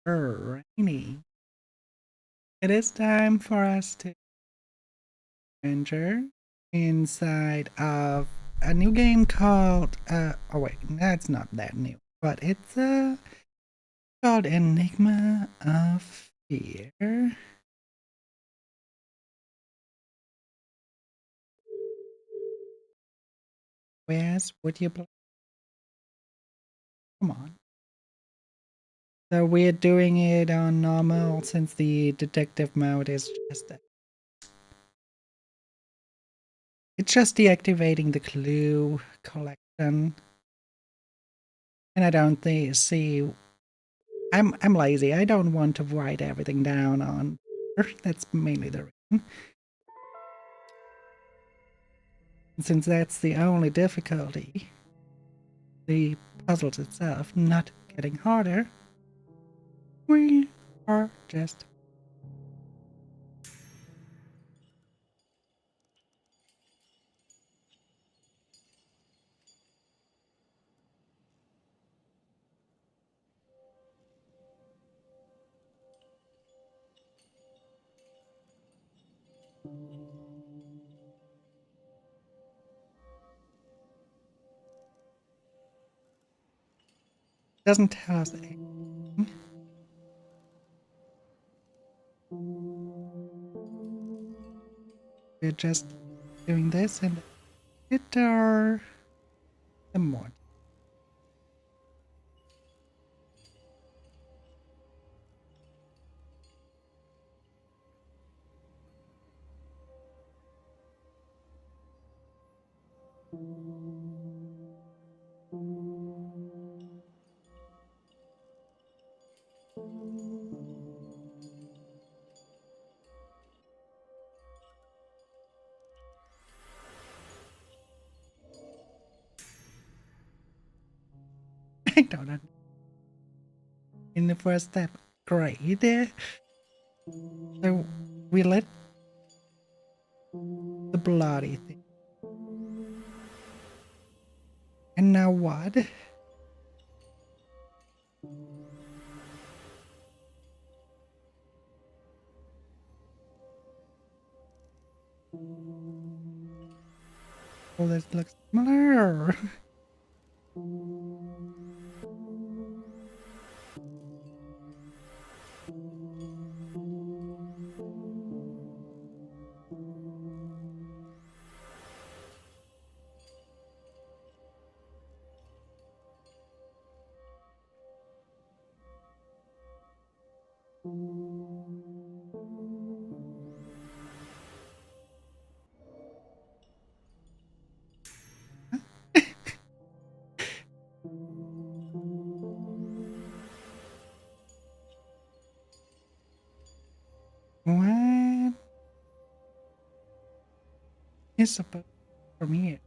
Rainy. It is time for us to enter inside of a new game called oh wait, that's not that new, but it's called Enigma of Fear. Where's would you play? Come on. So we're doing it on normal since the detective mode is just it's just deactivating the clue collection. And I don't see I'm lazy. I don't want to write everything down on. That's mainly the reason. Since that's the only difficulty, the puzzles itself not getting harder, we are just. Doesn't tell us anything. We're just doing this and it are the mod. I don't know. In the first step, great. So we let the bloody thing. And now what? Well, this looks similar. What is supposed from here?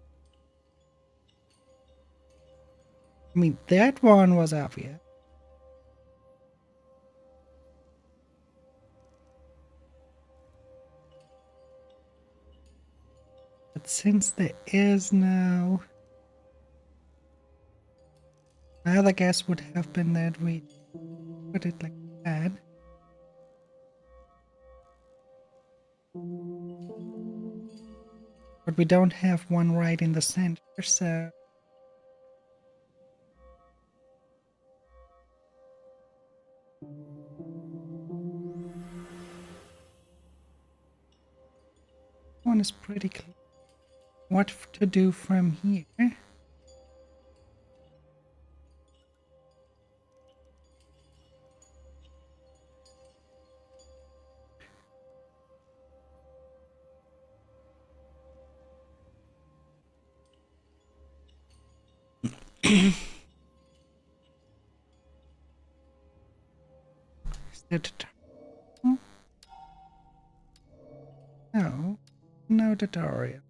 I mean, that one was obvious. But since there is no my other guess would have been that we put it like that. But we don't have one right in the center, so one is pretty clear. What to do from here? Is there tutorial? No, no tutorial.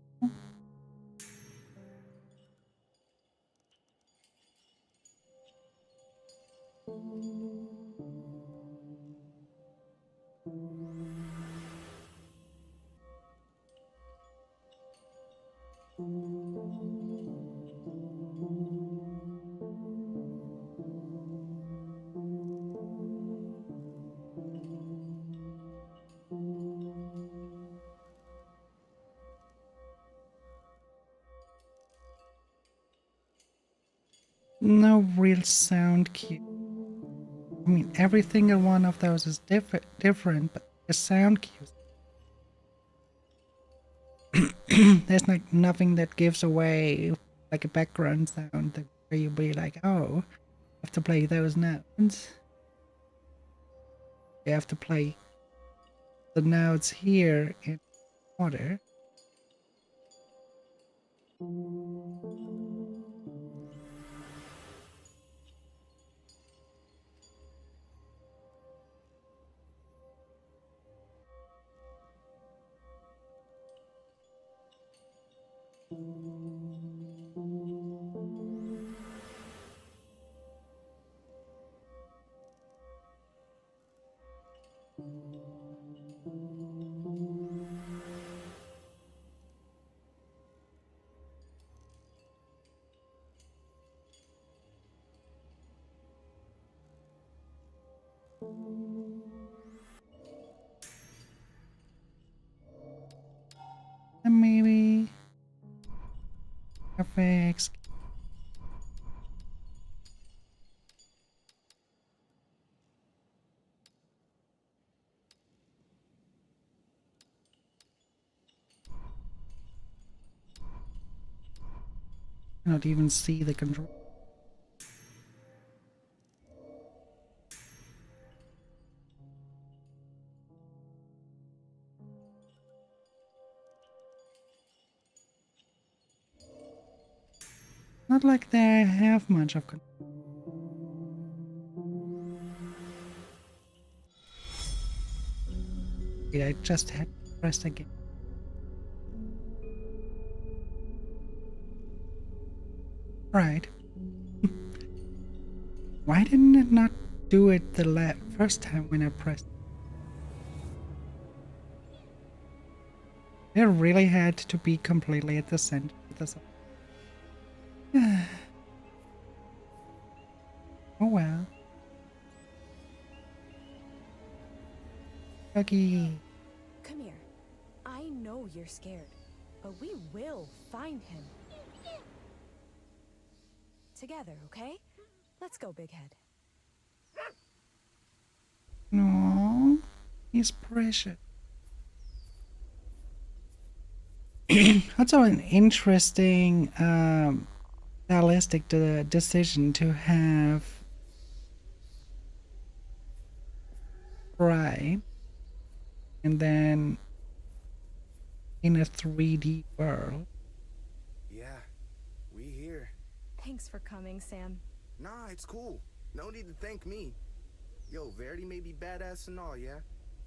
no real sound cue. I mean, every single one of those is different, but the sound cues. There's like nothing that gives away like a background sound that where you'll be like, oh, I have to play those notes. You have to play the notes here in order. And maybe graphics. Not even see the control. Not like they have much of control. I just had to press again. Right. Why didn't it not do it the first time when I pressed? It really had to be completely at the center of the song. Oh well. Buggy. Come here. I know you're scared, but we will find him. Together, okay? Let's go, Big Head. No, he's precious. Also, an interesting stylistic decision to have Pride and then in a 3D world. Yeah, we here. Thanks for coming, Sam. Nah, it's cool. No need to thank me. Yo, Verity may be badass and all, yeah?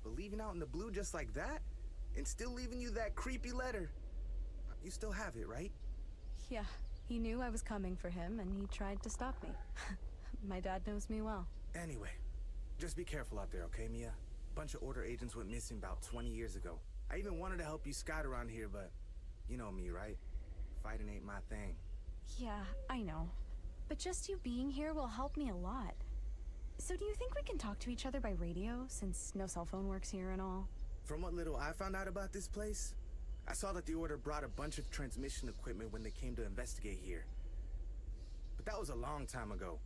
But leaving out in the blue just like that? And still leaving you that creepy letter? You still have it, right? Yeah, he knew I was coming for him, and he tried to stop me. My dad knows me well. Anyway, just be careful out there, okay, Mia? A bunch of Order agents went missing about 20 years ago. I even wanted to help you scout around here, but you know me, right? Fighting ain't my thing. Yeah, I know. But just you being here will help me a lot. So do you think we can talk to each other by radio, since no cell phone works here and all? From what little I found out about this place, I saw that the Order brought a bunch of transmission equipment when they came to investigate here. But that was a long time ago.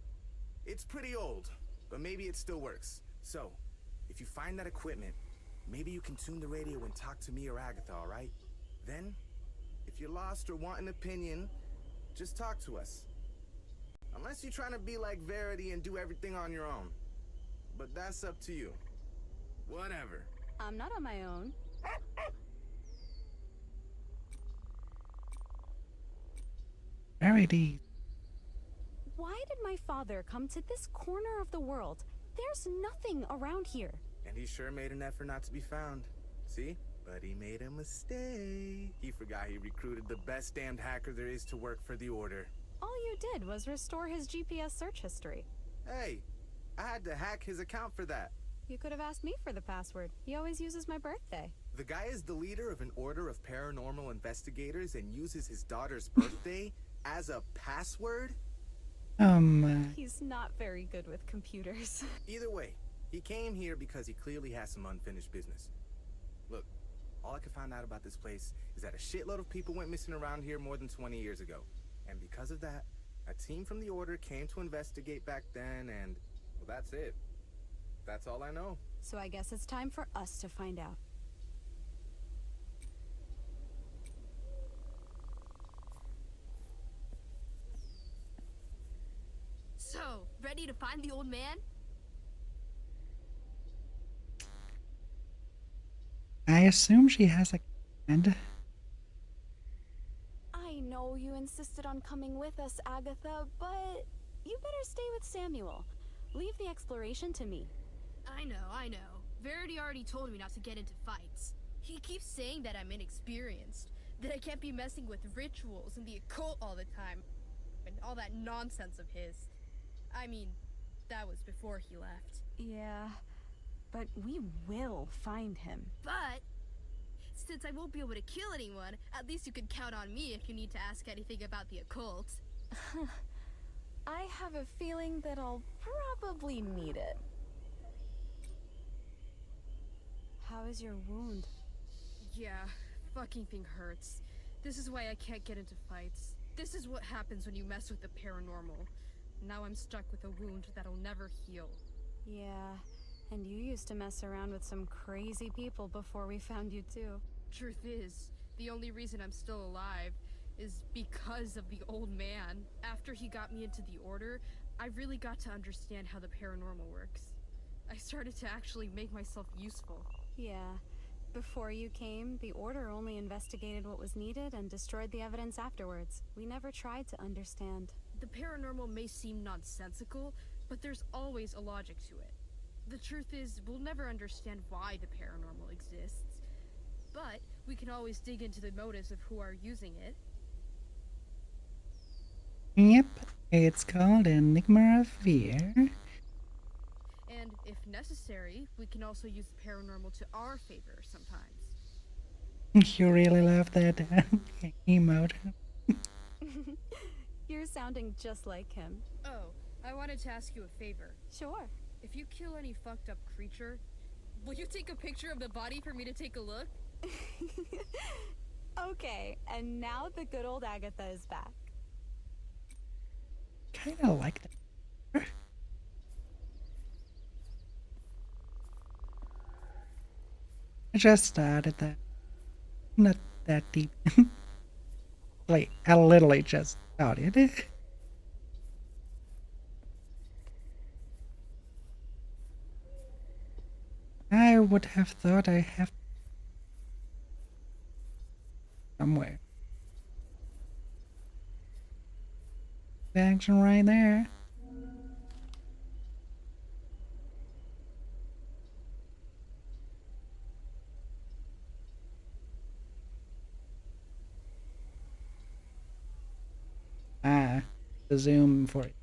It's pretty old, but maybe it still works. So, if you find that equipment, maybe you can tune the radio and talk to me or Agatha, alright? Then, if you're lost or want an opinion, just talk to us. Unless you're trying to be like Verity and do everything on your own. But that's up to you. Whatever. I'm not on my own. Verity. Why did my father come to this corner of the world? There's nothing around here. And he sure made an effort not to be found. See? But he made a mistake. He forgot he recruited the best damned hacker there is to work for the Order. All you did was restore his GPS search history. Hey, I had to hack his account for that. You could have asked me for the password. He always uses my birthday. The guy is the leader of an order of paranormal investigators and uses his daughter's birthday as a password? He's not very good with computers. Either way, he came here because he clearly has some unfinished business. Look, all I can find out about this place is that a shitload of people went missing around here more than 20 years ago. And because of that, A team from the Order came to investigate back then, and well, that's it. That's all I know. So I guess it's time for us to find out. So, ready to find the old man? I assume she has a hand. I know you insisted on coming with us, Agatha, but you better stay with Samuel. Leave the exploration to me. I know. Verity already told me not to get into fights. He keeps saying that I'm inexperienced, that I can't be messing with rituals and the occult all the time, and all that nonsense of his. I mean, that was before he left. Yeah, but we will find him. But since I won't be able to kill anyone, at least you can count on me if you need to ask anything about the occult. I have a feeling that I'll probably need it. How is your wound? Yeah, fucking thing hurts. This is why I can't get into fights. This is what happens when you mess with the paranormal. Now I'm stuck with a wound that'll never heal. Yeah, and you used to mess around with some crazy people before we found you too. Truth is, the only reason I'm still alive is because of the old man. After he got me into the Order, I really got to understand how the paranormal works. I started to actually make myself useful. Yeah. Before you came, the Order only investigated what was needed and destroyed the evidence afterwards. We never tried to understand. The paranormal may seem nonsensical, but there's always a logic to it. The truth is, we'll never understand why the paranormal exists, but we can always dig into the motives of who are using it. Yep, it's called Enigma of Fear. And if necessary, we can also use the paranormal to our favor sometimes. You really love that emote. You're sounding just like him. Oh, I wanted to ask you a favor. Sure. If you kill any fucked up creature, will you take a picture of the body for me to take a look? Okay, and now the good old Agatha is back. Kinda like that. I just started that. Not that deep. Like, I literally just started. I would have thought I have somewhere. Action right there. Ah, the zoom for it.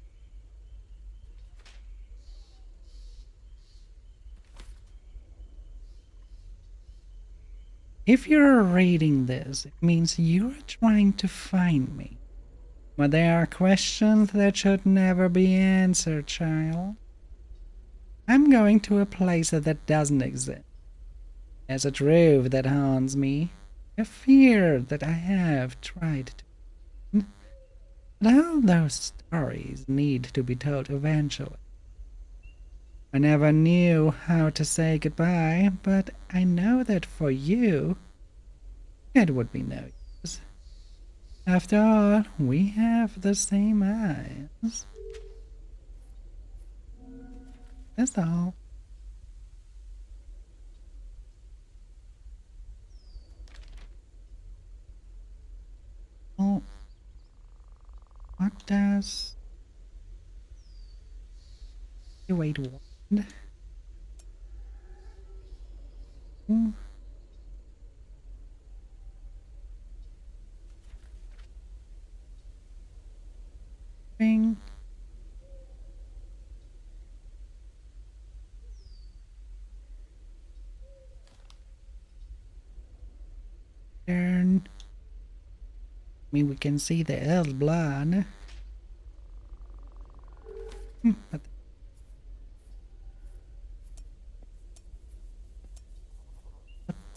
If you're reading this, it means you're trying to find me. But there are questions that should never be answered, child. I'm going to a place that doesn't exist. There's a truth that haunts me, a fear that I have tried to. But all those stories need to be told eventually. I never knew how to say goodbye, but I know that for you, it would be no use. After all, we have the same eyes. That's all. Oh, what does... Wait, what? Bing. Turn. I mean, we can see the Earl's blood.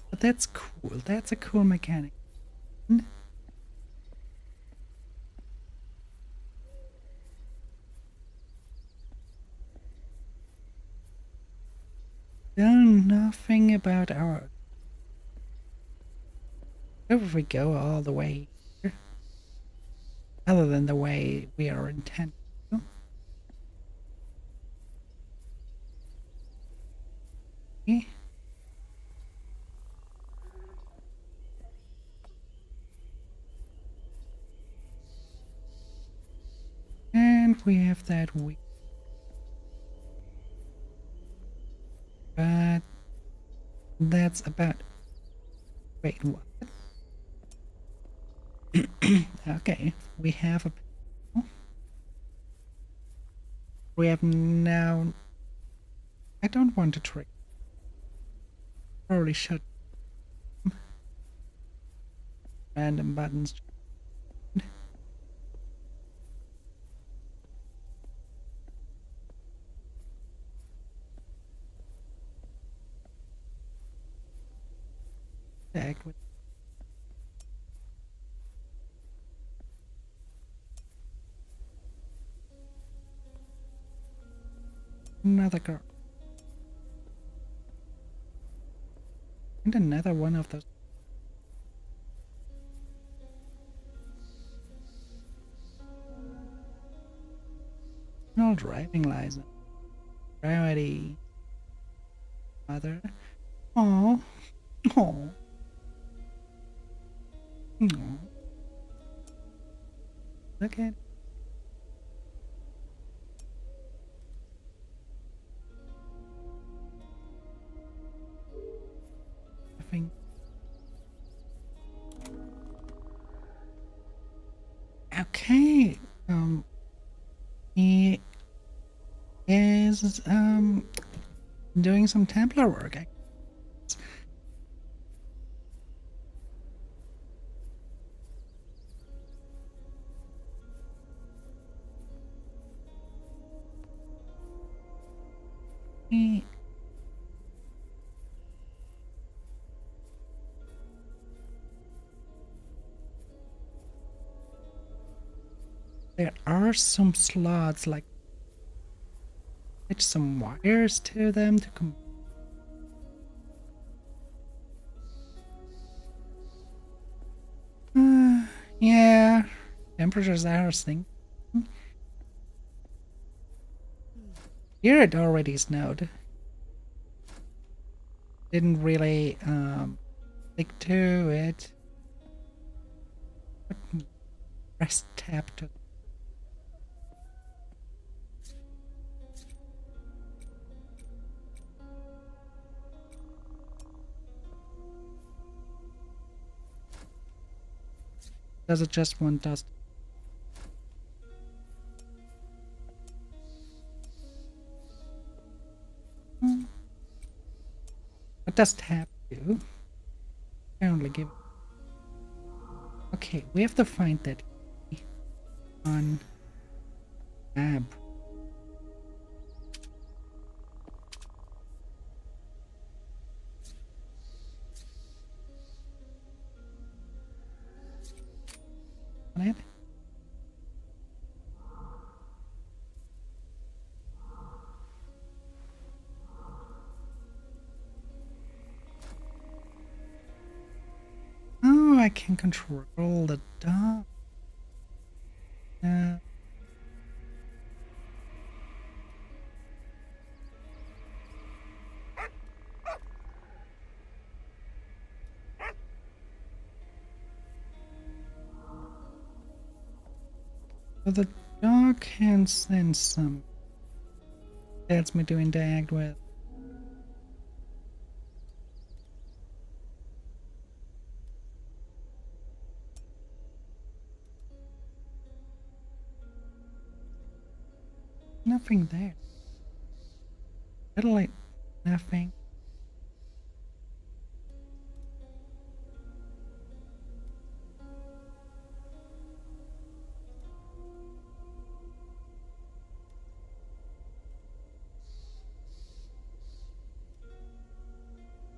But that's cool. That's a cool mechanic. done nothing about our... If we go all the way here, other than the way we are intended to. Okay. And we have that week. But that's about... Wait, what? Okay, we have a... We have now... I don't want to trick. Probably should. Random buttons. With another girl. And another one of those. No driving license. Priority. Mother. Oh. Oh. Oh. Look at... Nothing. Okay. He is doing some Templar work. There are some slots, like attach some wires to them to come. Yeah, temperatures are thing. Here it already snowed. Didn't really stick to it. Press tab to... Does it just want dust? What does tab do? Apparently give... Okay, we have to find that key on tab. On it. Oh, I can control the dog. So the dog can sense some. That's me to interact with. Nothing there. Literally nothing.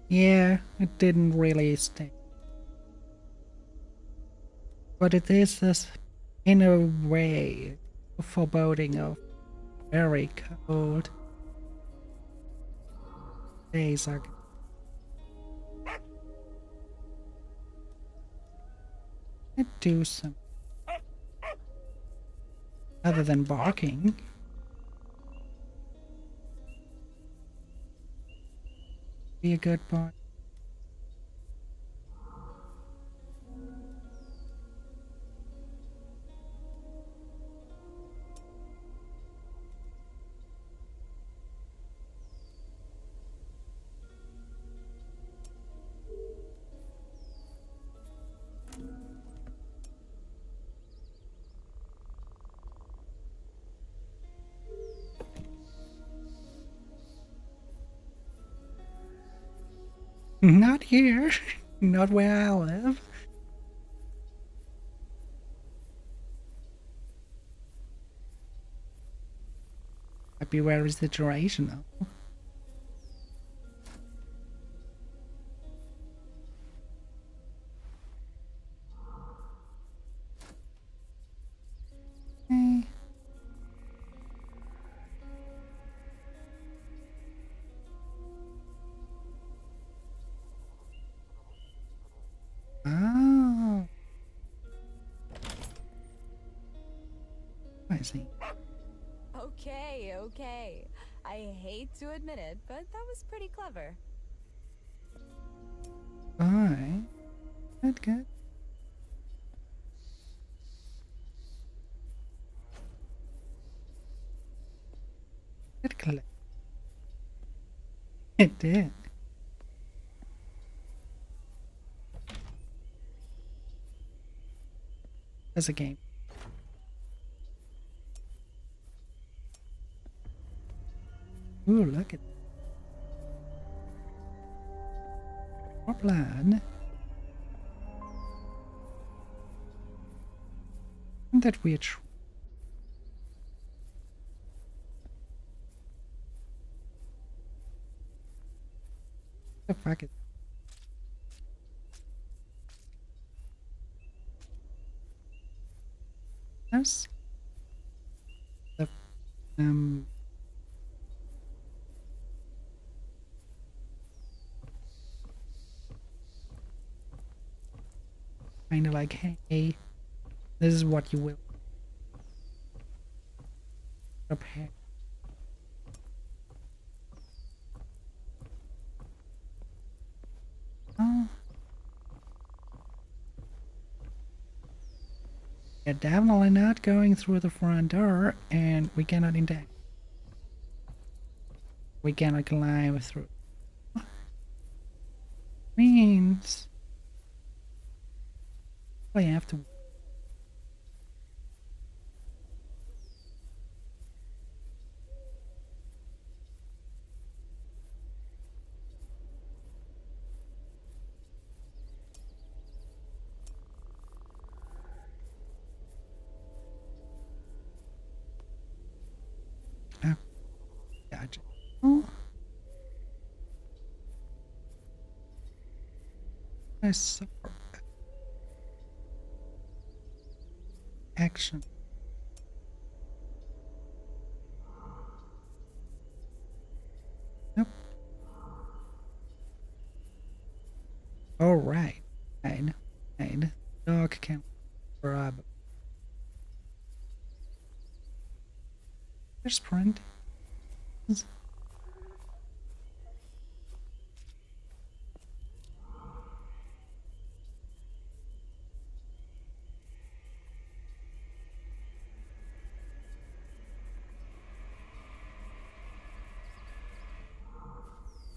Yeah, it didn't really stay. But it is this, in a way, foreboding of very cold days are gonna do some other than barking. Be a good boy. Not here. Not where I live. Might be very situational. Eh. Oh. I see. Okay, okay. I hate to admit it, but that was pretty clever. Alright. Good, good. It clicked. It did. As a game. Ooh, look at more blood. Isn't that weird? The fuck is this? The kind of like, hey, this is what you will prepare. Oh. Yeah, definitely not going through the front door, and we cannot interact. We cannot climb through. Means I have to. Oh, gotcha. Oh. I saw action. Nope. All right. Fine. Fine. Dog can grab. There's sprint.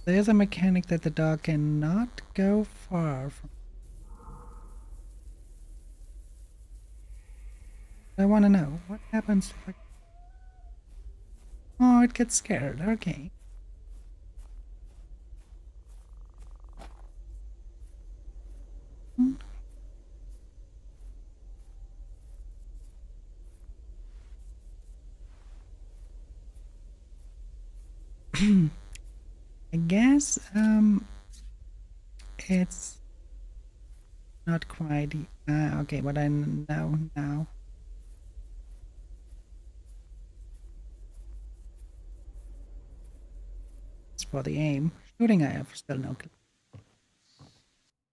There's a mechanic that the dog cannot go far from. I want to know what happens if I... Oh, it gets scared. Okay. I guess it's not quite okay, but I know now. It's for the aim. Shooting, I have still no clue.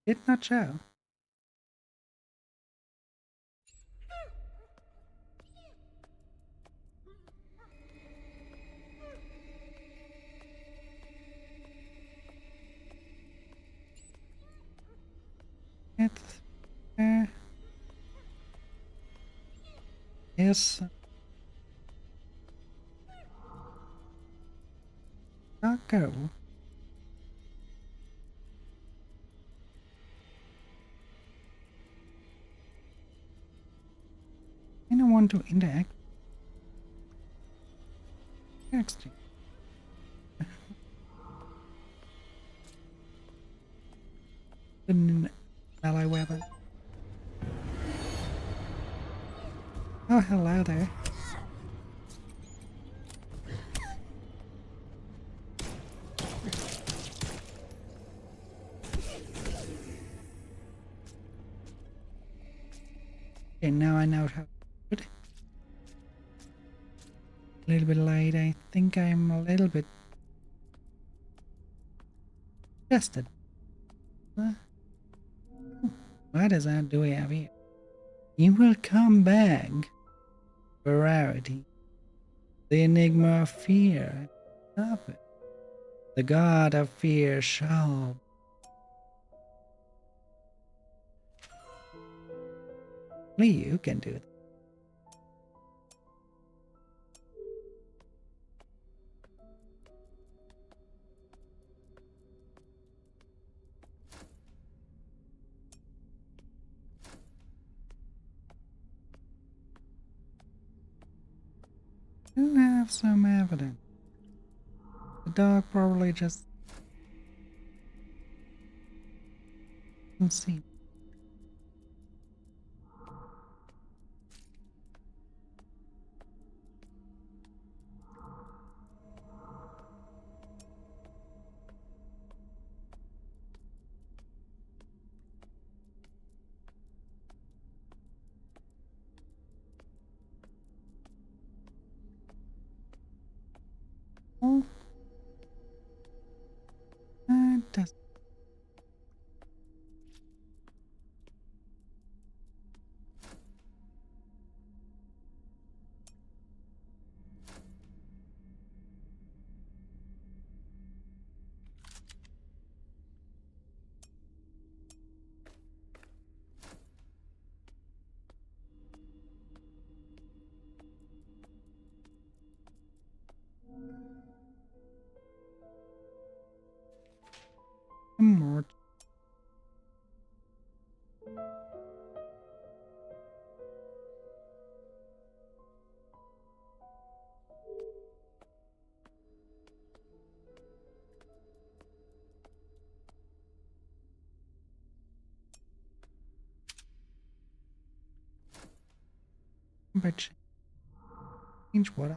Did not show. It's yes. Taco. I don't want to interact. Exchange. An ally weapon. Oh, hello there. Okay, now I know how to do it. A little bit late. I think I'm a little bit tested. What does that do we have here? You will come back. Rarity. The enigma of fear. Stop it. The god of fear shall. Only you can do that. You have some evidence. The dog probably just didn't see. Oh, that does. More. But change what?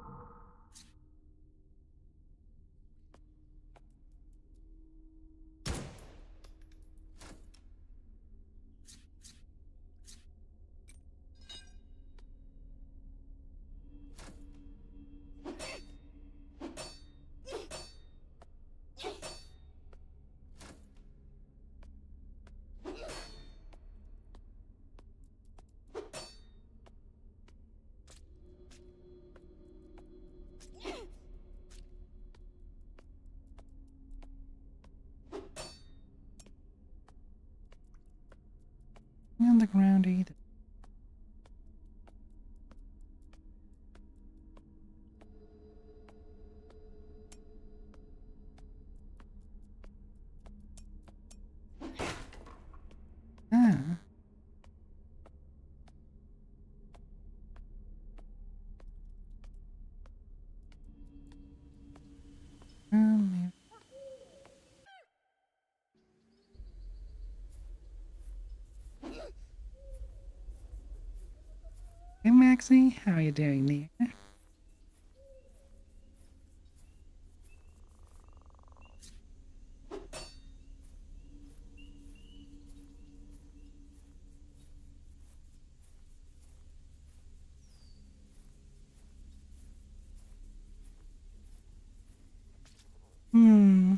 On the ground either. Ah. Yeah. Hey Maxie, how are you doing there? Hmm.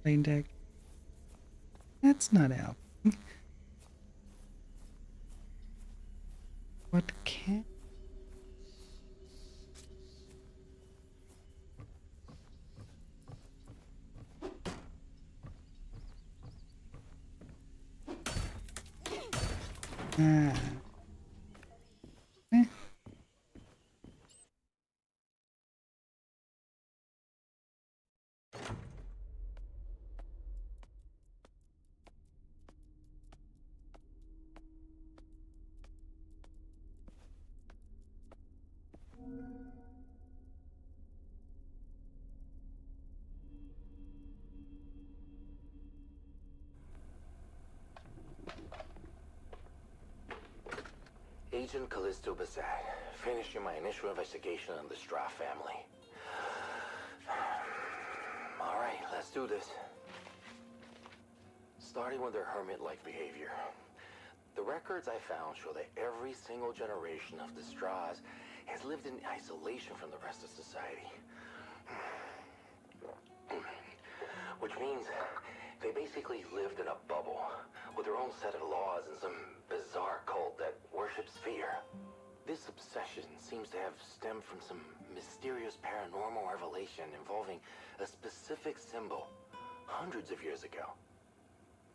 Plain deck. That's not help. What can? Ah. Eh. Agent Callisto Bassett, finishing my initial investigation on the Straw family. Alright, let's do this. Starting with their hermit-like behavior. The records I found show that every single generation of the Straws has lived in isolation from the rest of society. Which means they basically lived in a bubble, with their own set of laws and some bizarre cult that worships fear. This obsession seems to have stemmed from some mysterious paranormal revelation involving a specific symbol hundreds of years ago.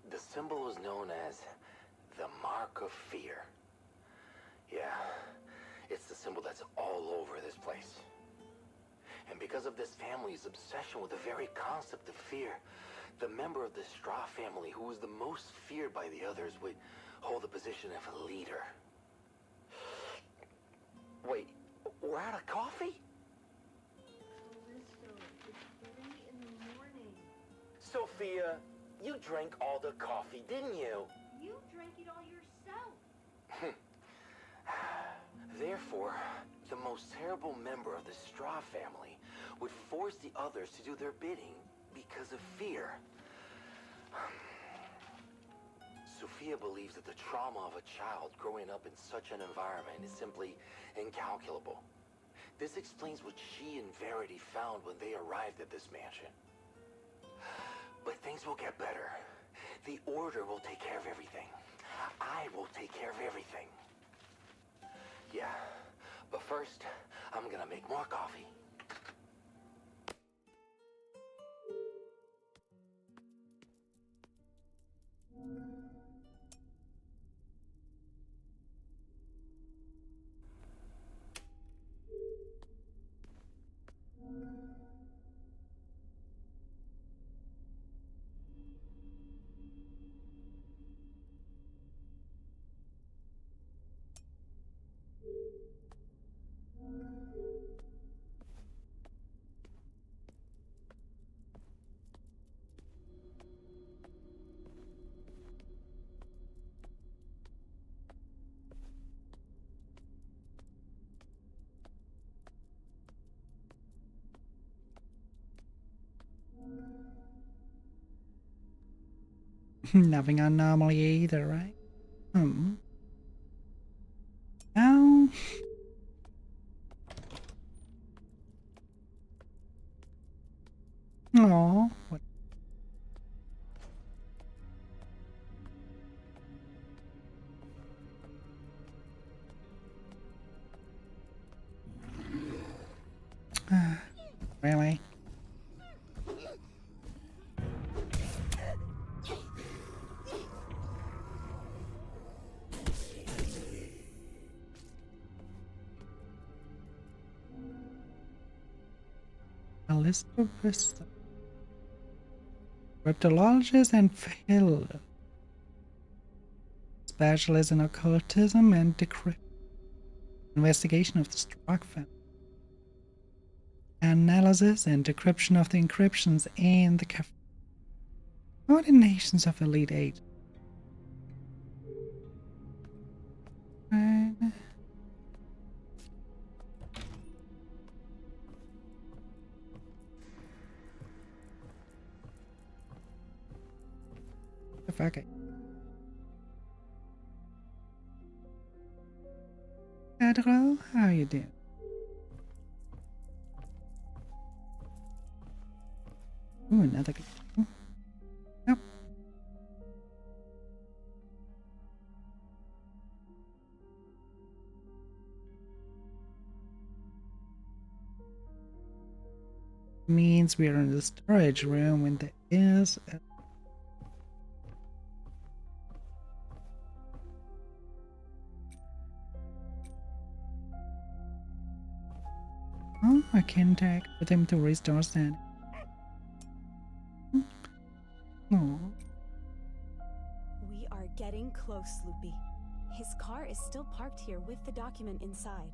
The symbol was known as the Mark of Fear. Yeah, it's the symbol that's all over this place. And because of this family's obsession with the very concept of fear, the member of the Straw family who was the most feared by the others would hold the position of a leader. Wait, we're out of coffee? Callisto, it's 3 in the morning. Sophia, you drank all the coffee, didn't you? You drank it all yourself. Therefore, the most terrible member of the Straw family would force the others to do their bidding because of fear. Sophia believes that the trauma of a child growing up in such an environment is simply incalculable. This explains what she and Verity found when they arrived at this mansion. But things will get better. The Order will take care of everything. I will take care of everything. Yeah, but first, I'm gonna make more coffee. Nothing anomaly either, right? Now. Aww. What? Really? Callisto Bristol. Cryptologist and Phil. Specialist in occultism and decryption. Investigation of the Straw family. Analysis and decryption of the encryptions in the coordinations of Elite 8. Right. The fuck? Adro, how you doing? Ooh, another. means we're in the storage room and there is a... Oh, I can interact with him to restore sanity. Oh. We are getting close, Loopy. His car is still parked here with the document inside.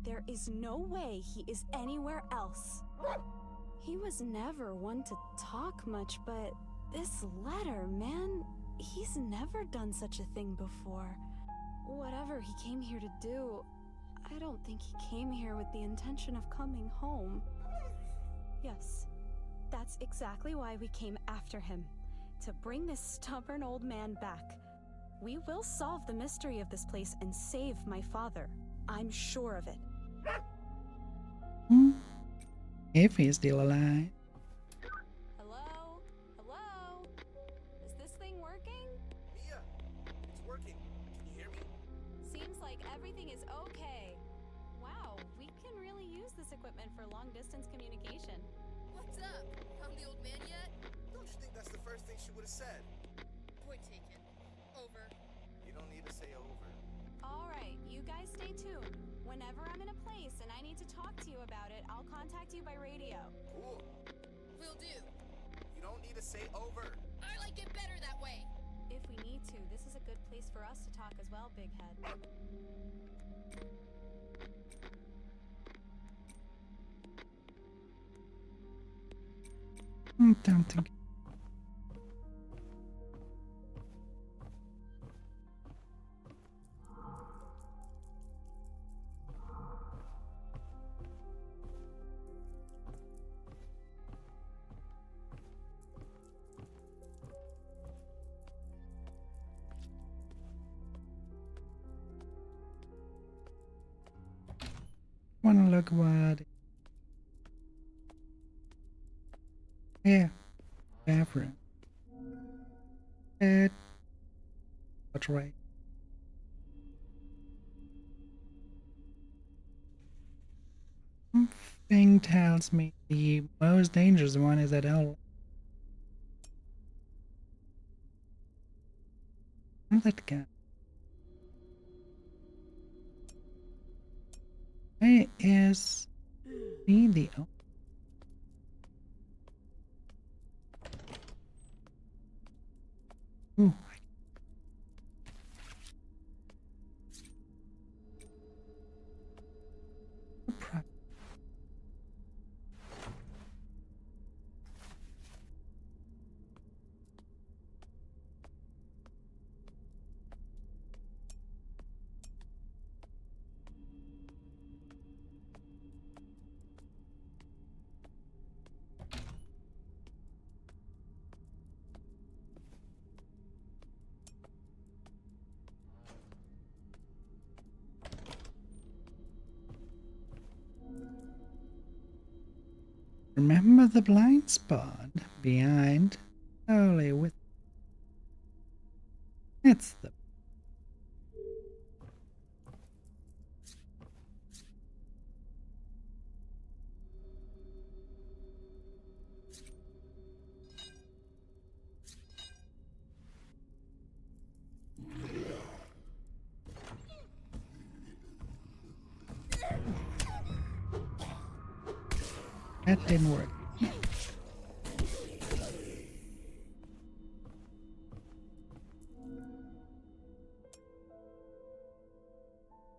There is no way he is anywhere else. He was never one to talk much, but this letter, man, he's never done such a thing before. Whatever he came here to do, I don't think he came here with the intention of coming home. Yes, that's exactly why we came after him. To bring this stubborn old man back. We will solve the mystery of this place and save my father. I'm sure of it. If he's still alive. Hello? Hello? Is this thing working? Mia, it's working. Can you hear me? Seems like everything is okay. Wow, we can really use this equipment for long-distance communication. What's up? Found the old man yet? Don't you think that's the first thing she would have said? Point taken. Over. You don't need to say over. Alright, you guys stay tuned. Whenever I'm in a place and I need to talk to you about it, I'll contact you by radio. Cool. Will do. You don't need to say over. I like it better that way. If we need to, this is a good place for us to talk as well, Big Head. Don't think. Wanna look what? Yeah, bathroom. That's right. Something tells me the most dangerous one is at L. That guy. Where is he the... Ooh. Remember the blind spot behind only with... It's the... That didn't work.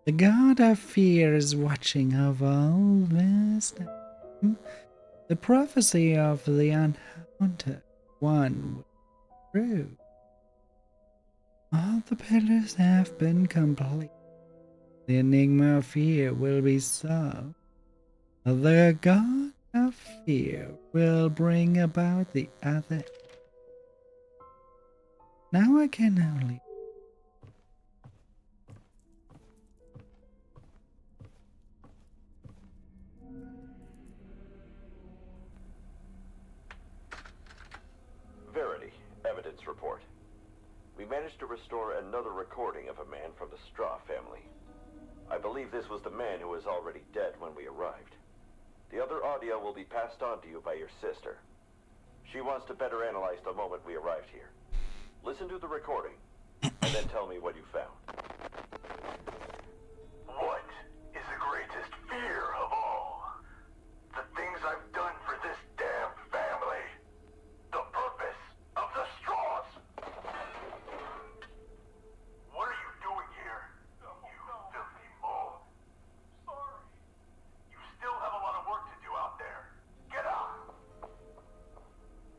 The god of fear is watching over all this time. The prophecy of the unhaunted one was true. All the pillars have been complete. The enigma of fear will be solved. The god of fear will bring about the other. Now I can only... Verity, evidence report. We managed to restore another recording of a man from the Straw family. I believe this was the man who was already dead when we arrived. The other audio will be passed on to you by your sister. She wants to better analyze the moment we arrived here. Listen to the recording, and then tell me what you found. What is the greatest fear of all? The things I've done for this damn family. The purpose of the straws. What are you doing here? You filthy mole. Sorry. You still have a lot of work to do out there. Get out.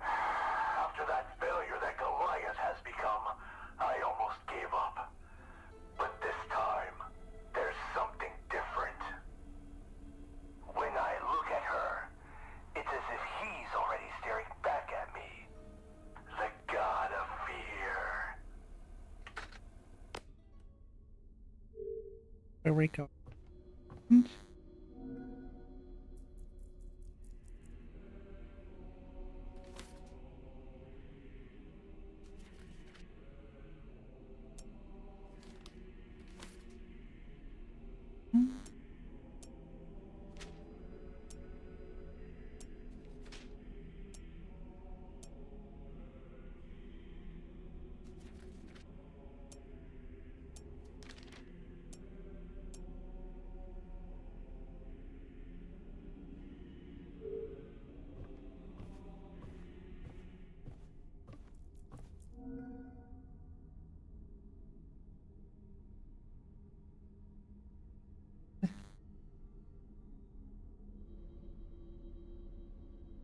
After that failure that Goliath has become, I almost gave up. But this time, there's something different. When I look at her, it's as if he's already staring back at me. The god of fear. Where we go?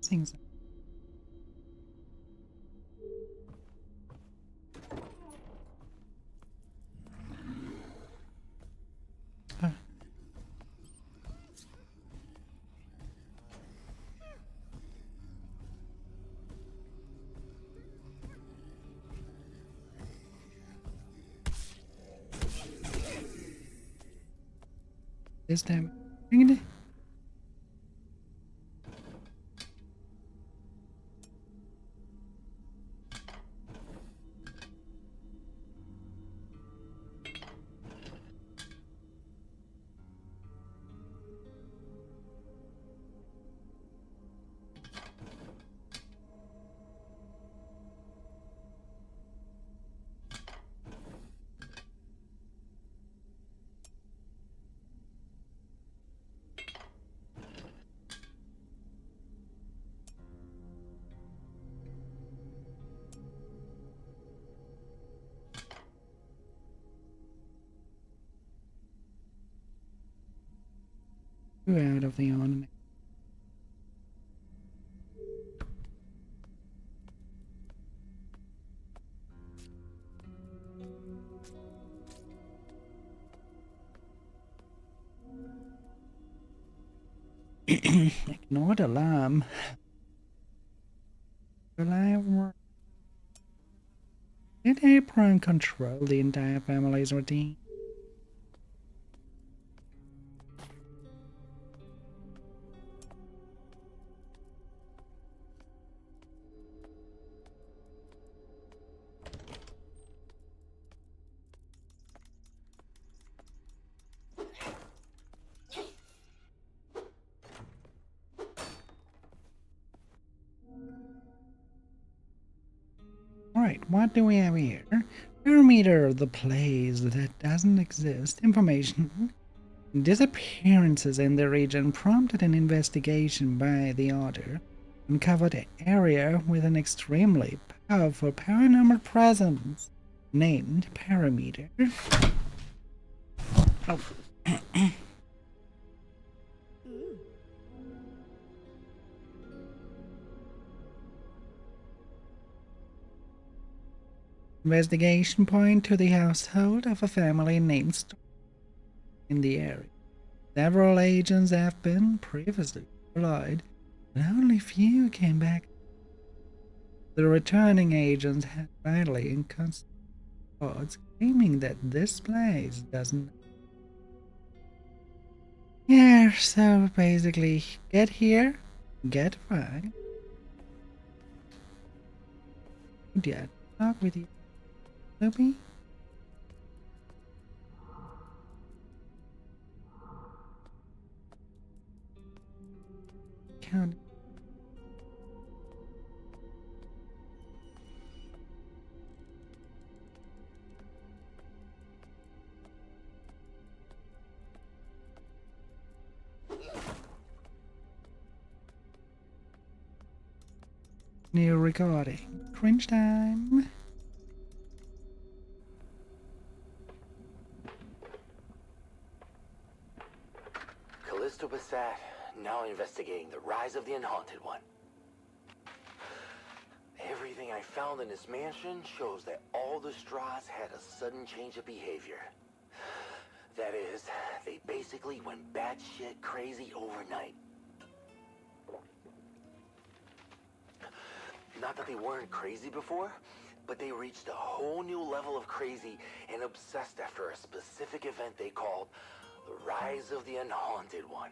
Things. This time, bring it. Out of the ornament. Ignore the alarm. Did April control the entire family's routine? Alright, what do we have here? Parameter of the place that doesn't exist. Information. Disappearances in the region prompted an investigation by the Order. Uncovered an area with an extremely powerful paranormal presence. Named Parameter. Oh. Investigation point to the household of a family named Storm in the area. Several agents have been previously deployed, but only few came back. The returning agents had widely inconsistent reports claiming that this place doesn't. Yeah, so basically, get here, get fine. Yeah, talk with you. Loopy? recording. New recording. Cringe time. Callisto Bassat, now investigating the rise of the Unhaunted One. Everything I found in this mansion shows that all the Straws had a sudden change of behavior. That is, they basically went batshit crazy overnight. Not that they weren't crazy before, but they reached a whole new level of crazy and obsessed after a specific event they called the Rise of the Unhaunted One.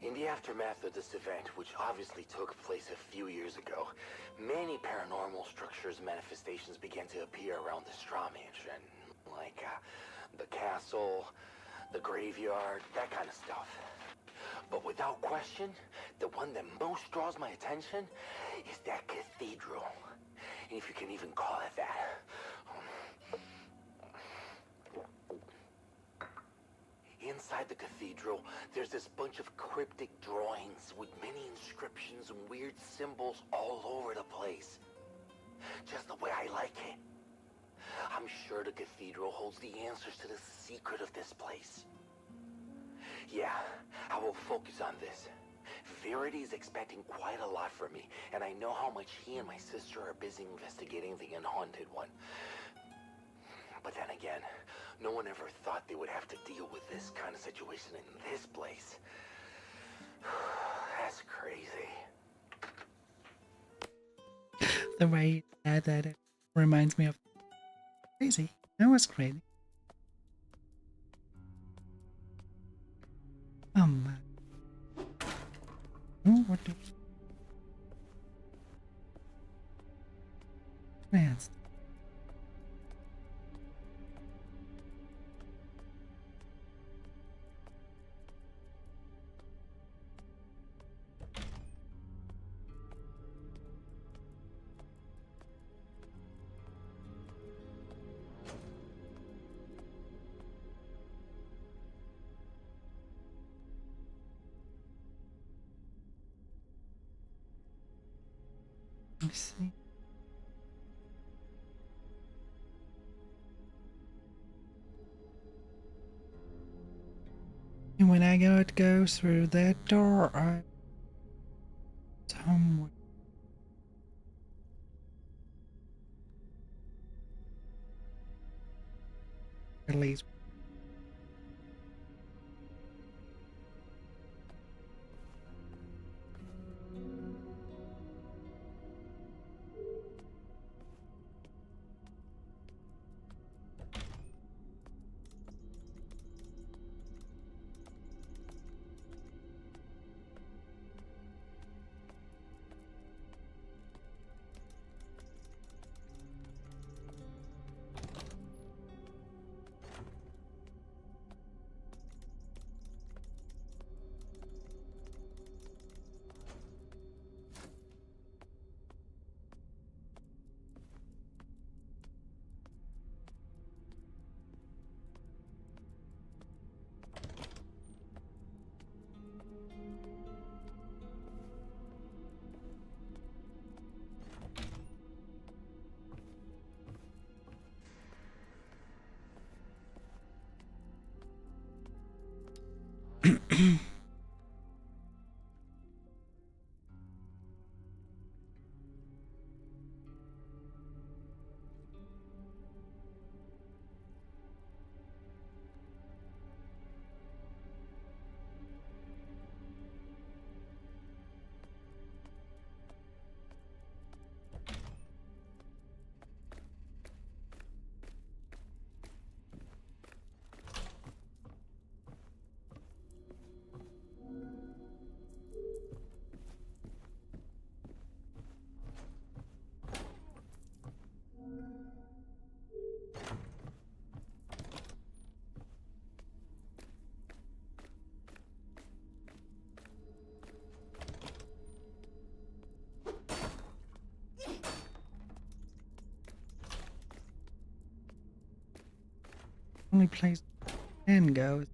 In the aftermath of this event, which obviously took place a few years ago, many paranormal structures and manifestations began to appear around the Straw Mansion. Like, the castle, the graveyard, that kind of stuff. But without question, the one that most draws my attention is that cathedral. And if you can even call it that. Inside the cathedral, there's this bunch of cryptic drawings with many inscriptions and weird symbols all over the place. Just the way I like it. I'm sure the cathedral holds the answers to the secret of this place. Yeah, I will focus on this. Verity is expecting quite a lot from me, and I know how much he and my sister are busy investigating the Unhaunted One. But then again, no one ever thought they would have to deal with this kind of situation in this place. That's crazy. The way you said that, it reminds me of crazy. That was crazy. Oh my. Oh, what the? Man. Let's see. And when I go through that door, I somewhere. At least. Only place can go.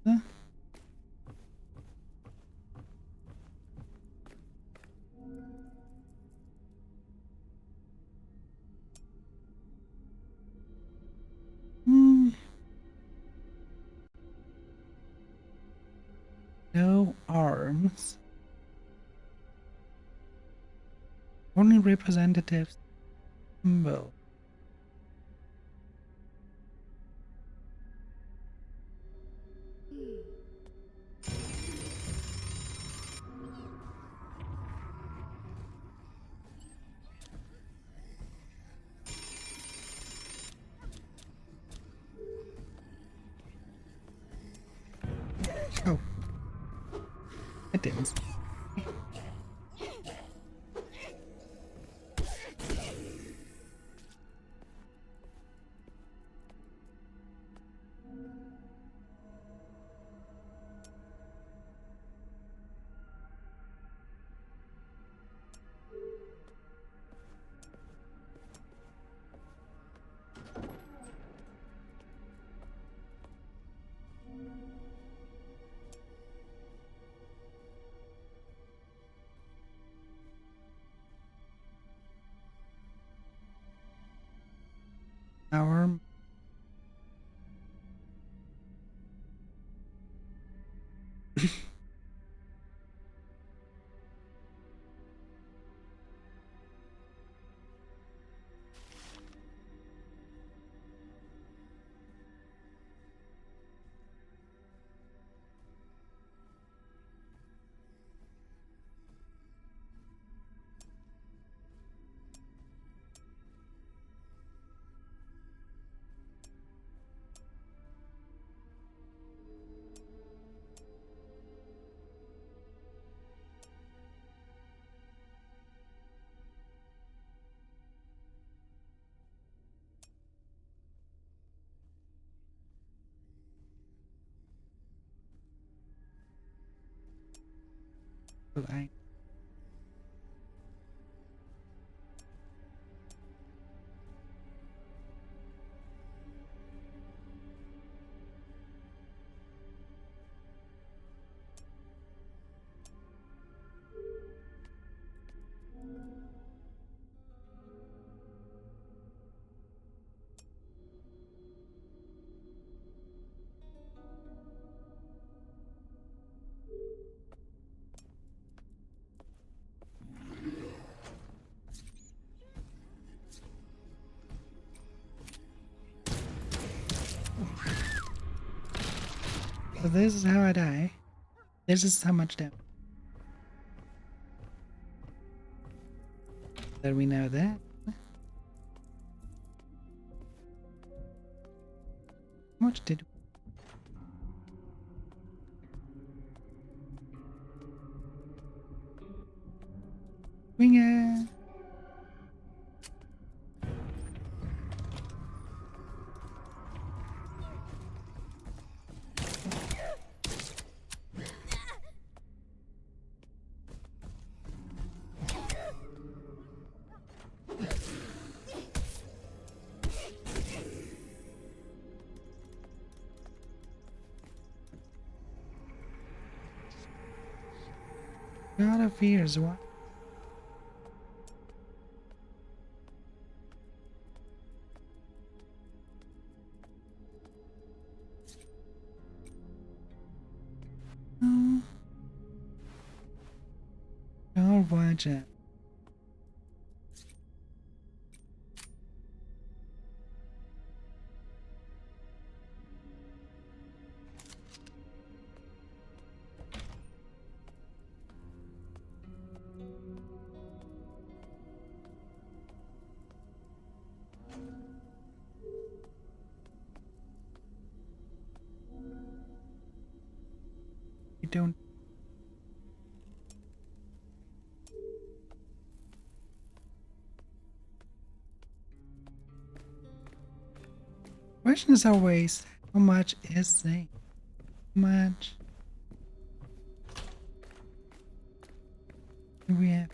Huh? No arms. Only representatives. Symbol. Oh. It didn't. Our line. So this is how I die. This is how much damage. That we know that. How much did wing it? God of fears, what? No. I'll watch it. You don't. Question is always, how much is they? How much? We have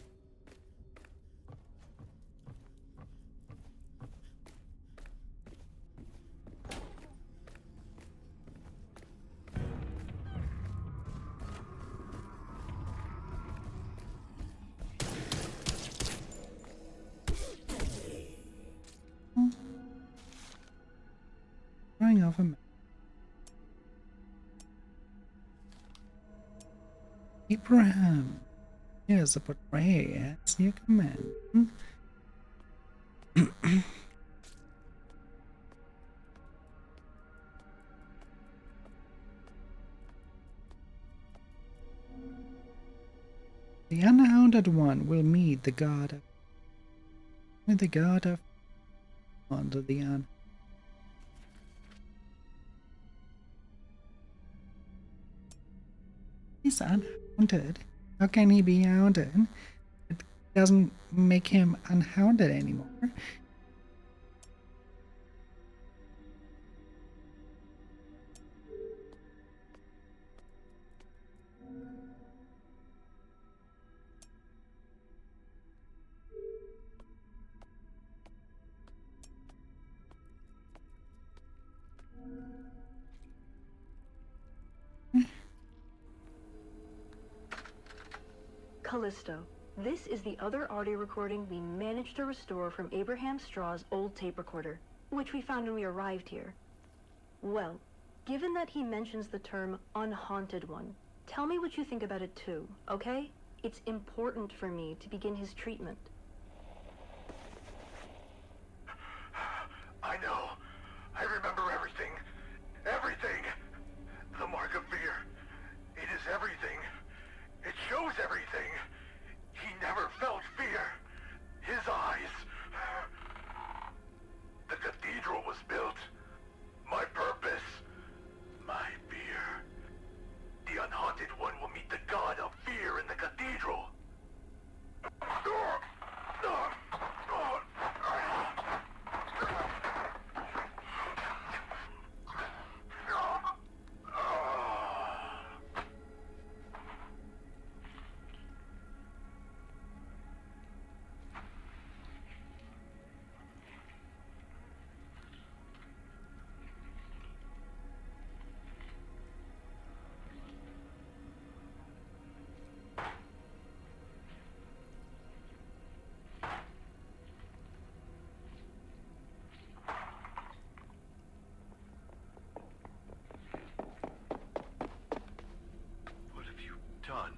throwing off a map. Abraham, here's a portrait as you command. The unhaunted one will meet the god of under the un. He's unhaunted. How can he be haunted? It doesn't make him unhaunted anymore. Callisto, this is the other audio recording we managed to restore from Abraham Straw's old tape recorder, which we found when we arrived here. Well, given that he mentions the term unhaunted one, tell me what you think about it too, okay? It's important for me to begin his treatment. I know. I remember everything. Everything. The mark of fear. It is everything. It shows everything. He never felt fear. His eyes. The cathedral was built. My purpose. My fear. The unhaunted one will meet the god of fear in the cathedral. Done.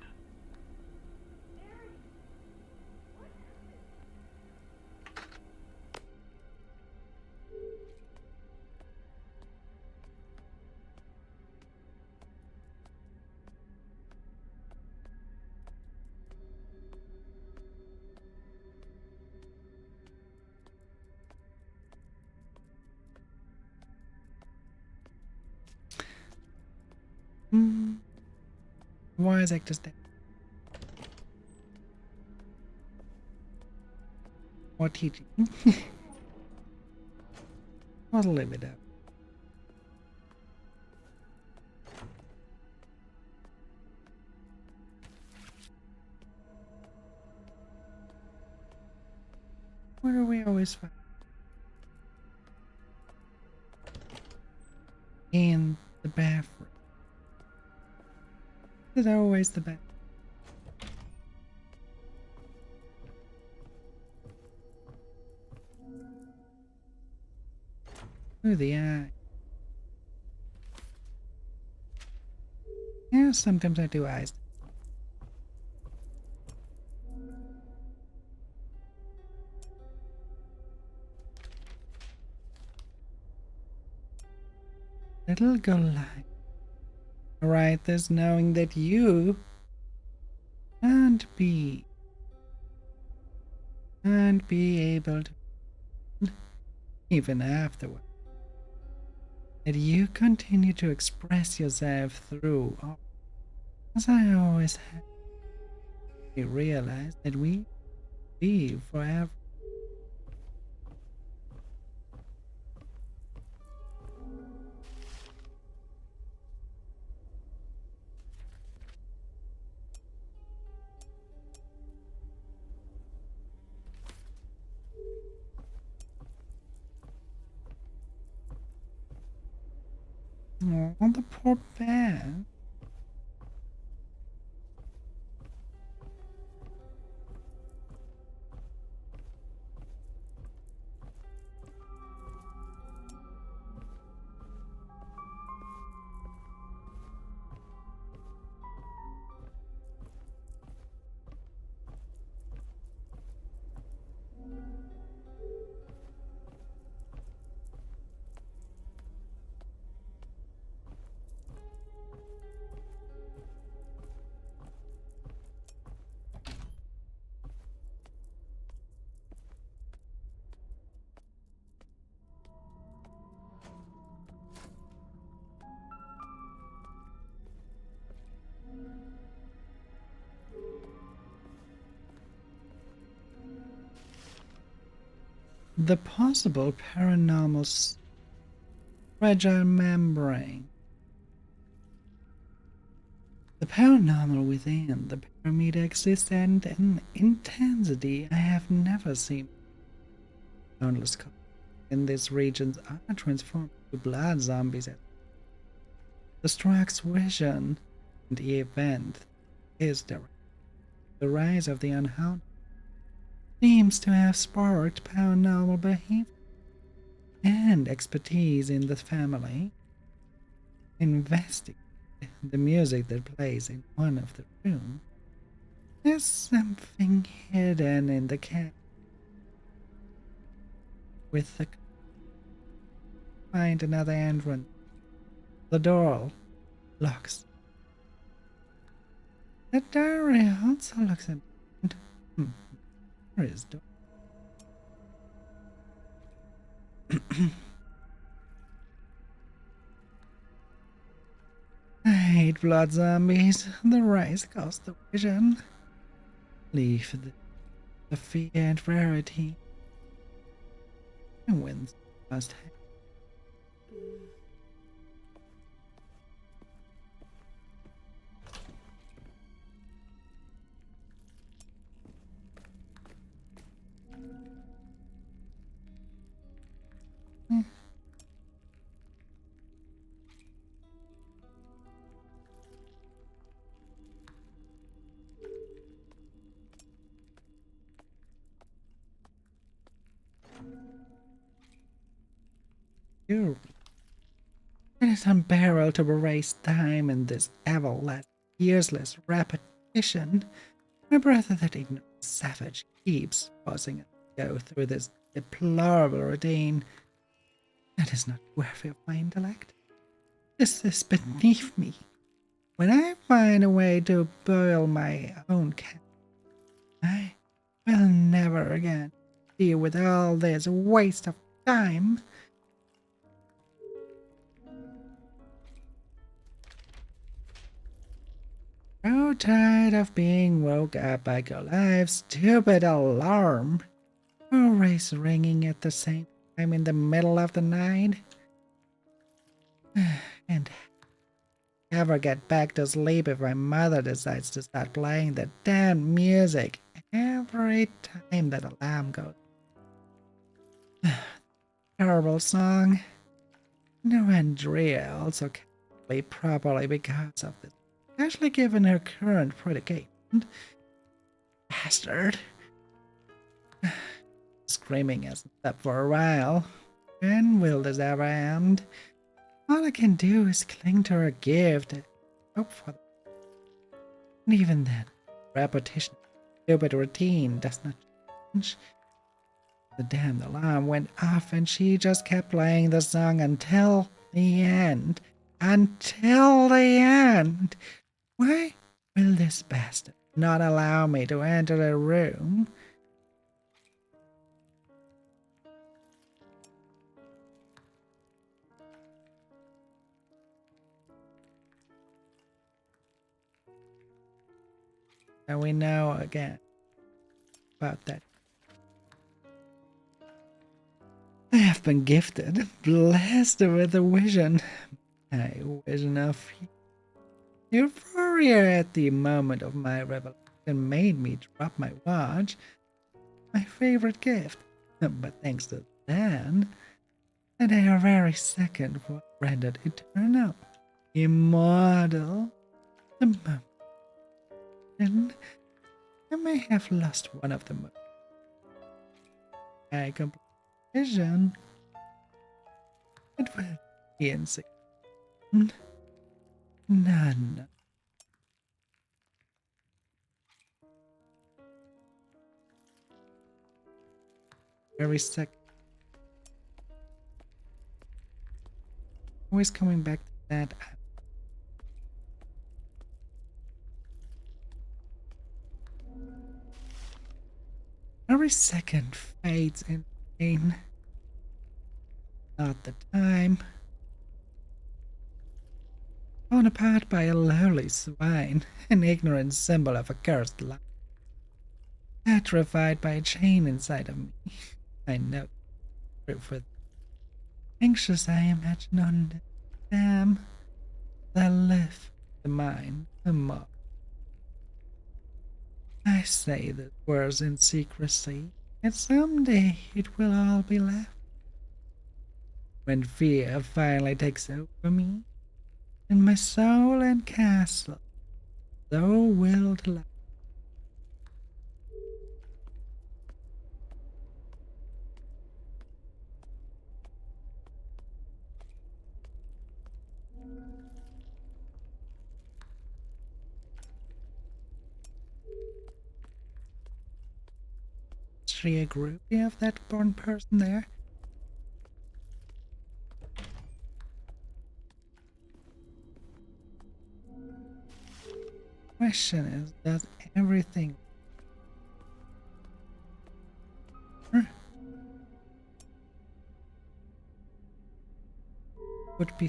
Why is Actus dead? Or teaching? I'll live it up. Where do we always find? In the bathroom. Is always the bathroom? Ooh, the eye. Yeah, sometimes I do eyes. Little girl light. Alright, there's knowing that you can't be able to, even afterward, that you continue to express yourself through, as I always have. We realize that we live forever. Oh, the poor bear. The possible paranormal fragile membrane. The paranormal within the pyramid exists at an intensity I have never seen. Countless cultures in these regions are transformed to blood zombies. The Strax vision and the event is the rise of the unholy seems to have sparked paranormal behavior and expertise in the family. Investigate the music that plays in one of the rooms. There's something hidden in the cat. With the find another entrance. The door locks. The diary also looks at. Where is door? I hate blood zombies. The rise caused the vision. Leave the fear and rarity. And wins must have. It is unbearable to waste time in this everlasting, useless repetition. My brother, that ignorant savage, keeps forcing us to go through this deplorable routine. That is not worthy of my intellect. This is beneath me. When I find a way to boil my own cat, I will never again deal with all this waste of time. So tired of being woke up by Goliath's stupid alarm. Always ringing at the same time in the middle of the night. And never get back to sleep if my mother decides to start playing the damn music every time that alarm goes. Terrible song. No, Andrea also can't sleep properly because of this. Especially given her current predicament. Bastard. Screaming hasn't stopped for a while. When will this ever end? All I can do is cling to her gift and hope for them. And even then, repetition, stupid routine does not change. The damn alarm went off and she just kept playing the song until the end. Until the end! Why will this bastard not allow me to enter the room? And we know again about that. I have been gifted, blessed with a vision. A vision of euphoria at the moment of my revelation made me drop my watch. My favorite gift. But thanks to Dan, that very second was rendered eternal. immortal. The moment. And I may have lost one of them. I complete vision. It will be insignificant. None. Every second. Always coming back to that. Every second fades in pain. Not the time. Torn apart by a lowly swine, an ignorant symbol of a cursed life. Petrified by a chain inside of me. I know for anxious I imagine on the dam that lift the mind the more. I say the words in secrecy, and someday it will all be left. When fear finally takes over me, and my soul and castle, though willed life. Is she a groupie of that born person there? Question is, does everything would be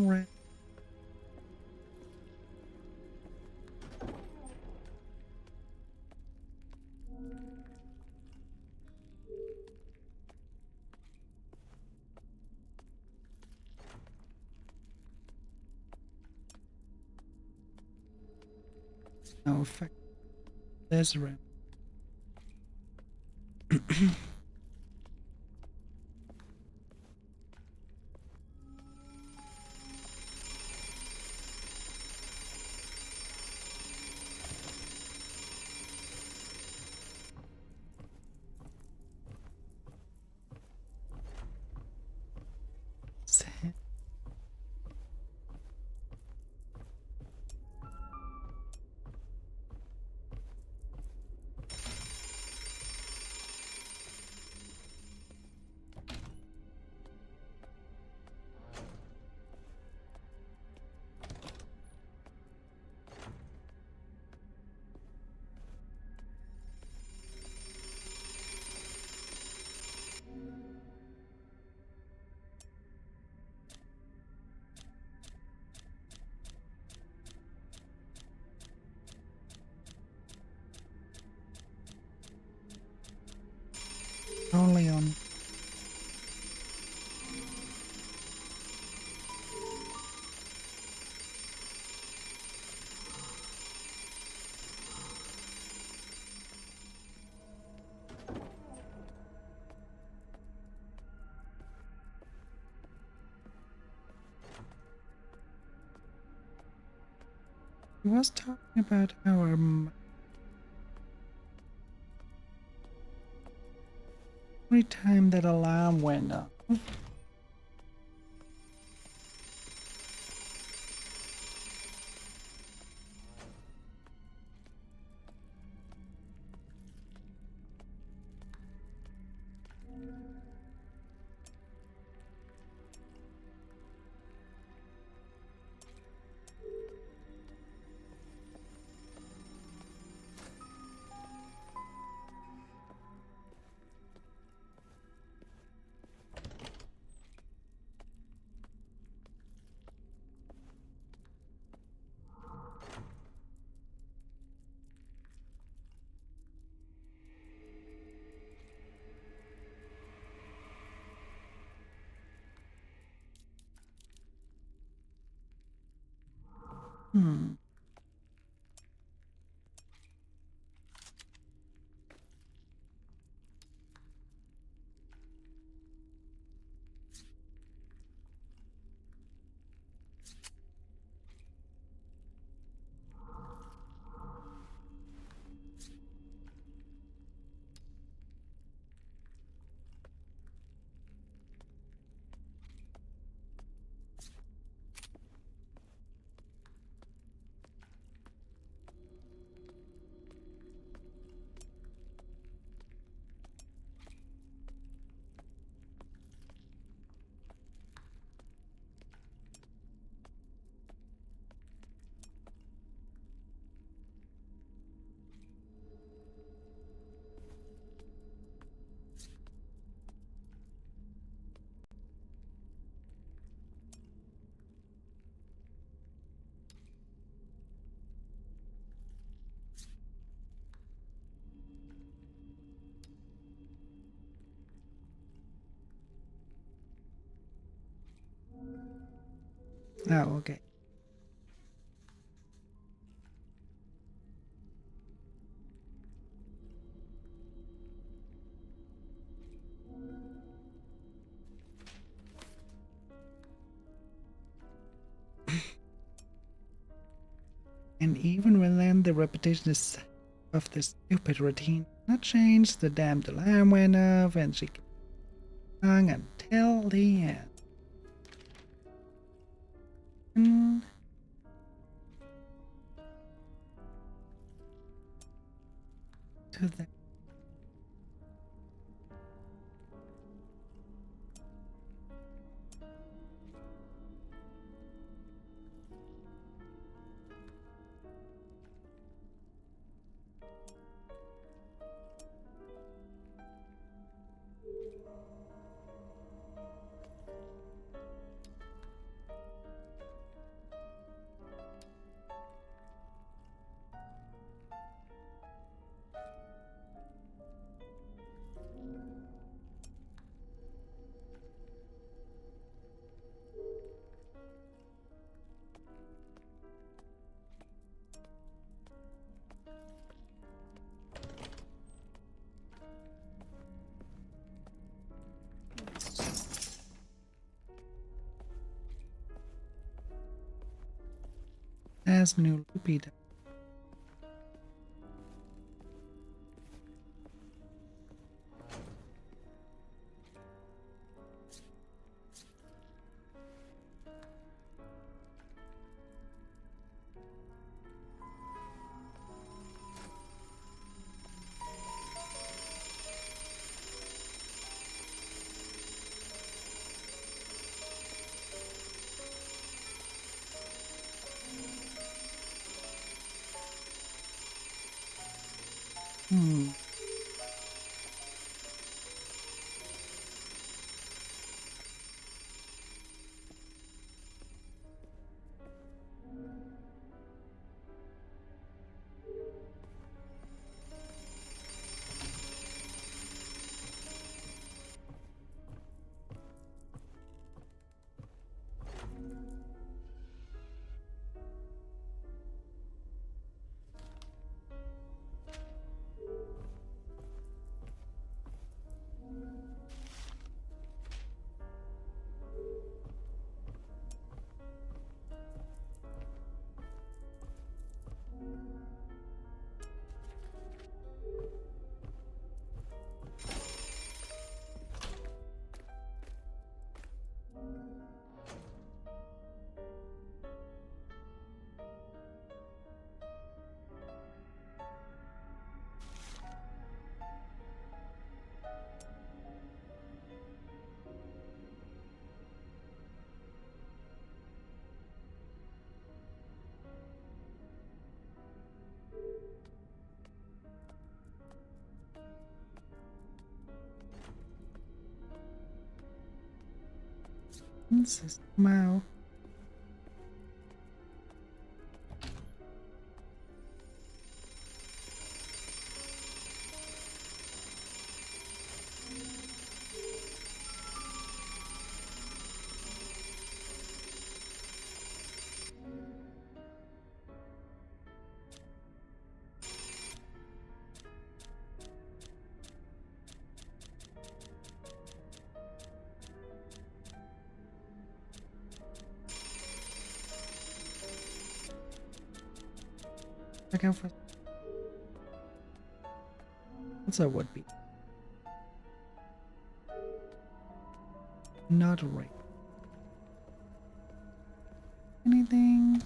right? No effect. There's room. Only on. He was talking about our every time that alarm went off. Hmm. Oh, okay. And even when the repetition is of the stupid routine not changed, the damn alarm went off and she hung until the end. To the as new Lupita. Hmm. This is Mao. I go for. Also would be. Not right. Anything?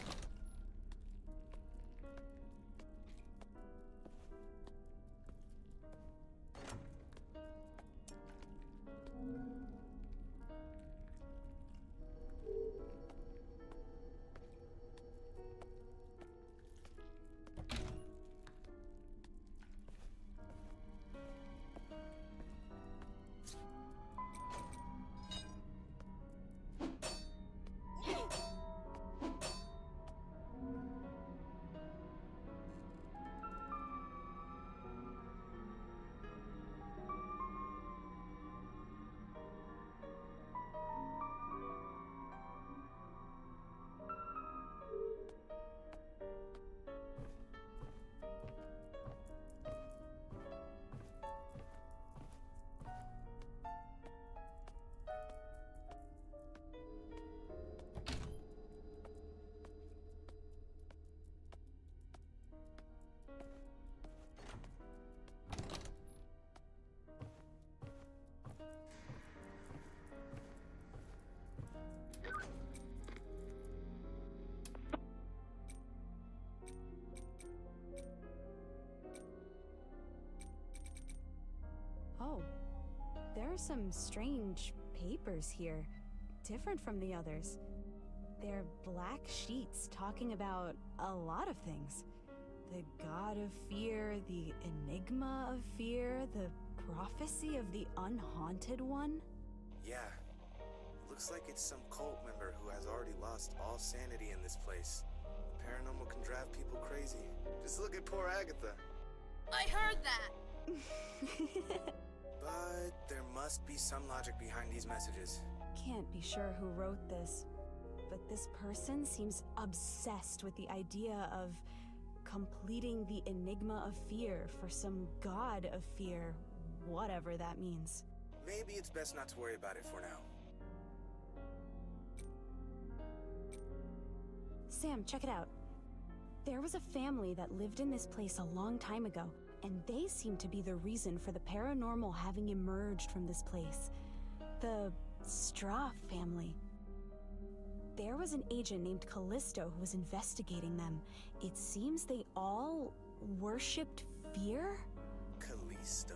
Oh, there are some strange papers here, different from the others. They're black sheets talking about a lot of things. The god of fear, the enigma of fear, the prophecy of the unhaunted one. Yeah. Looks like it's some cult member who has already lost all sanity in this place. Paranormal can drive people crazy. Just look at poor Agatha. I heard that! But there must be some logic behind these messages. Can't be sure who wrote this, but this person seems obsessed with the idea of completing the enigma of fear for some god of fear, whatever that means. Maybe it's best not to worry about it for now. Sam, check it out. There was a family that lived in this place a long time ago, and they seem to be the reason for the paranormal having emerged from this place. The Straw family. There was an agent named Callisto who was investigating them. It seems they all worshipped fear? Callisto.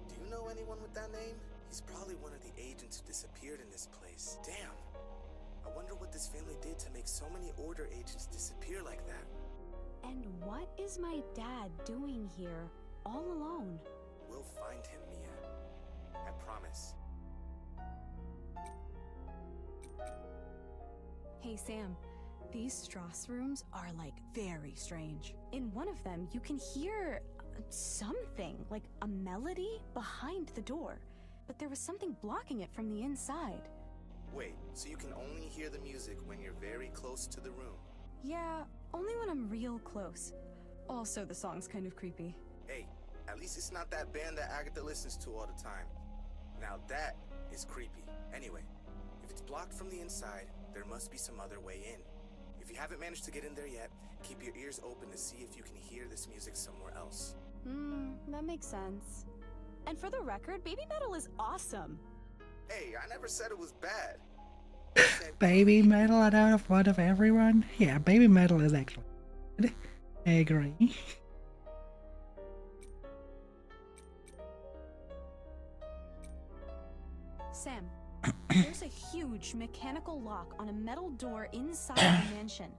Do you know anyone with that name? He's probably one of the agents who disappeared in this place. Damn. I wonder what this family did to make so many Order agents disappear like that. And what is my dad doing here, all alone? We'll find him, Mia. I promise. Hey Sam, these Strauss rooms are like very strange. In one of them, you can hear something, like a melody behind the door, but there was something blocking it from the inside. Wait, so you can only hear the music when you're very close to the room? Yeah, only when I'm real close. Also, the song's kind of creepy. Hey, at least it's not that band that Agatha listens to all the time. Now that is creepy. Anyway, if it's blocked from the inside, there must be some other way in. If you haven't managed to get in there yet, keep your ears open to see if you can hear this music somewhere else. That makes sense. And for the record, Baby Metal is awesome. Hey, I never said it was bad. Baby Metal out of one of everyone? Yeah, Baby Metal is actually good. I agree. Sam, there's a huge mechanical lock on a metal door inside the mansion.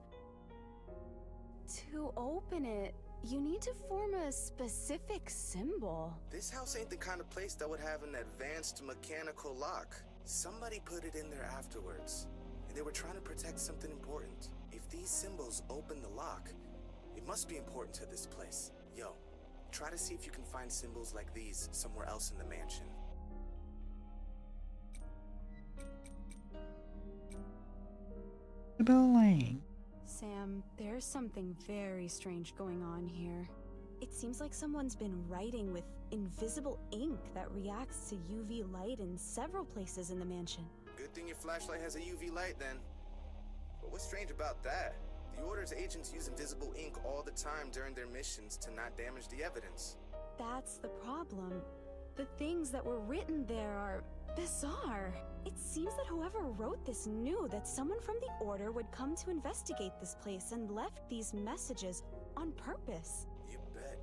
To open it, you need to form a specific symbol. This house ain't the kind of place that would have an advanced mechanical lock. Somebody put it in there afterwards, and they were trying to protect something important. If these symbols open the lock, it must be important to this place. Yo, try to see if you can find symbols like these somewhere else in the mansion. Building. Sam, there's something very strange going on here. It seems like someone's been writing with invisible ink that reacts to UV light in several places in the mansion. Good thing your flashlight has a UV light then. But what's strange about that? The Order's agents use invisible ink all the time during their missions to not damage the evidence. That's the problem. The things that were written there are bizarre. It seems that whoever wrote this knew that someone from the Order would come to investigate this place and left these messages on purpose. You bet.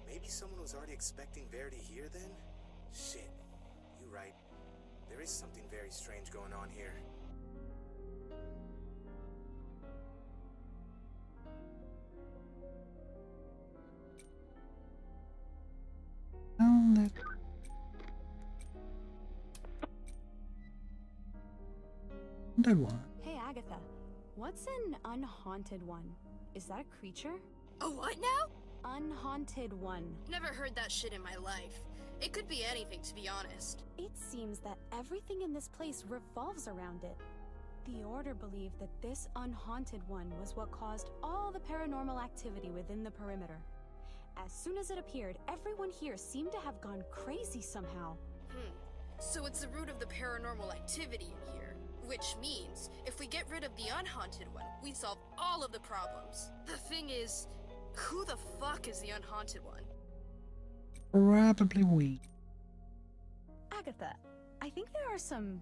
Maybe someone was already expecting Verity here then? Shit. You're right. There is something very strange going on here. Oh, that... That one. Hey, Agatha. What's an unhaunted one? Is that a creature? A what now? Unhaunted one. Never heard that shit in my life. It could be anything, to be honest. It seems that everything in this place revolves around it. The Order believed that this unhaunted one was what caused all the paranormal activity within the perimeter. As soon as it appeared, everyone here seemed to have gone crazy somehow. So it's the root of the paranormal activity in here. Which means, if we get rid of the unhaunted one, we solve all of the problems. The thing is, who the fuck is the unhaunted one? Probably we. Agatha, I think there are some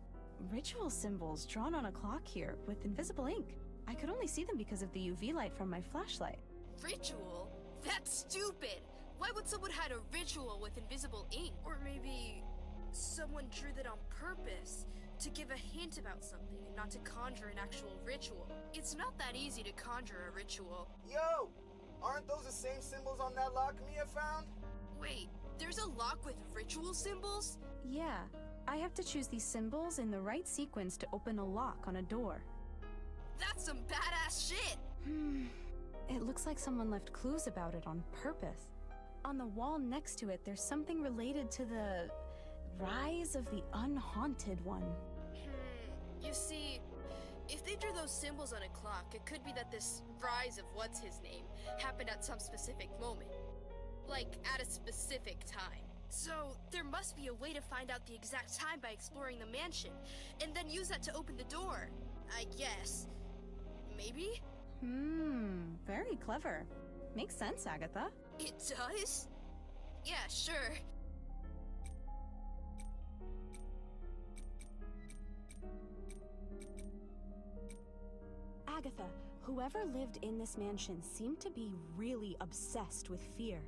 ritual symbols drawn on a clock here with invisible ink. I could only see them because of the UV light from my flashlight. Ritual? That's stupid! Why would someone had a ritual with invisible ink? Or maybe someone drew that on purpose to give a hint about something and not to conjure an actual ritual. It's not that easy to conjure a ritual. Yo! Aren't those the same symbols on that lock Mia found? Wait, there's a lock with ritual symbols? Yeah, I have to choose these symbols in the right sequence to open a lock on a door. That's some badass shit! It looks like someone left clues about it on purpose. On the wall next to it, there's something related to the rise of the unhaunted one. You see, if they drew those symbols on a clock, it could be that this rise of what's-his-name happened at some specific moment. Like, at a specific time. So, there must be a way to find out the exact time by exploring the mansion, and then use that to open the door. I guess. Maybe? Very clever. Makes sense, Agatha. It does? Yeah, sure. Agatha, whoever lived in this mansion seemed to be really obsessed with fear.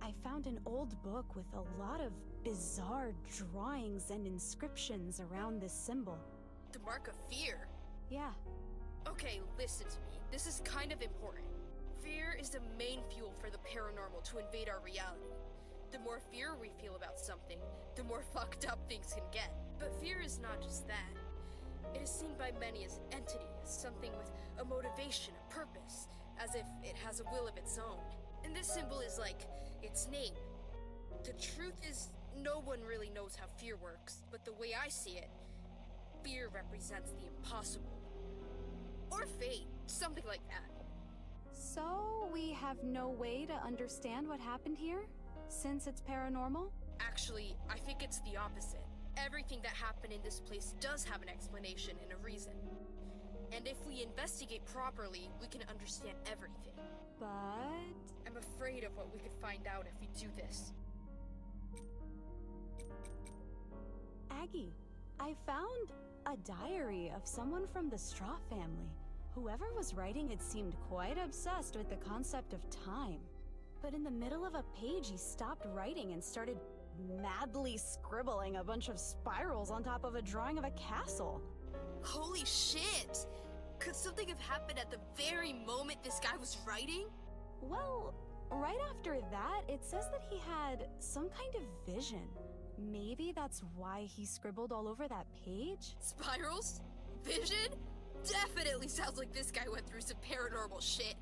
I found an old book with a lot of bizarre drawings and inscriptions around this symbol. The mark of fear? Yeah. Okay, listen to me. This is kind of important. Fear is the main fuel for the paranormal to invade our reality. The more fear we feel about something, the more fucked up things can get. But fear is not just that. It is seen by many as an entity, as something with a motivation, a purpose, as if it has a will of its own. And this symbol is like its name. The truth is, no one really knows how fear works, but the way I see it, fear represents the impossible. Or fate, something like that. So, we have no way to understand what happened here? Since it's paranormal? Actually, I think it's the opposite. Everything that happened in this place does have an explanation and a reason. And if we investigate properly, we can understand everything. But... I'm afraid of what we could find out if we do this. Aggie, I found a diary of someone from the Straw family. Whoever was writing it seemed quite obsessed with the concept of time. But in the middle of a page, he stopped writing and started madly scribbling a bunch of spirals on top of a drawing of a castle. Holy shit! Could something have happened at the very moment this guy was writing? Well, right after that, it says that he had some kind of vision. Maybe that's why he scribbled all over that page? Spirals? Vision? Definitely sounds like this guy went through some paranormal shit.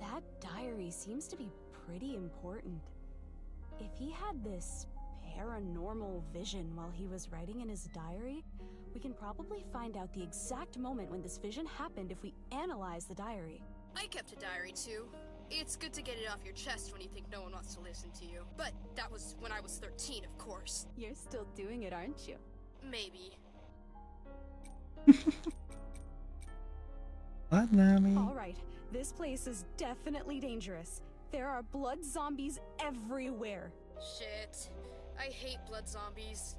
That diary seems to be pretty important. If he had this paranormal vision while he was writing in his diary, we can probably find out the exact moment when this vision happened if we analyze the diary. I kept a diary too. It's good to get it off your chest when you think no one wants to listen to you. But that was when I was 13, of course. You're still doing it, aren't you? Maybe. Blood zombie. Alright, this place is definitely dangerous. There are blood zombies everywhere. Shit. I hate blood zombies.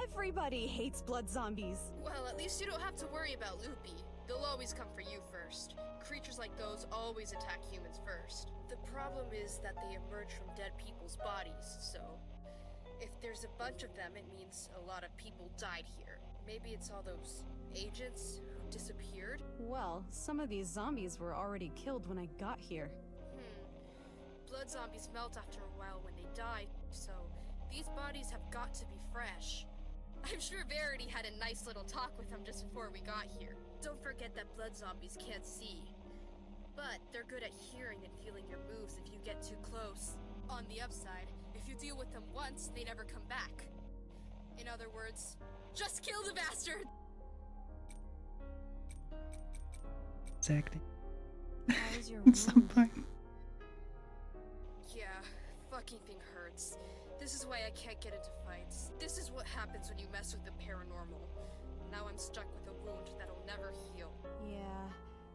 Everybody hates blood zombies. Well, at least you don't have to worry about Loopy. They'll always come for you first. Creatures like those always attack humans first. The problem is that they emerge from dead people's bodies, so if there's a bunch of them, it means a lot of people died here. Maybe it's all those agents who disappeared? Well, some of these zombies were already killed when I got here. Blood zombies melt after a while when they die, so these bodies have got to be fresh. I'm sure Verity had a nice little talk with them just before we got here. Don't forget that blood zombies can't see. But they're good at hearing and feeling your moves if you get too close. On the upside, if you deal with them once, they never come back. In other words, just kill the bastard! Exactly. How is your At some wound? point. Yeah, fucking thing hurts. This is why I can't get into fights. This is what happens when you mess with the paranormal. Now I'm stuck with a wound that'll never heal. Yeah,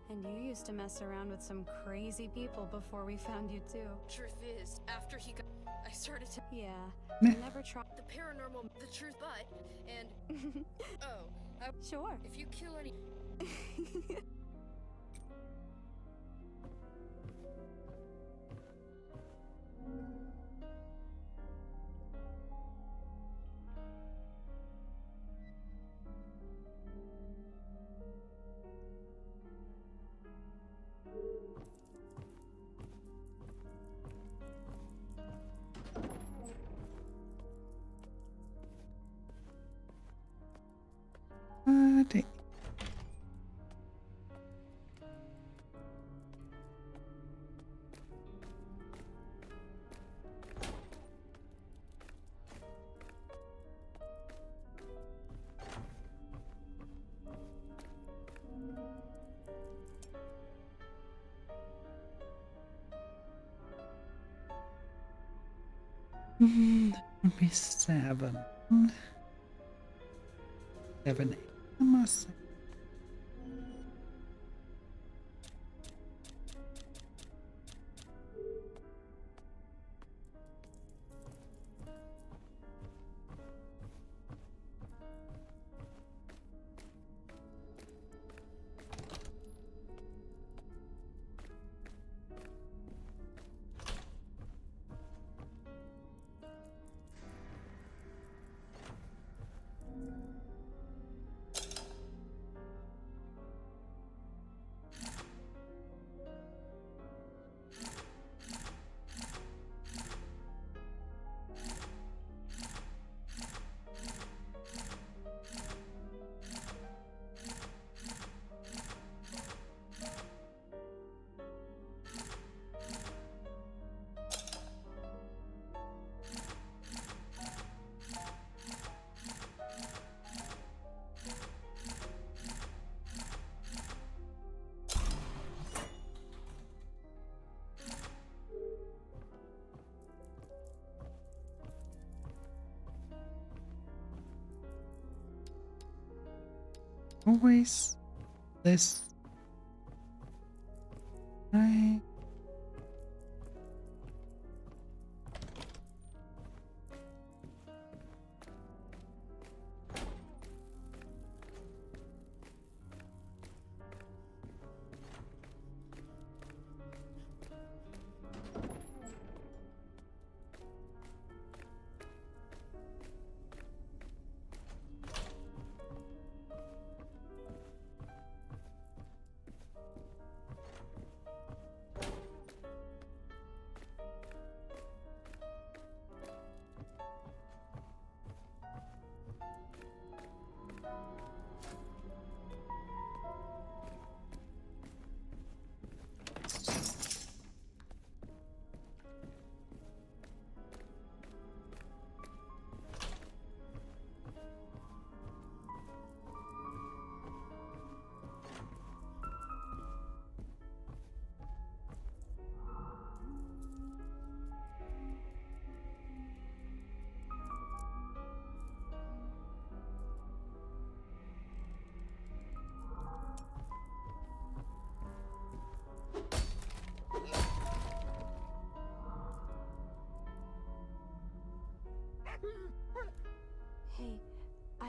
and you used to mess around with some crazy people before we found you too. Truth is, after he got... I started to... Yeah, Meh. I never tried. The paranormal, the truth, but... And... Oh, Sure. if you kill any... Dang. That would be 7. 7, 8. I must say. Always this. Right.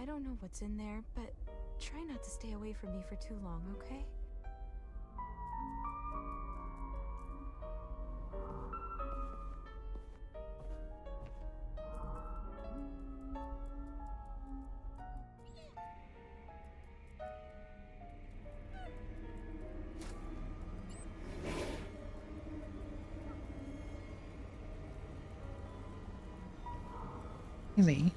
I don't know what's in there, but try not to stay away from me for too long, okay? Easy.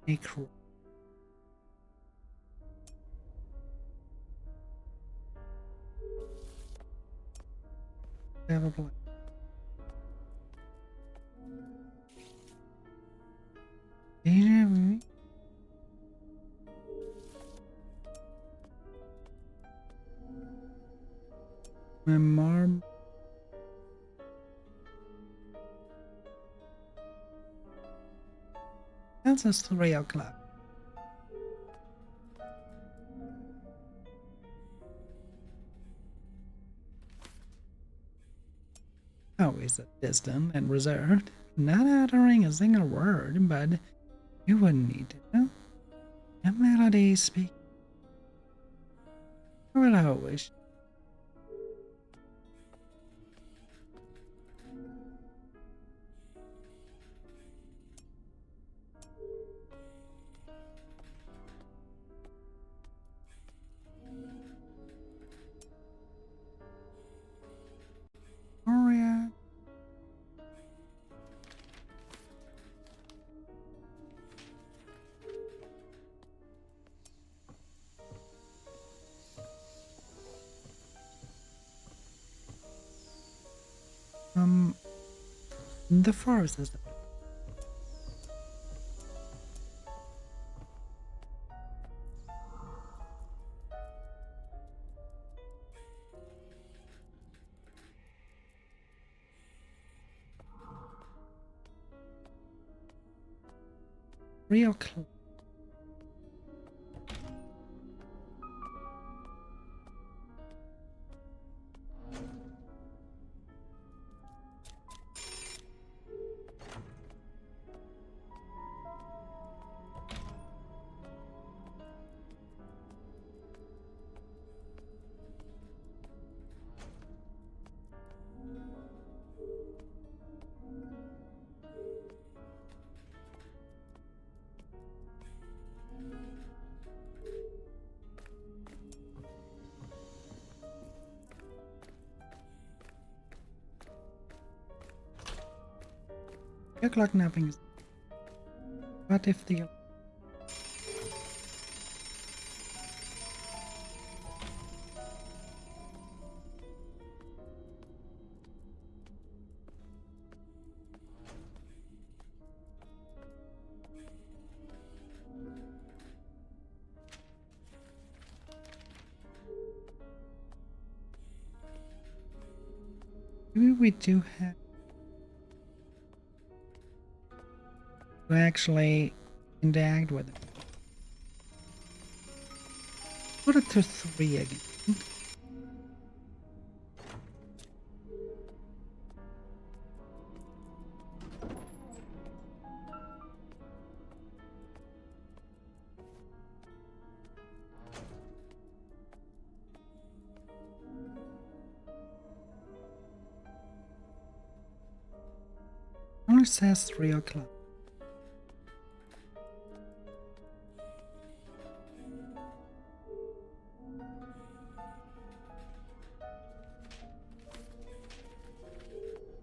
Necro. Never play. Deja vu. Memorable. That's a 3 o'clock. Always distant and reserved, not uttering a single word, but you wouldn't need to. The melody speak. I will always. Gloria. The forest is real close. Look like nothing is. What if the maybe we do have to actually interact with it. Put it to 3 again. Only says 3 o'clock.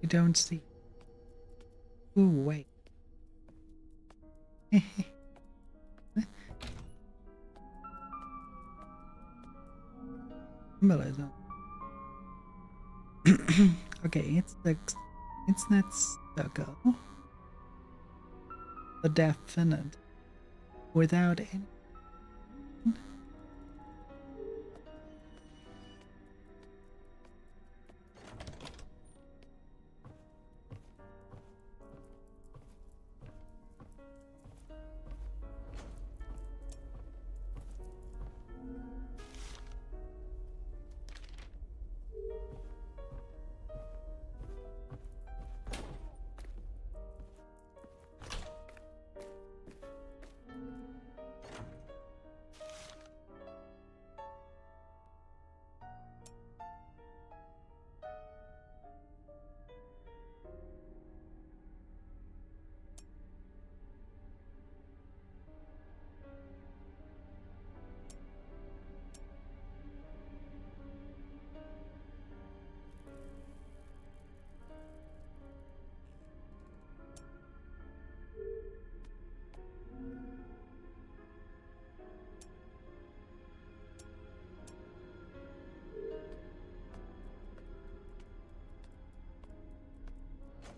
You don't see. Ooh, wait. Symbolism. Okay, it's that circle. The definite. Without any.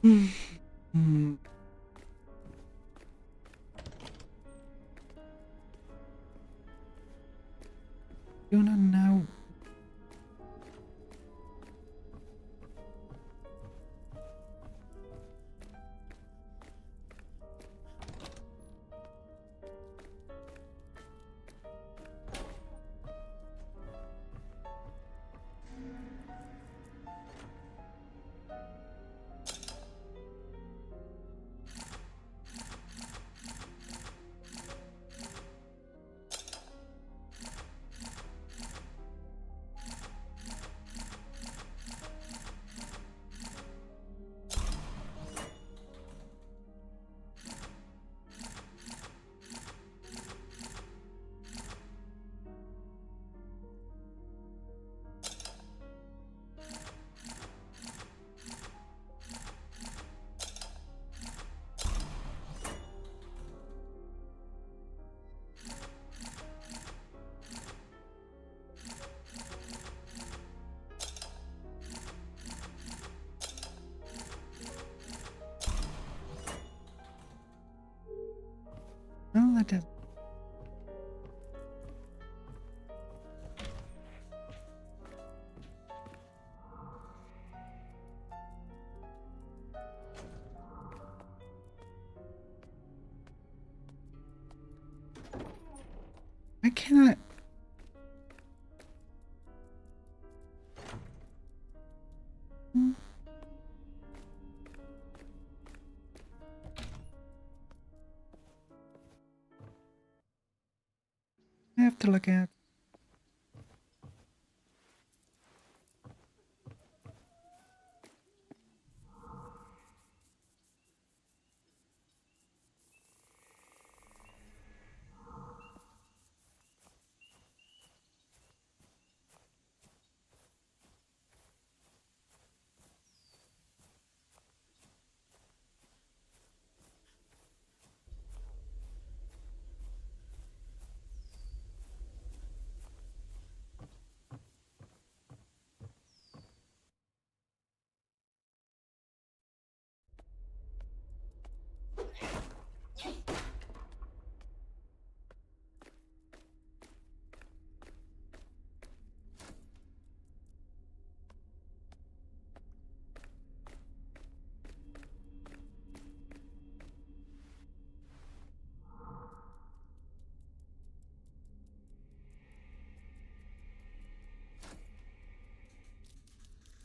Hmm. Do not know. No, that doesn't. I cannot. I have to look at.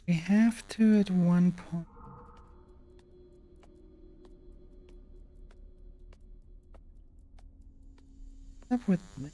We have to at one point. Up with me.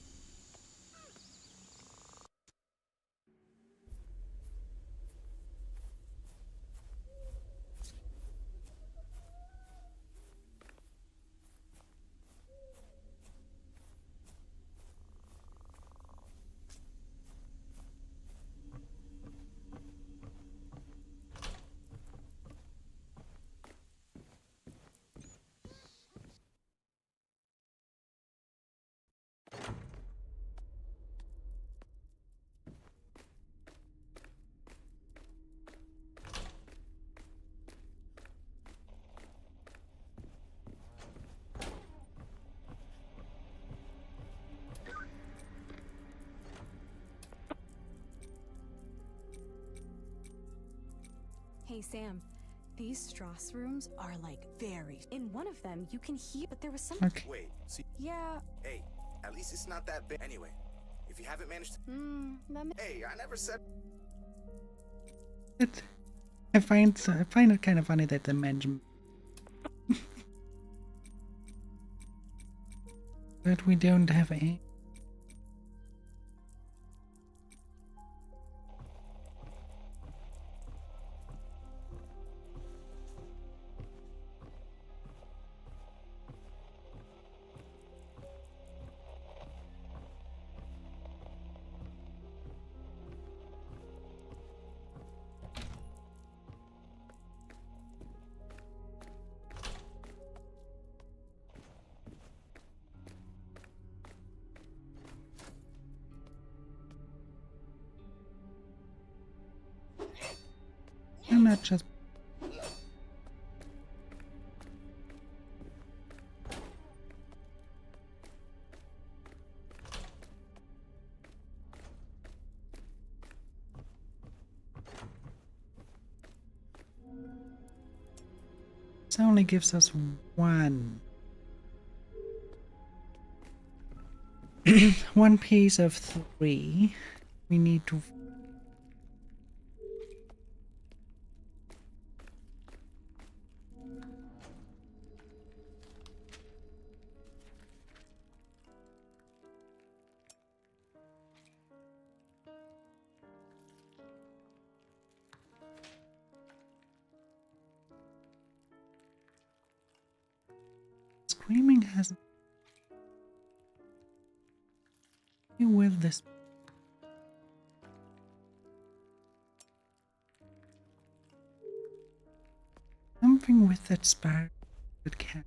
Hey, Sam. These Strauss rooms are like very. In one of them, you can hear, but there was some. Okay. Wait, see, Yeah. hey, at least it's not that big. Anyway, if you haven't managed to. Hey, I never said. I find it kind of funny that the mention. But we don't have any. I'm not just. this only gives us one. One piece of 3. We need to. Screaming has. Will this? Something with that spiral cat.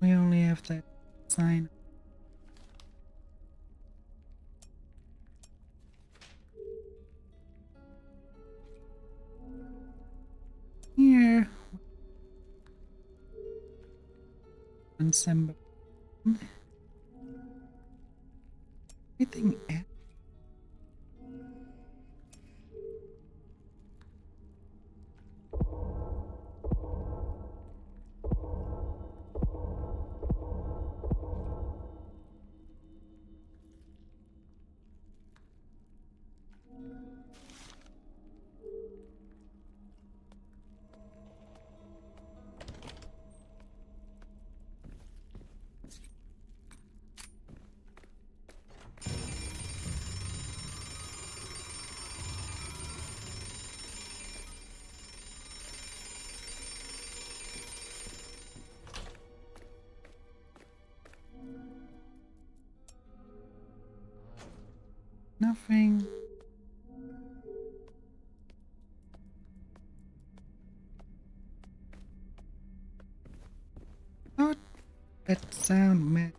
We only have that sign. Here. December. Anything else? Nothing. Not that sound, man.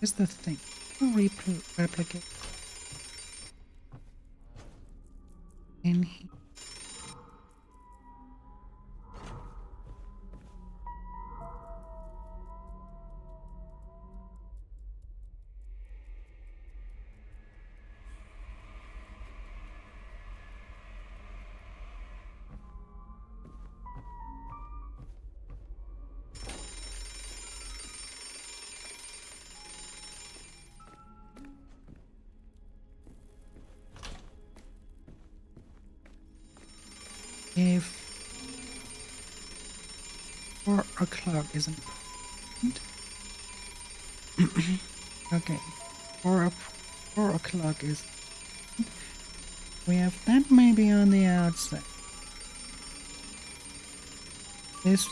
Here's the thing. Replicate. In here. If 4 o'clock is important. Okay, 4 o'clock is We have that maybe on the outside. This.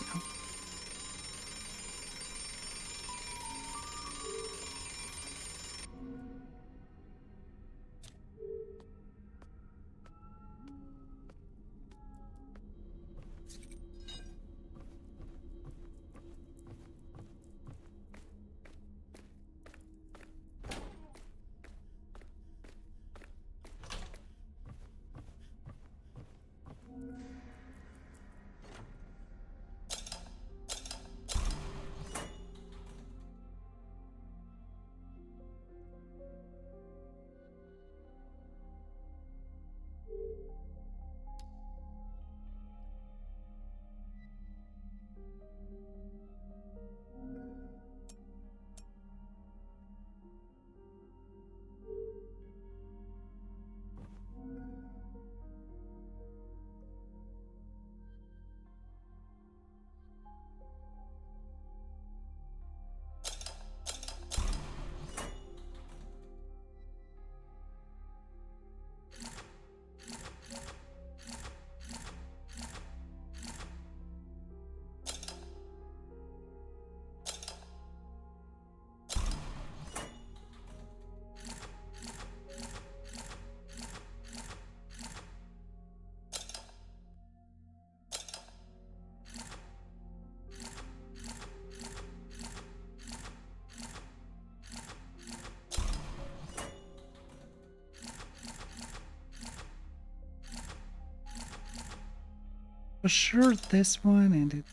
For sure, this one and it.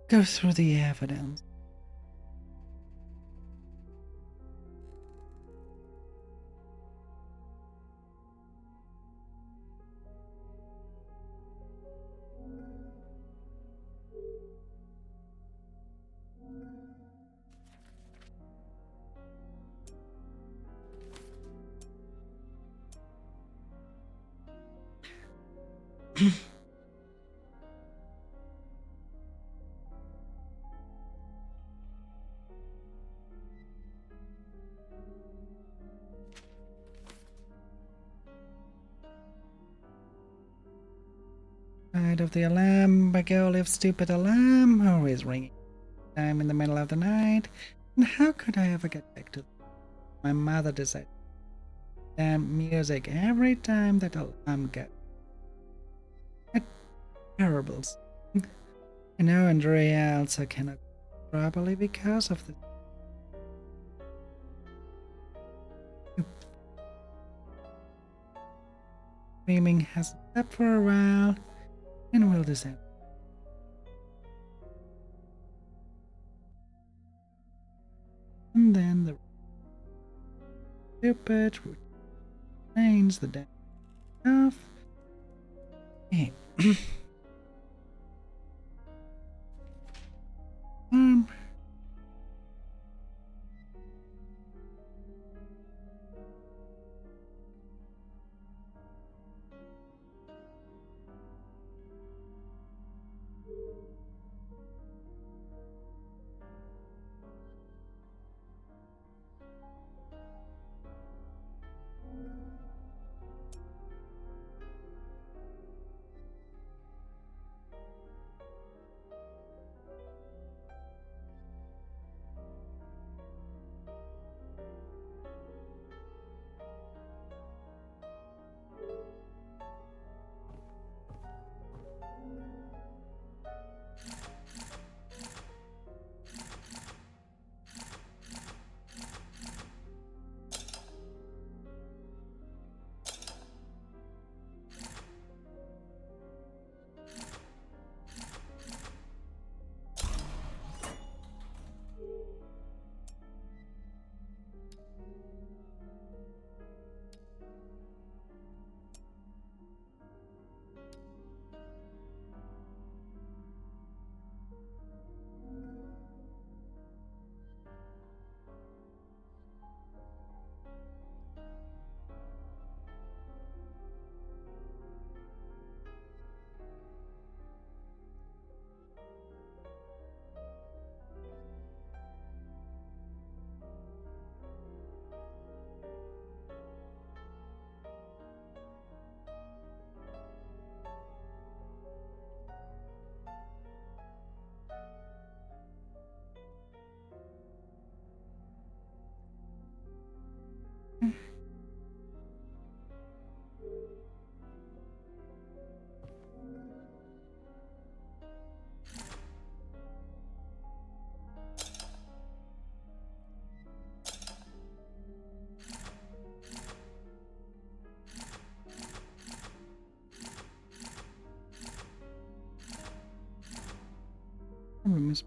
Go through the evidence. Side of the alarm, my girl, if stupid alarm, always ringing. I'm in the middle of the night, and how could I ever get back to my mother decided damn music every time that alarm gets. A terrible thing. I know Andrea also cannot properly because of this. Screaming has stopped for a while and will descend. And then the stupid remains the damn off. Hey. room is.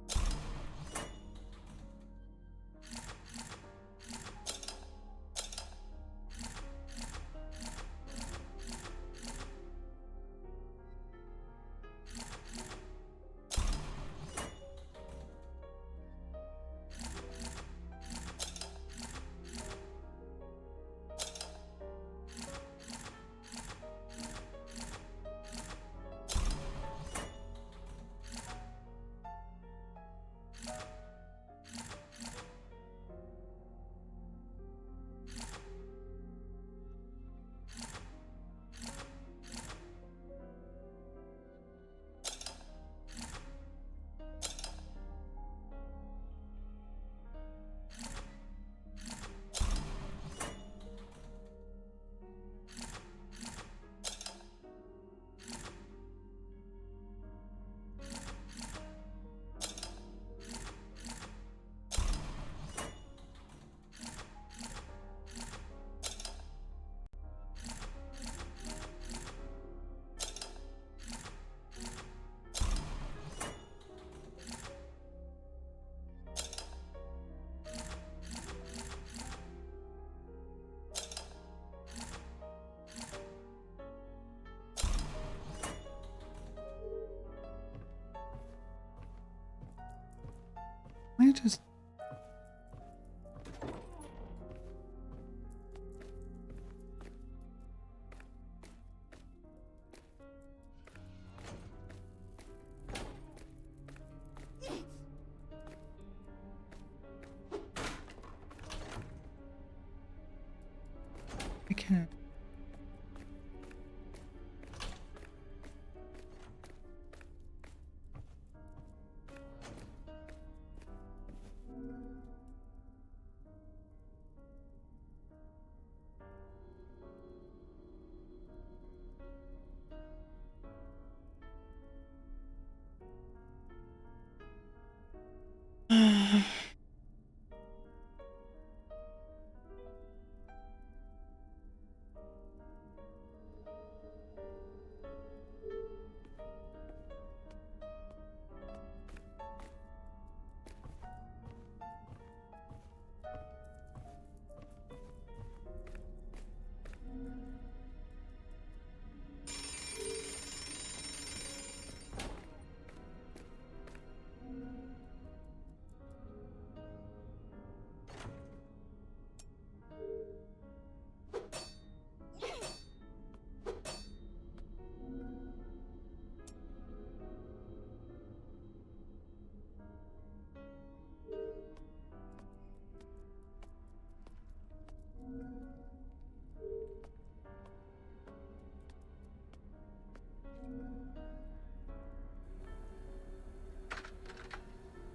I just. I can't.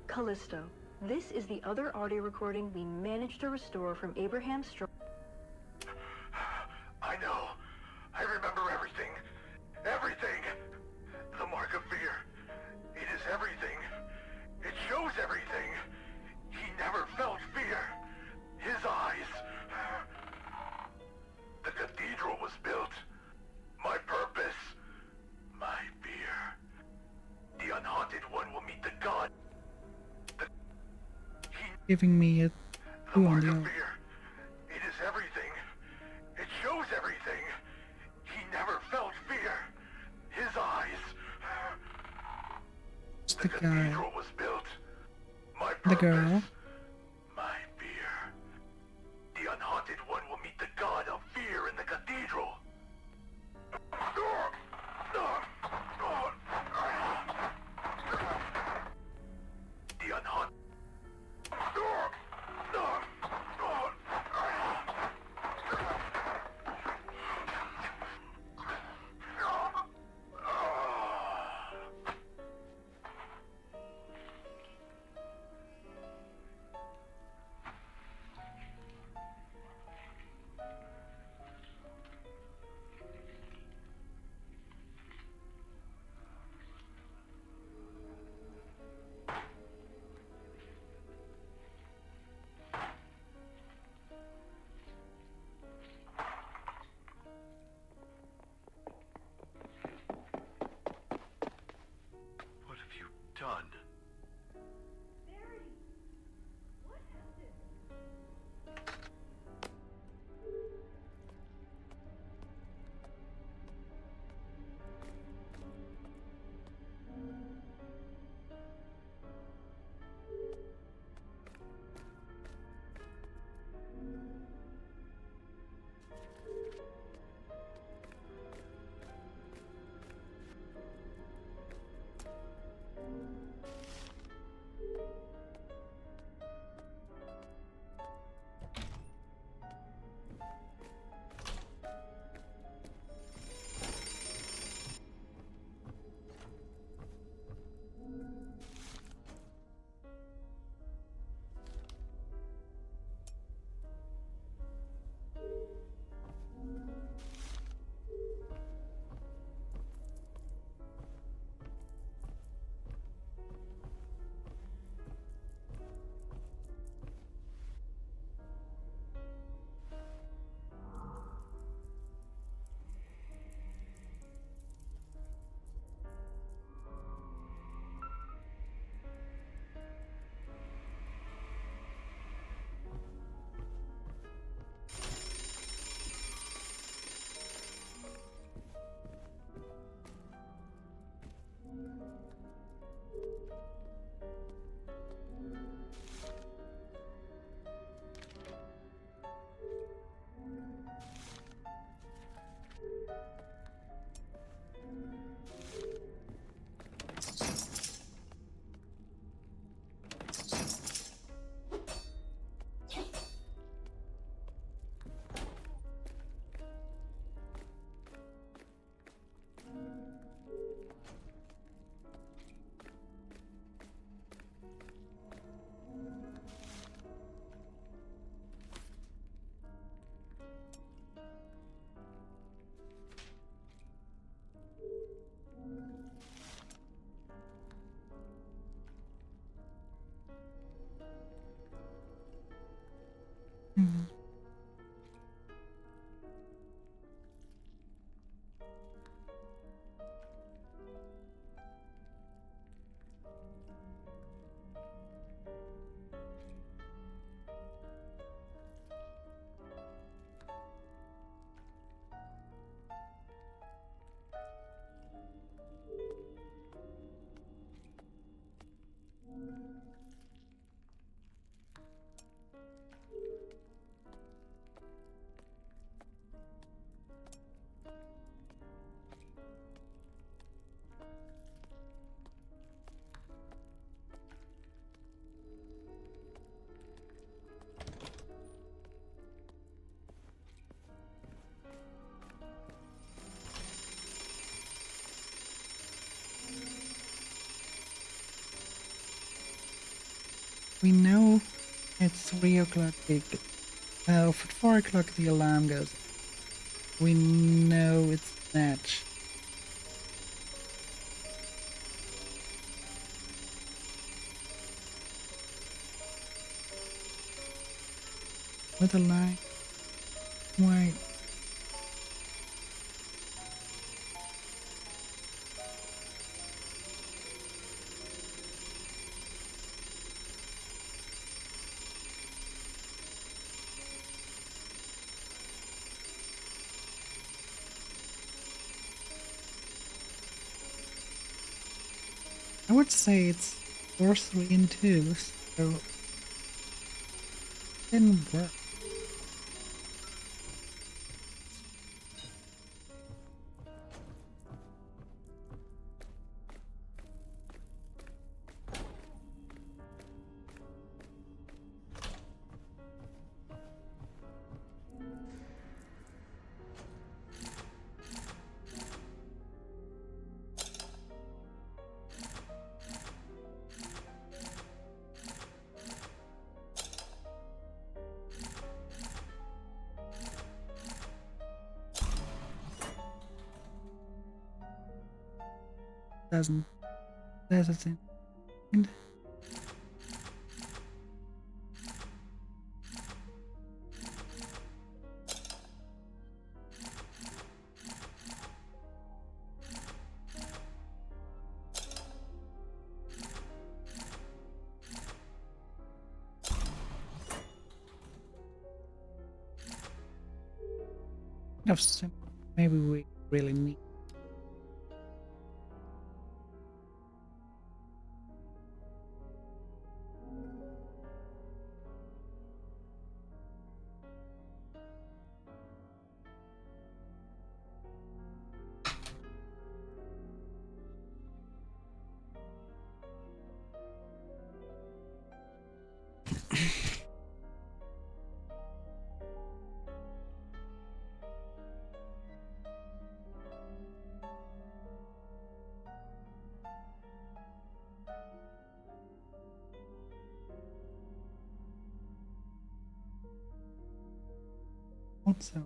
Callisto. This is the other audio recording we managed to restore from Abraham Straw. I know. I remember everything. Everything. The mark of fear. It is everything. It shows everything. He never felt fear. His eyes. The cathedral was built. My purpose. My fear. The unhaunted one will meet the god. Giving me a The clue on mark the of out. fear. It is everything. It shows everything. He never felt fear. His eyes. It's The the guy. cathedral was built. My The purpose. girl. My fear. The unhaunted one will meet the god of fear in the cathedral. The unhaunted. We know it's 3 o'clock. 4 o'clock the alarm goes. We know it's Snatch. With a light. White. I would say it's 4, 3, and 2, so it didn't work. Doesn't. That's a thing. Maybe we really need. Also,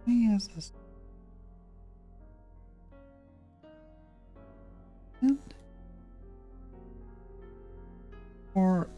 yes, this. Or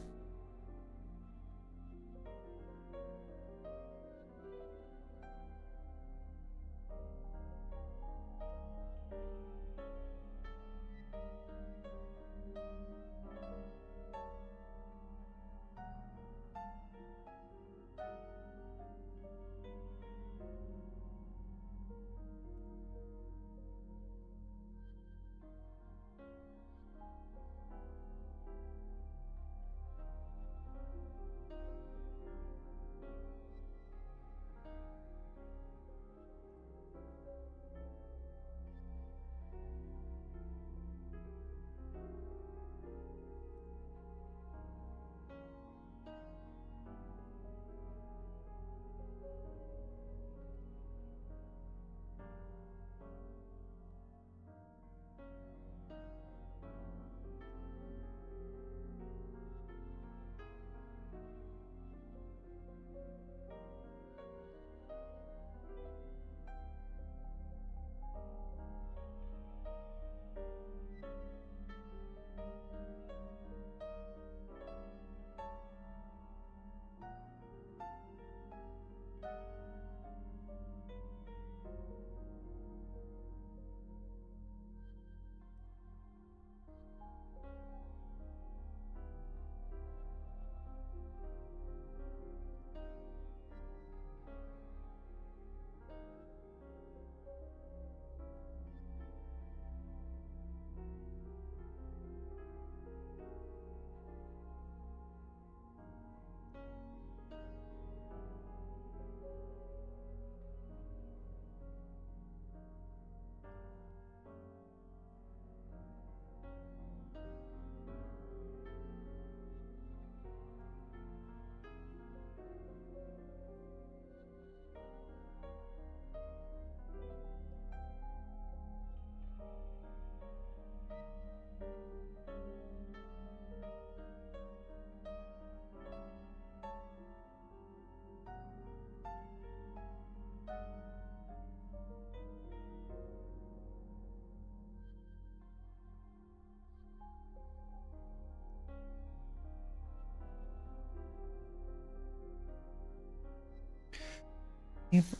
if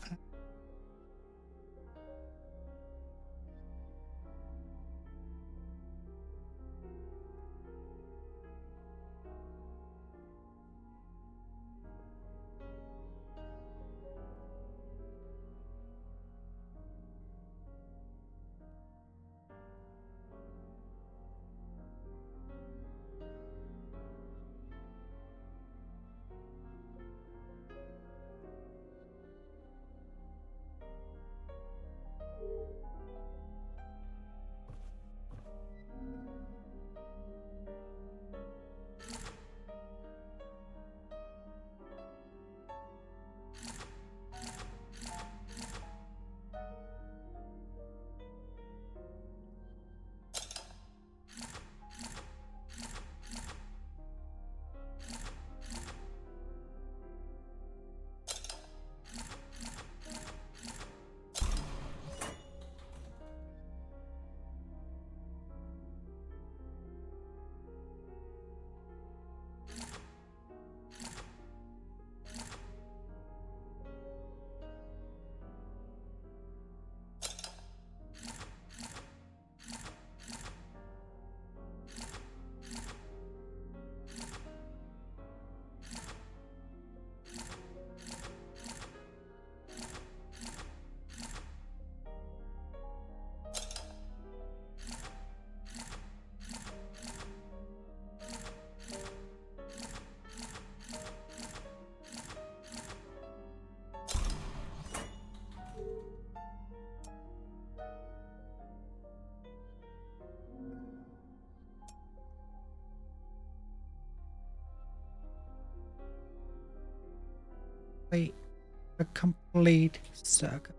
wait a complete circle.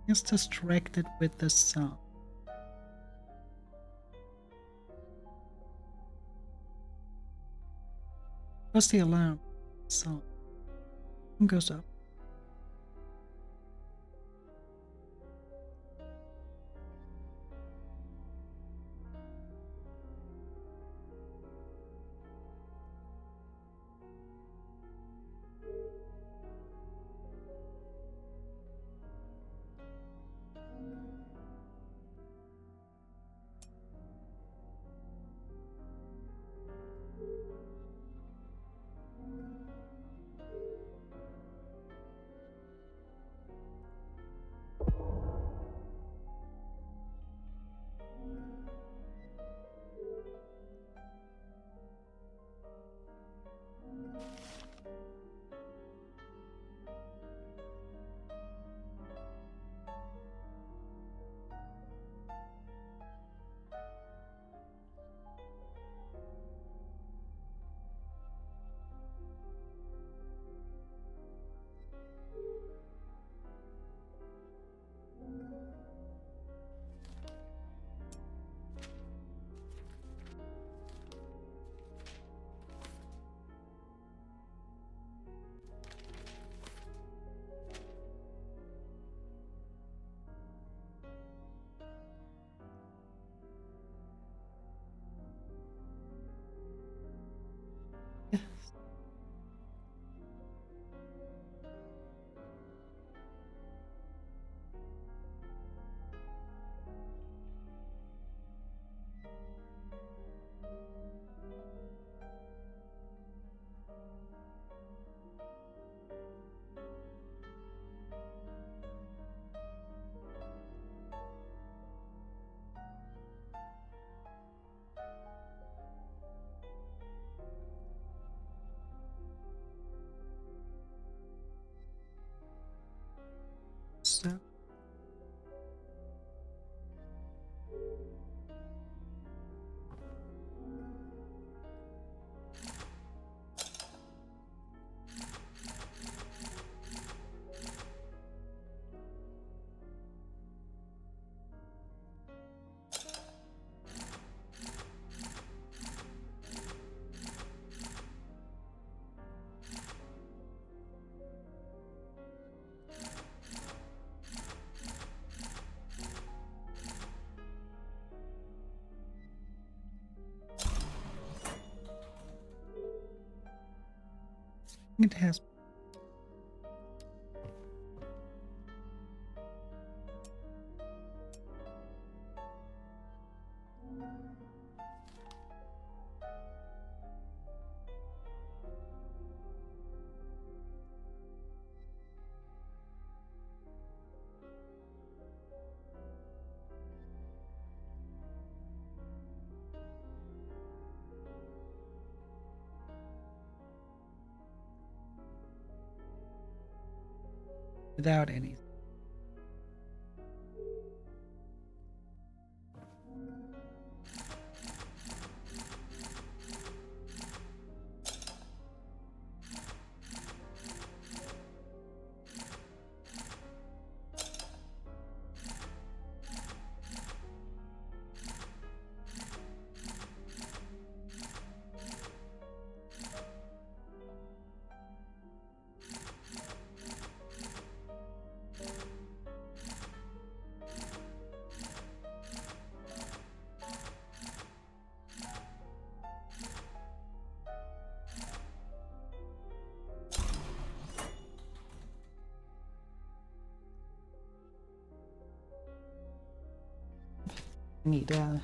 Just distracted with the song. What's the alarm? Song goes up. It has. Without any. Nghĩ ra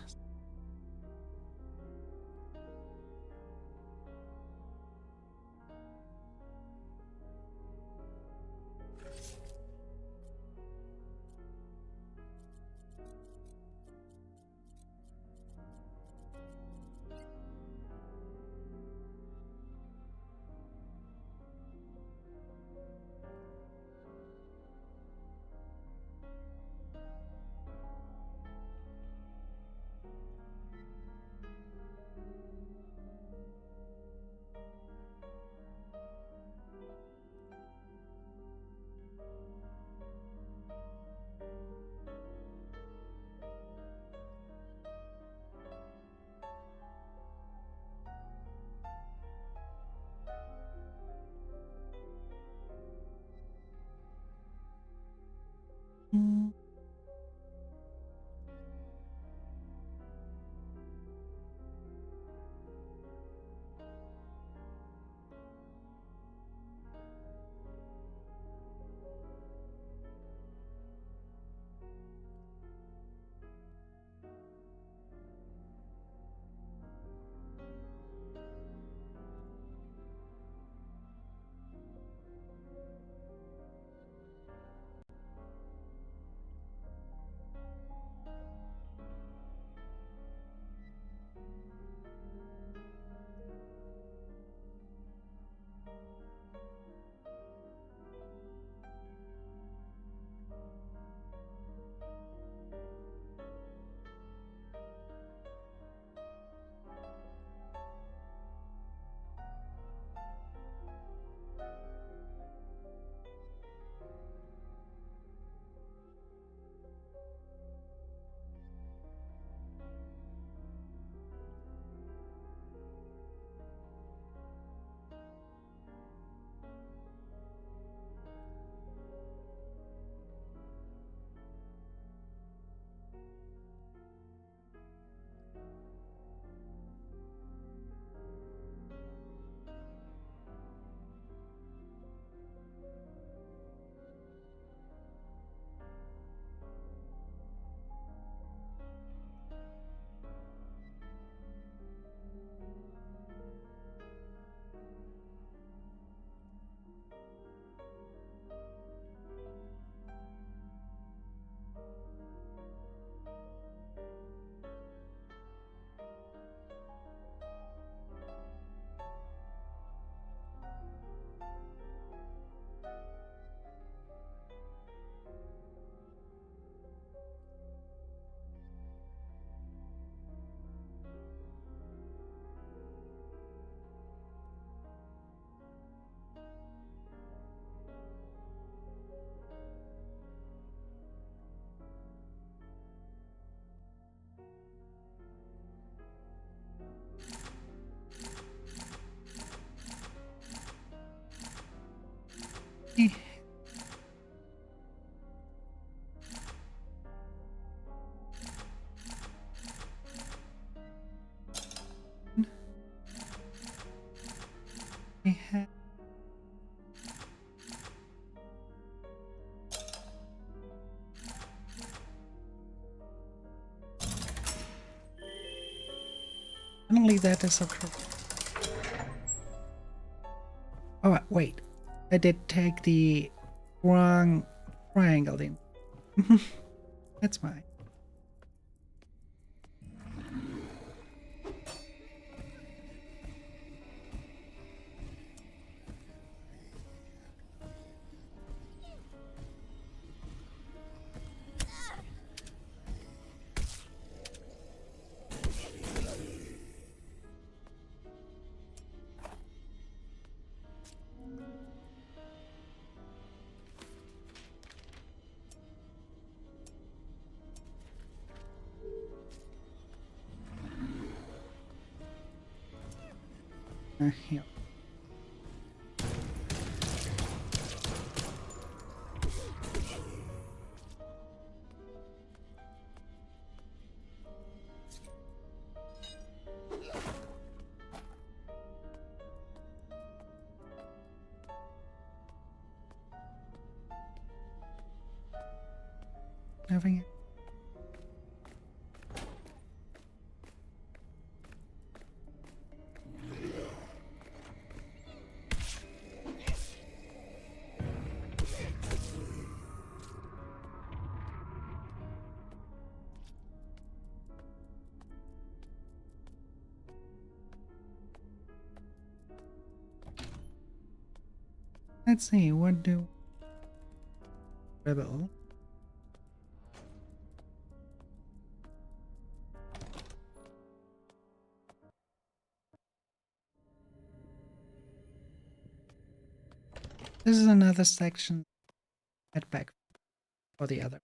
Only that is so true. Oh, wait. I did take the wrong triangle in. That's fine. Here. Nothing. Let's see, what do Rebel? This is another section. Head back for the other.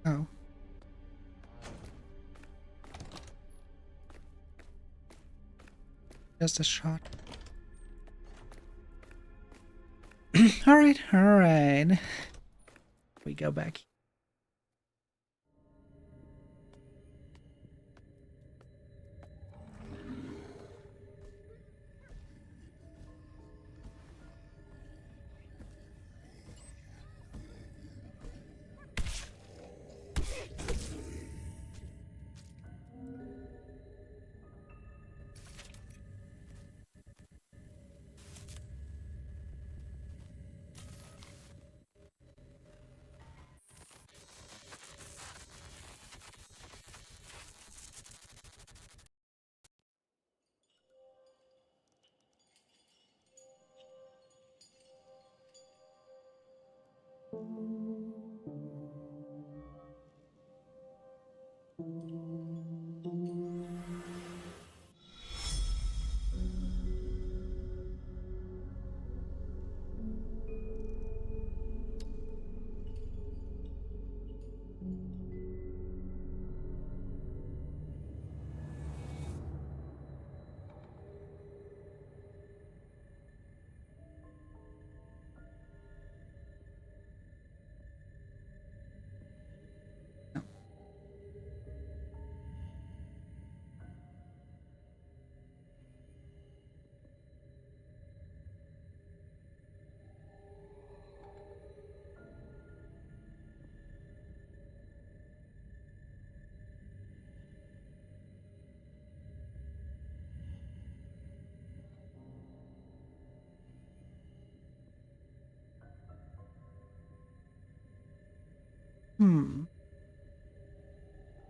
Oh. Just a shot. Alright, alright. We go back.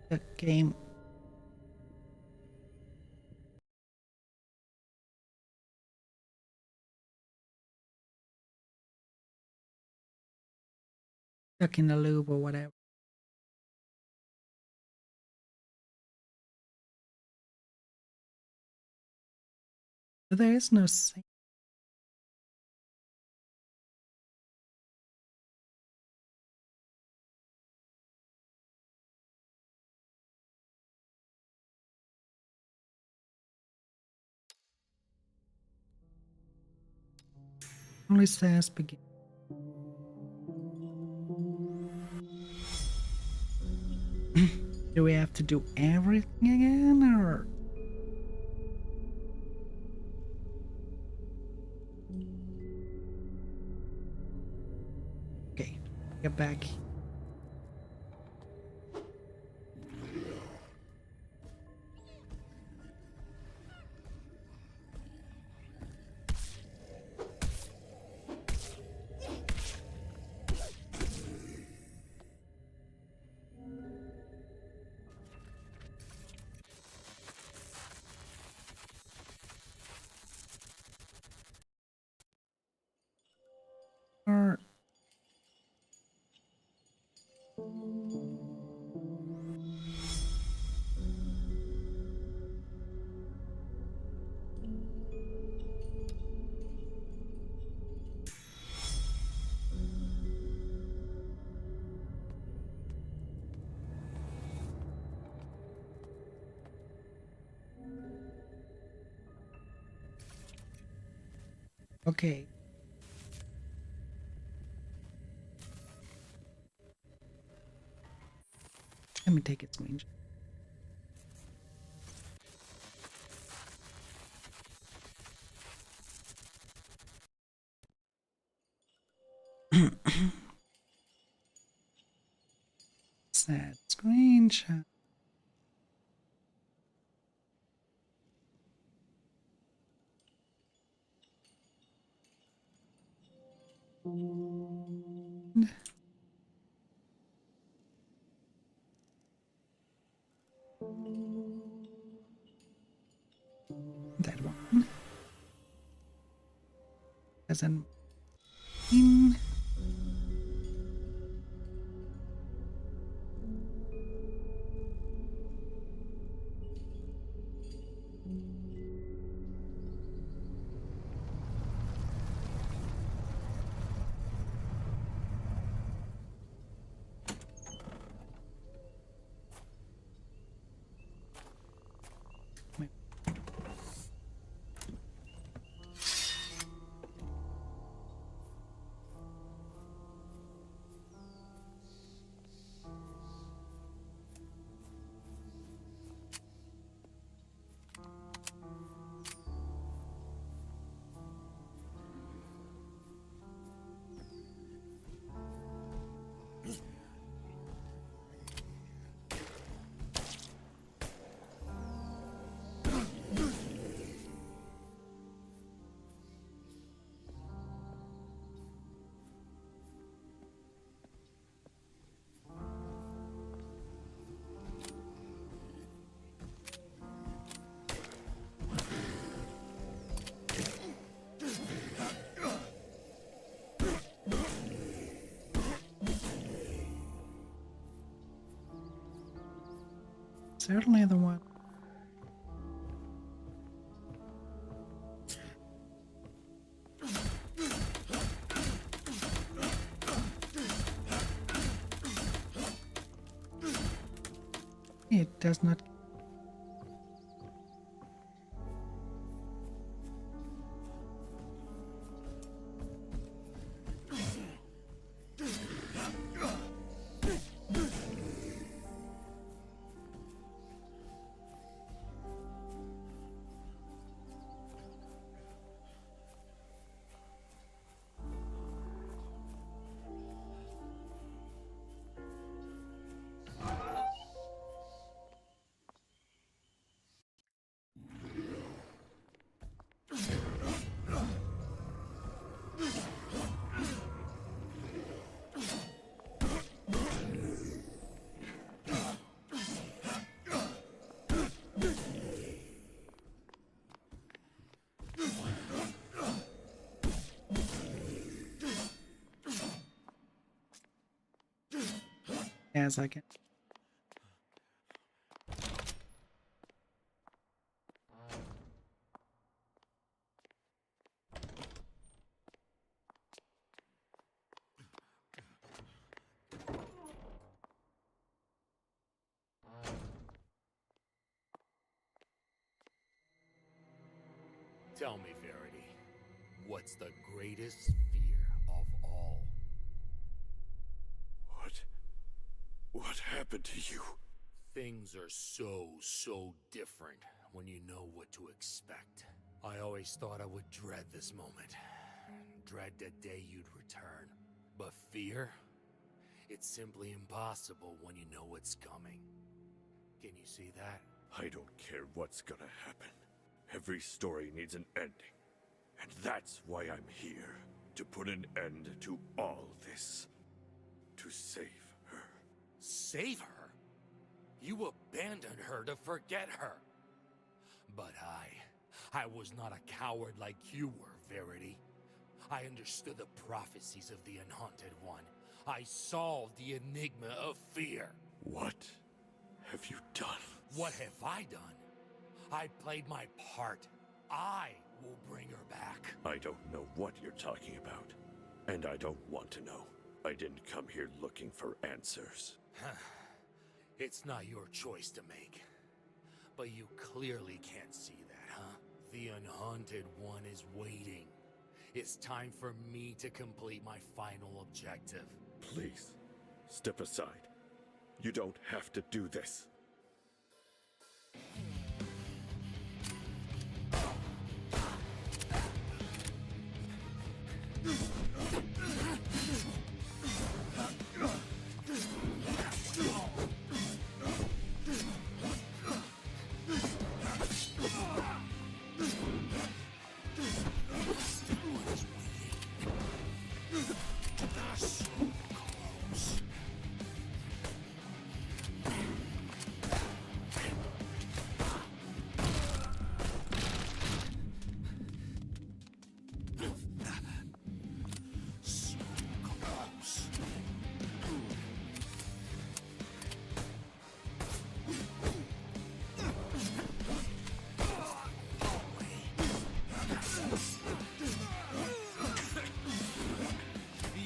The game. Stuck in the loop or whatever. There is no save. Only says begin. Do we have to do everything again, or? Okay, get back. Or okay. Let me take its screenshot. Sad screenshot. That one doesn't mean. Certainly the one. It does not. As I can. Tell me, Verity, what's the greatest fear of all? What happened to you? Things are so different when you know what to expect. I always thought I would dread this moment. Dread the day you'd return. But fear? It's simply impossible when you know what's coming. Can you see that? I don't care what's gonna happen. Every story needs an ending. And that's why I'm here. To put an end to all this. To save her. Save her? You abandoned her to forget her. But I was not a coward like you were, Verity. I understood the prophecies of the Unhaunted One. I solved the enigma of fear. What have you done? What have I done? I played my part. I will bring her back. I don't know what you're talking about. And I don't want to know. I didn't come here looking for answers. It's not your choice to make. But you clearly can't see that, huh? The Unhaunted One is waiting. It's time for me to complete my final objective. Please, step aside. You don't have to do this.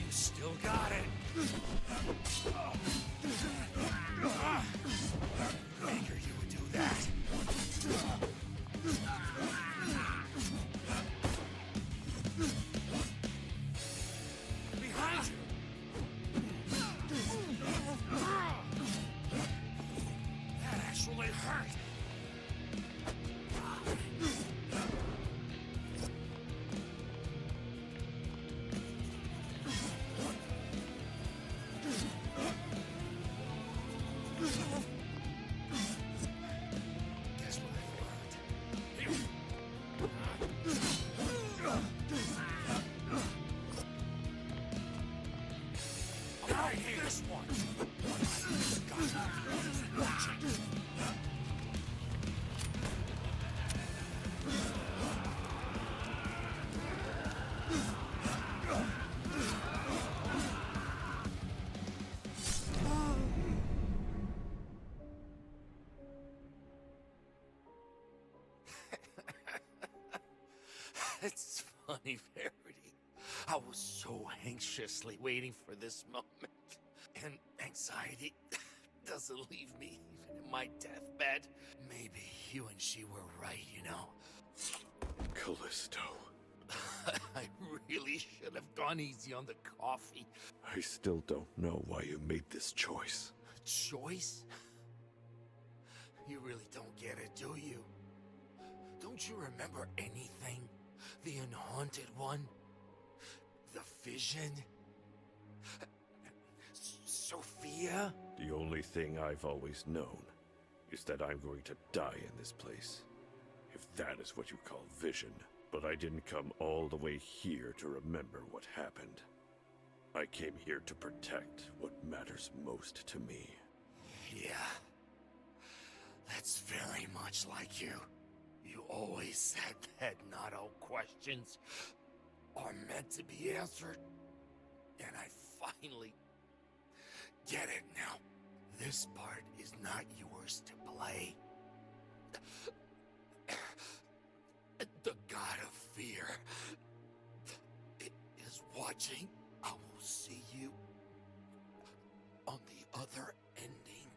Still got it. Figured you would do that. Behind you. That actually hurt. Guess what I've learned? Here. I hate this one. Watching. It's funny, Verity. I was so anxiously waiting for this moment. And anxiety doesn't leave me even in my deathbed. Maybe you and she were right, you know. Callisto. I really should have gone easy on the coffee. I still don't know why you made this choice. Choice? You really don't get it, do you? Don't you remember anything? The Unhaunted One? The Vision? Sophia? The only thing I've always known is that I'm going to die in this place. If that is what you call vision. But I didn't come all the way here to remember what happened. I came here to protect what matters most to me. Yeah. That's very much like you. You always said that not all questions are meant to be answered. And I finally get it now. This part is not yours to play. The God of Fear is watching. I will see you on the other ending.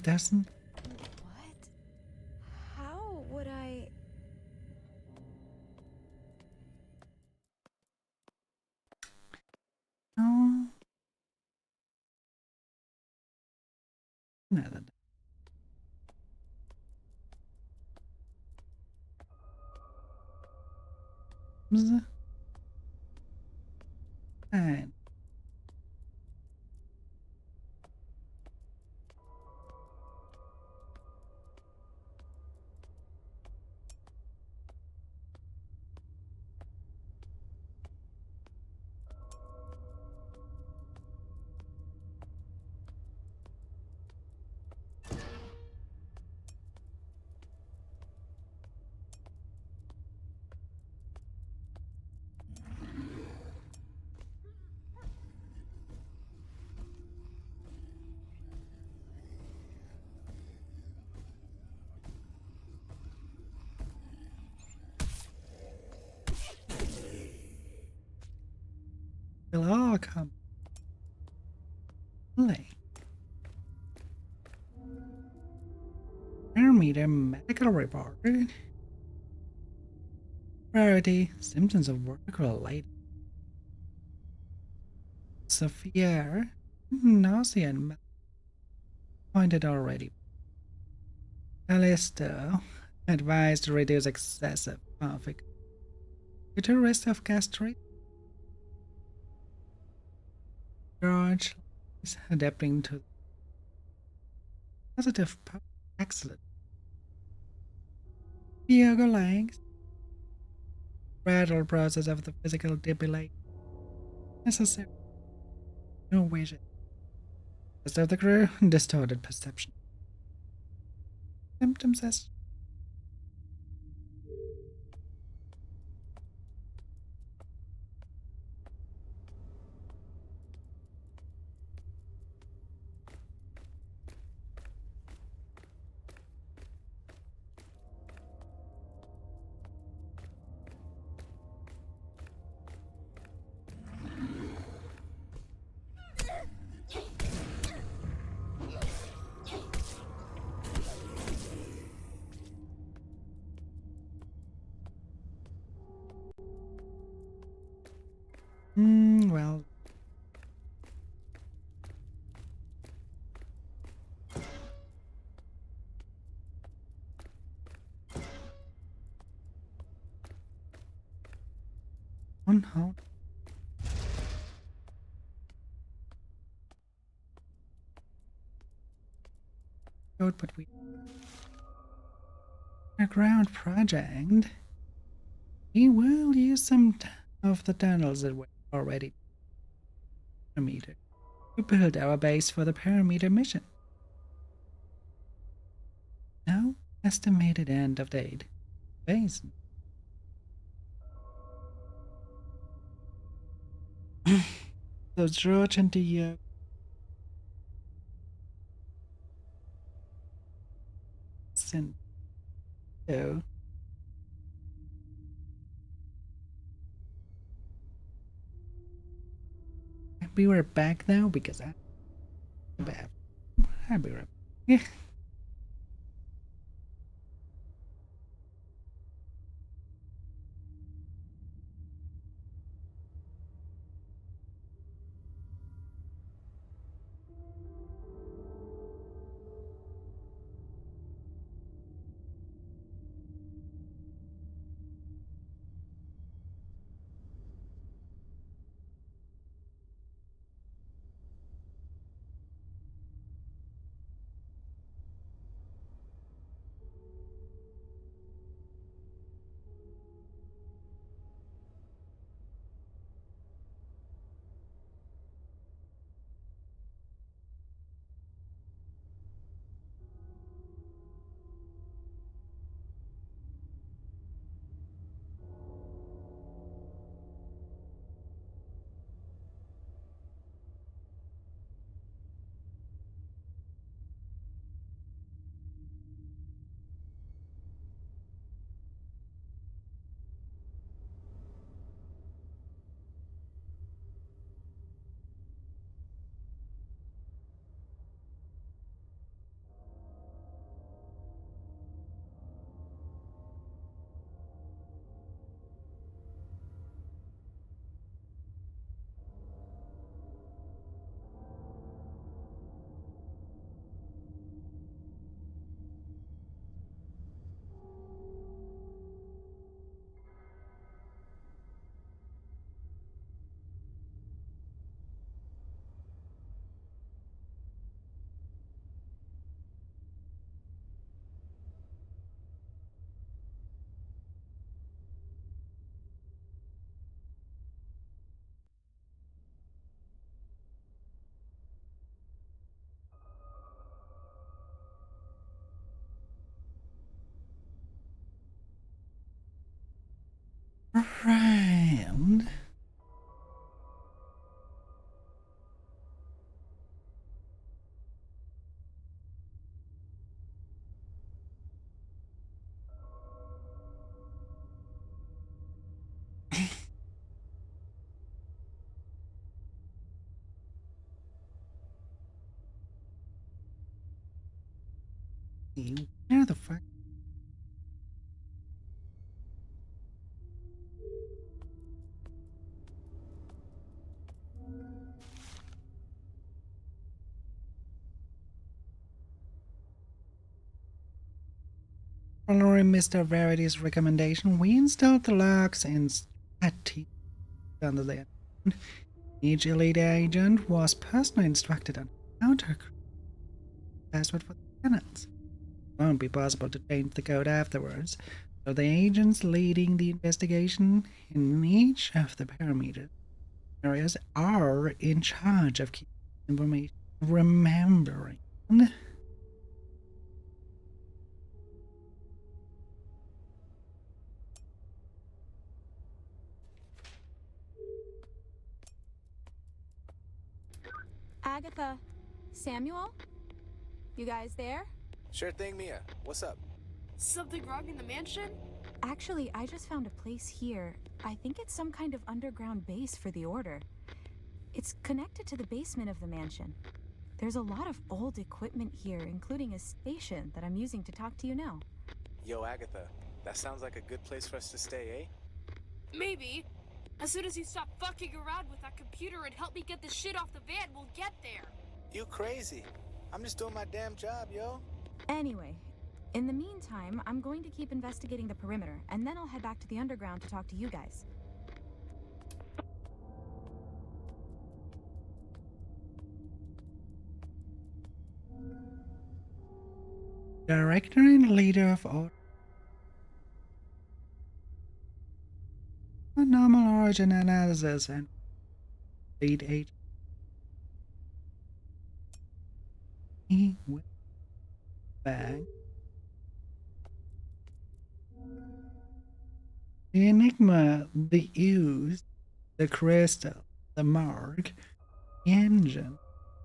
Doesn't. What? How would I... Oh. Nada. And they'll all come. Play. Parameter medical report. Priority symptoms of work related. Severe nausea and pointed already. Callisto advised to reduce excessive traffic due to risk of gastritis. George is adapting to positive excellent. Yoga legs. Gradual process of the physical debility necessary. No vision. Rest of the crew distorted perception. Symptoms as well. One how code, but we underground project. We will use some of the tunnels that were already parameter to build our base for the parameter mission. Now, estimated end of date. Base. So George and the so we were back now because I'll be right back. Yeah. Hey, where the fuck? Following Mr. Verity's recommendation, we installed the locks and strategies under the Each elite agent was personally instructed on how to password for the tenants. It won't be possible to change the code afterwards, so the agents leading the investigation in each of the parameter areas are in charge of keeping information. Remembering. Agatha, Samuel? You guys there? Sure thing, Mia. What's up? Something wrong in the mansion? Actually, I just found a place here. I think it's some kind of underground base for the Order. It's connected to the basement of the mansion. There's a lot of old equipment here, including a station that I'm using to talk to you now. Yo, Agatha. That sounds like a good place for us to stay, eh? Maybe. As soon as you stop fucking around with that computer and help me get this shit off the van, we'll get there. You crazy. I'm just doing my damn job, yo. Anyway, in the meantime, I'm going to keep investigating the perimeter, and then I'll head back to the underground to talk to you guys. Director and leader of Order. Normal origin analysis and lead agent. He went back. The Enigma, the ooze, the crystal, the mark, the engine,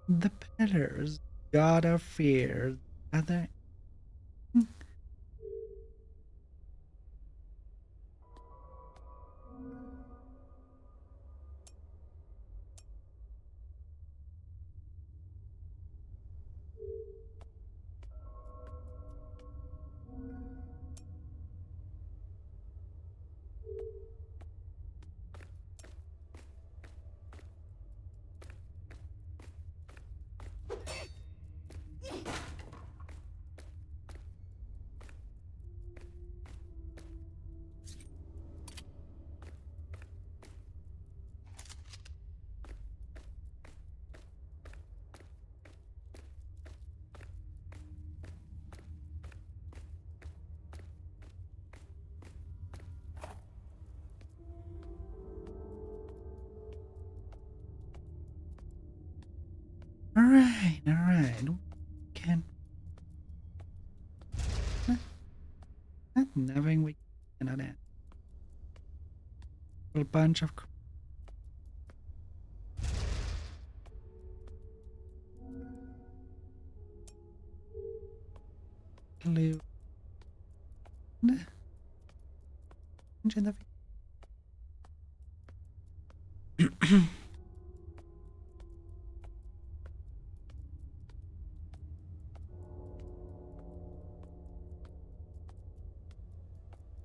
the pillars, god of fear, other. Alright. Can nothing we cannot add. A bunch of clue.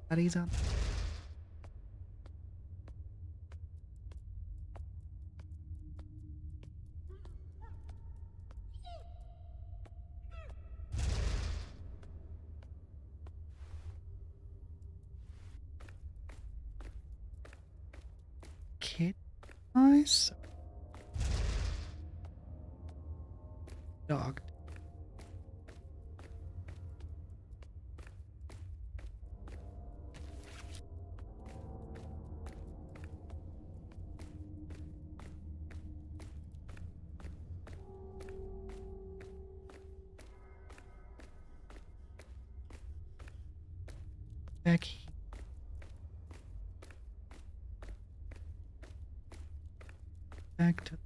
Buddies on. Kid eyes. Dog. Back here. Back to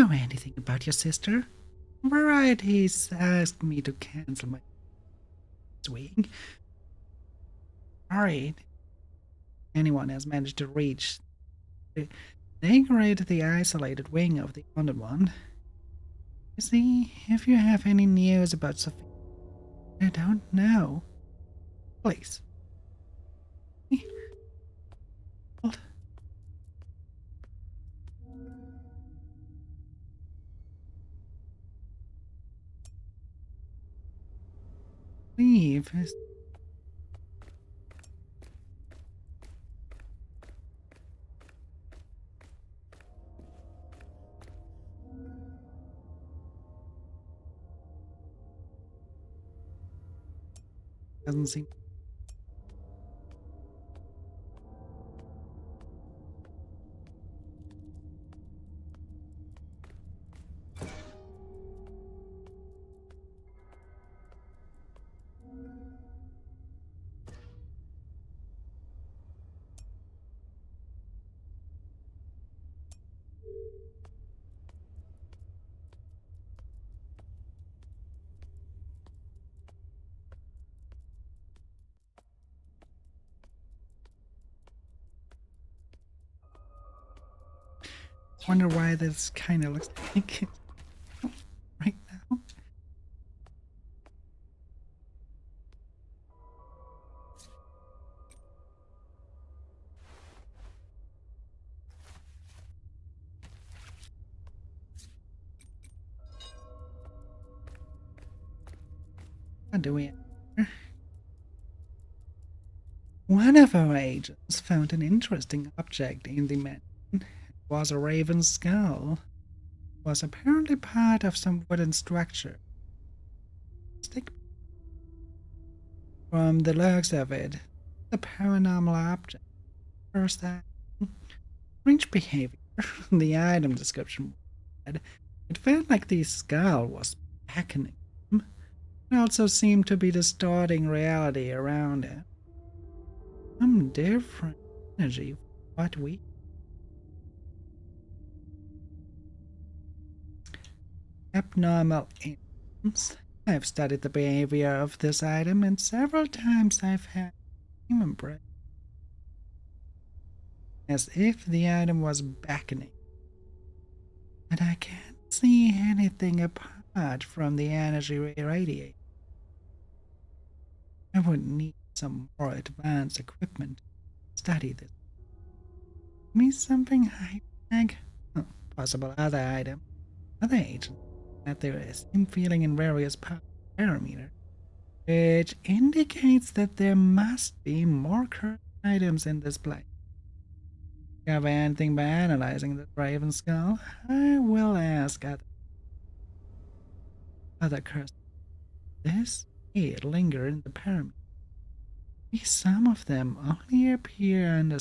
know anything about your sister? Variety's asked me to cancel my swing. Alright. Anyone has managed to reach. They created the isolated wing of the Honored One. You see, if you have any news about Sophia, I don't know. Please. Hold. Leave. Doesn't seem. Wonder why this kind of looks like it right now. How do we enter? One of our agents found an interesting object in the mansion. It was a raven's skull. It was apparently part of some wooden structure. From the looks of it, a paranormal object. First strange behavior. The item description said it felt like the skull was beckoning him. It also seemed to be distorting reality around it. Some different energy from what we. Abnormal items. I've studied the behavior of this item, and several times I've had human breath. As if the item was beckoning. But I can't see anything apart from the energy radiating. I would need some more advanced equipment to study this. Me something high-tech? Oh, possible other item. Other agent. That there is same feeling in various parameters, which indicates that there must be more cursed items in this place. If you have anything by analyzing the Raven Skull, I will ask other cursed. This here linger in the pyramid. Some of them only appear under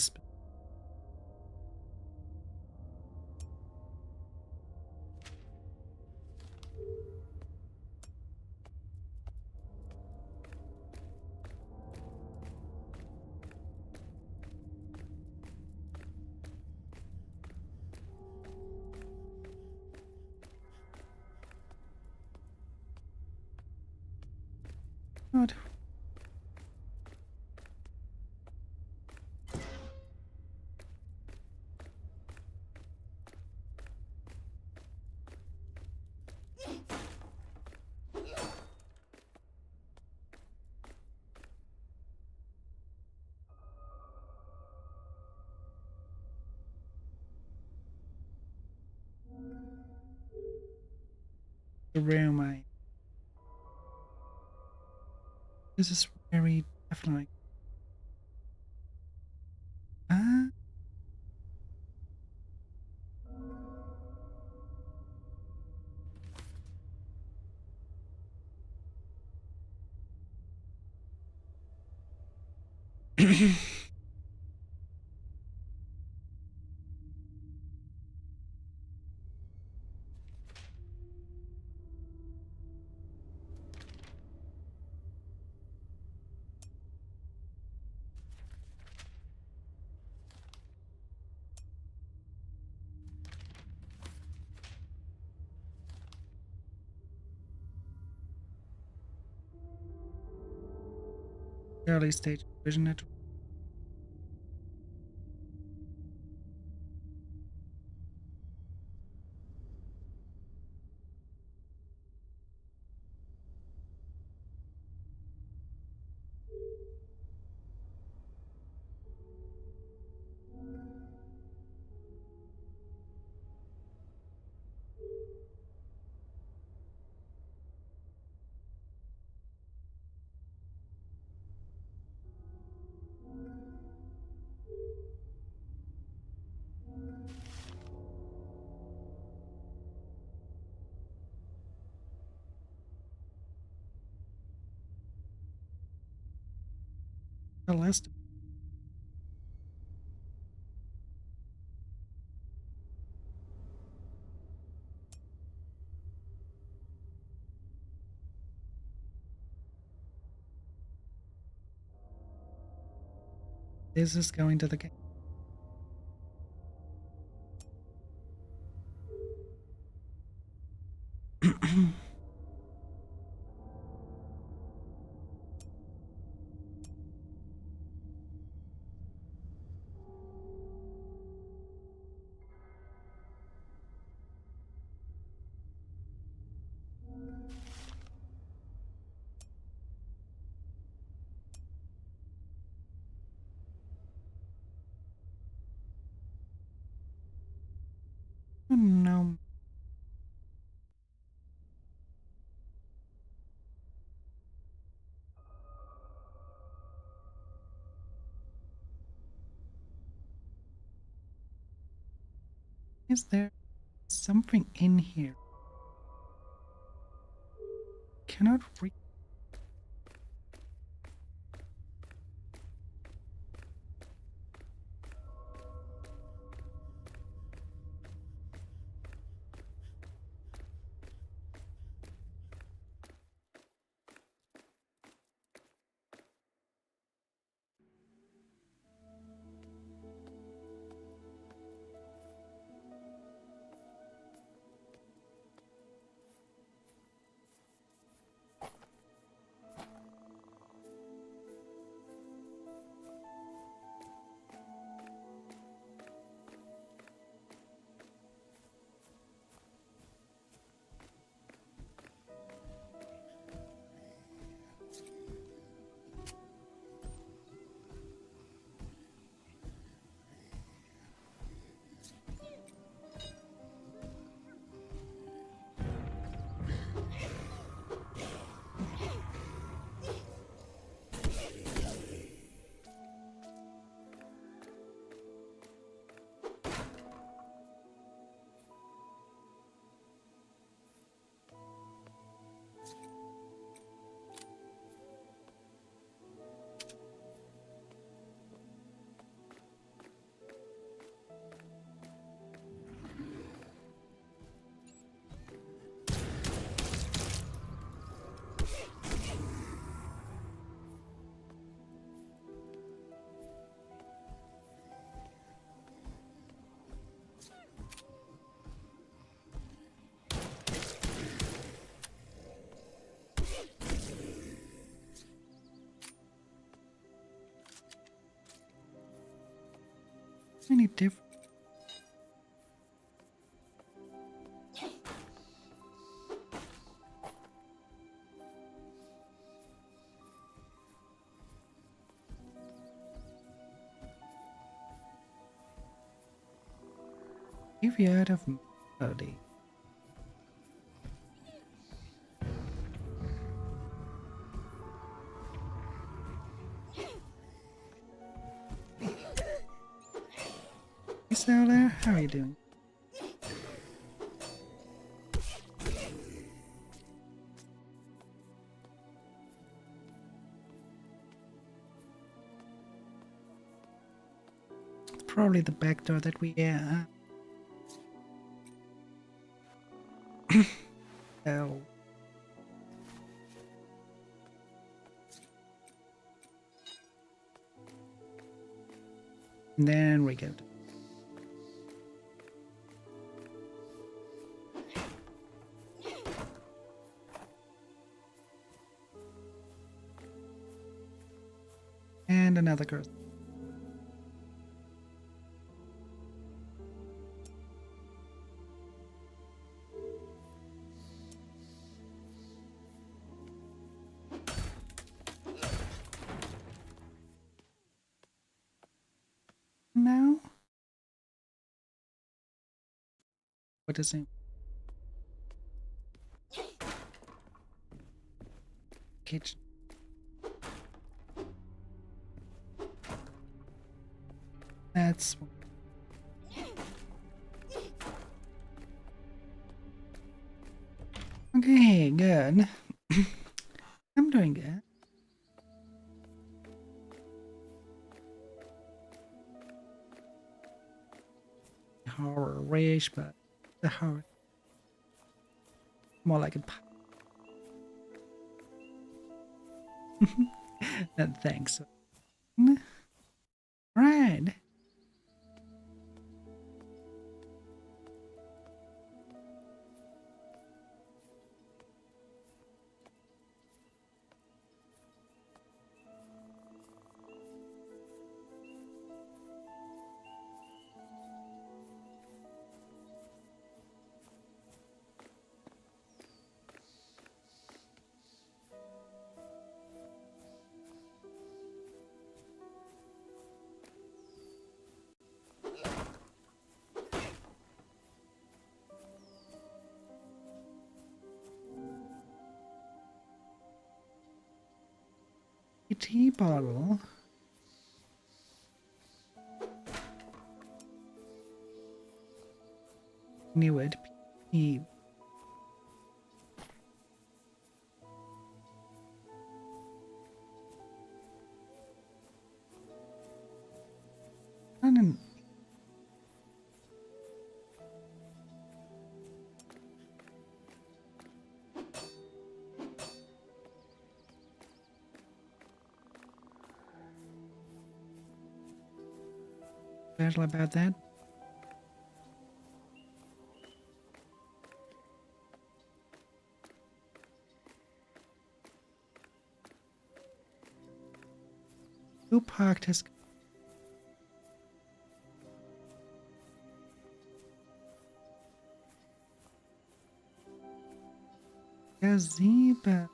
What? Where am I? This is very definitely. early stage vision network. The list. This is going to the game. Oh, no. Is there something in here? Cannot read. Any different? Graveyard of Melody. Hey, Solar, how are you doing? It's probably the back door that we oh. And then we get And another girl. Now, what is it? Kitchen. That's okay. Good. I'm doing good. Horror wish, but the horror more like a thanks. Right. A tea bottle. Knew it. P. I don't. Special about that. Who parked his gazebo?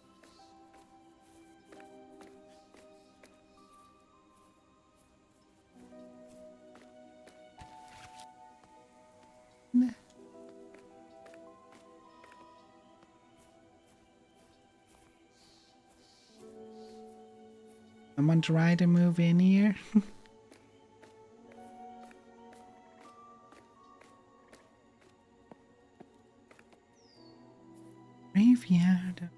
Someone try to move in here? Graveyard.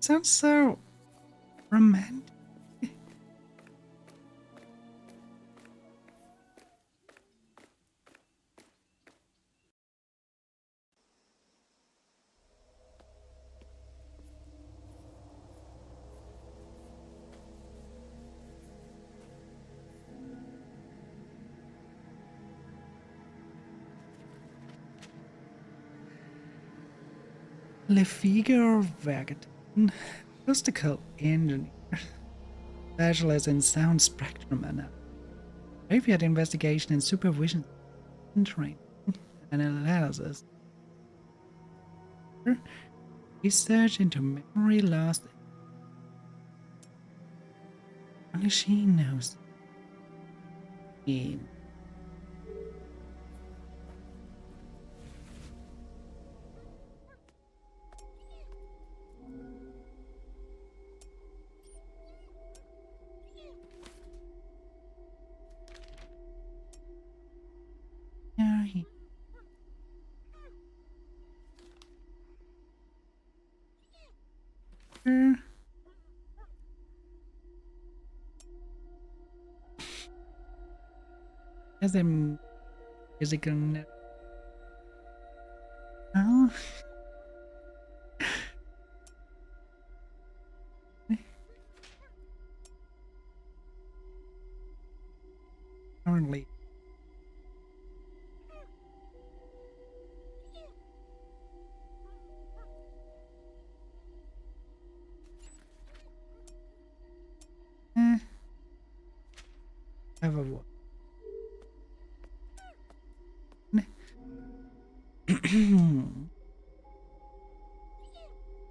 Sounds so romantic. Le Figure Vagaton, acoustical engineer, specialist in sound spectrum analysis, graveyard investigation and supervision, and training and analysis, research into memory loss. Only she knows. As a physical net. Oh. Currently.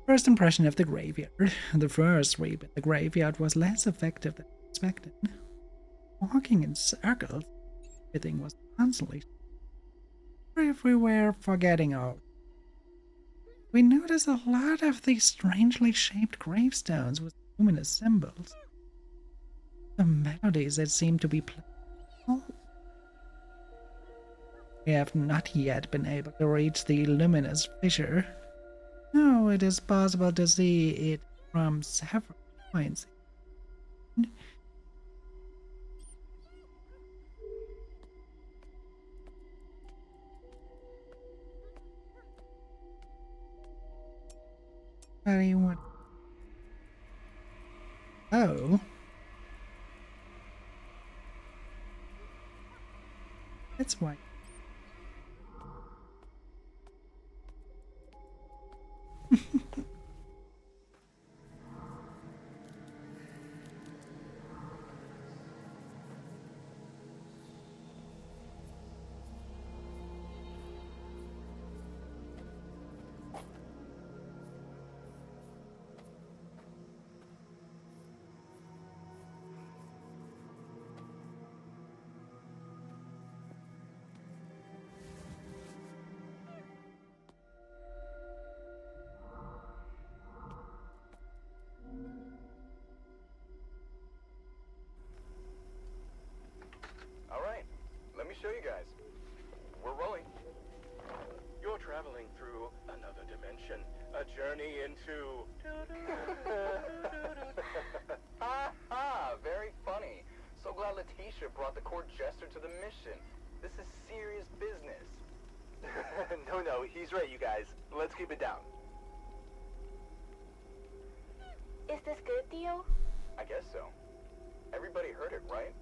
First impression of the graveyard. The first sweep in the graveyard was less effective than expected. Walking in circles, everything was constantly if we were forgetting all. We noticed a lot of these strangely shaped gravestones with luminous symbols. The melodies that seem to be playing. We have not yet been able to reach the luminous fissure. No, it is possible to see it from several points. What do you want? Oh. That's why. Let me show you guys. We're rolling. You're traveling through another dimension. A journey into... Very funny. So glad Letitia brought the court jester to the mission. This is serious business. No, he's right, you guys. Let's keep it down. Is this good, Theo? I guess so. Everybody heard it, right?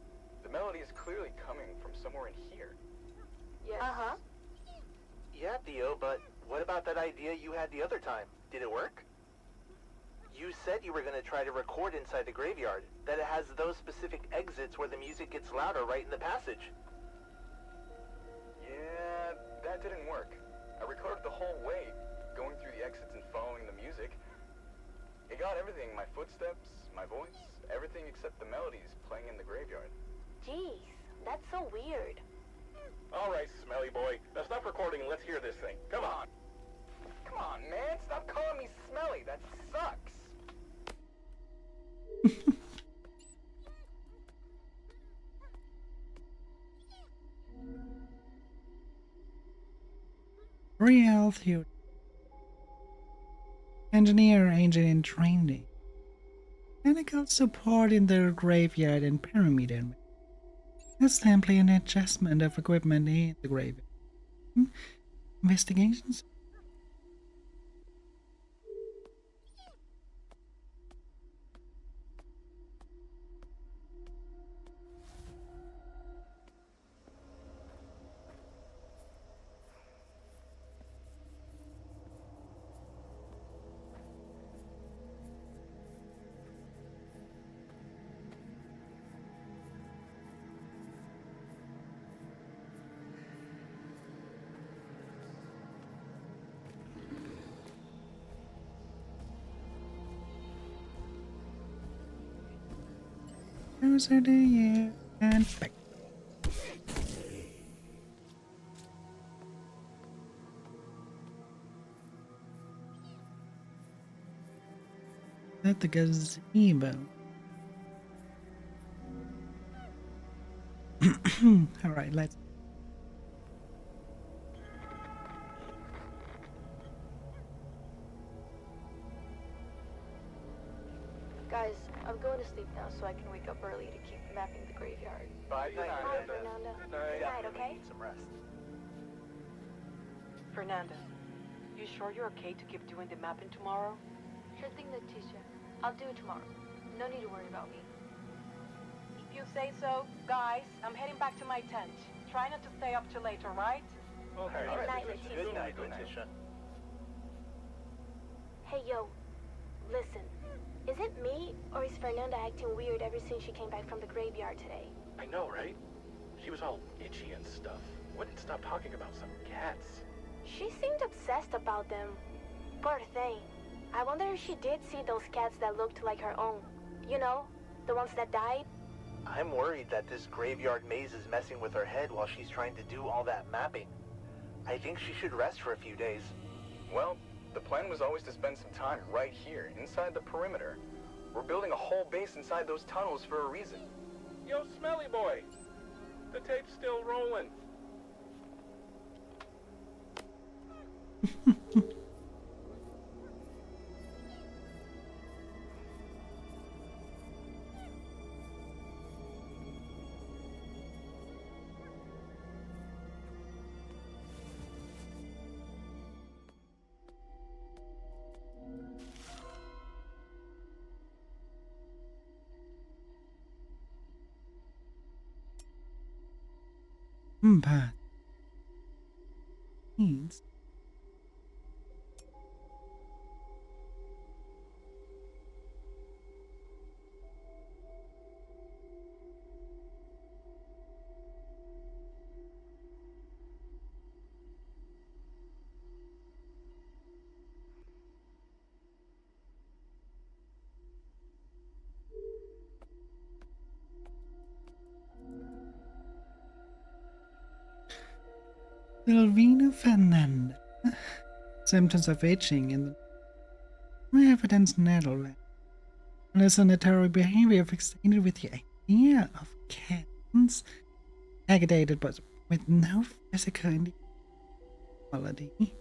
The melody is clearly coming from somewhere in here. Yes. Uh-huh. Yeah, Theo, but what about that idea you had the other time? Did it work? You said you were going to try to record inside the graveyard, that it has those specific exits where the music gets louder right in the passage. Yeah, that didn't work. I recorded the whole way, going through the exits and following the music. It got everything, my footsteps, my voice, everything except the melodies playing in the graveyard. Jeez, that's so weird. All right, smelly boy. Now stop recording and let's hear this thing. Come on. Come on, man. Stop calling me smelly. That sucks. Real theory. Engineer agent in training. Mechanical support in the graveyard and perimeter. It's simply an adjustment of equipment in the graveyard. Investigations? Closer to you and back. At the gazebo. Alright, let's. Guys, I'm going to sleep now so I can wake up early to keep mapping the graveyard. Bye, Bye, Fernanda. Fernanda. Good Good night, okay? Need some rest. Fernanda, you sure you're okay to keep doing the mapping tomorrow? Sure thing, Letitia. I'll do it tomorrow. No need to worry about me. If you say so, guys, I'm heading back to my tent. Try not to stay up too late, alright? Okay. Good night, Good Leticia. night, Letitia. Hey, yo. Listen. Is it me, or is Fernanda acting weird ever since she came back from the graveyard today? I know, right? She was all itchy and stuff. Wouldn't stop talking about some cats. She seemed obsessed about them. Poor thing. I wonder if she did see those cats that looked like her own. You know, the ones that died? I'm worried that this graveyard maze is messing with her head while she's trying to do all that mapping. I think she should rest for a few days. Well, the plan was always to spend some time right here, inside the perimeter. We're building a whole base inside those tunnels for a reason. Yo, Smelly Boy! The tape's still rolling. But needs. Silvina Fernanda. Symptoms of itching in the evidence nettle. Hallucinatory behavior fixated with the idea of cats. Agitated but with no physical individuality.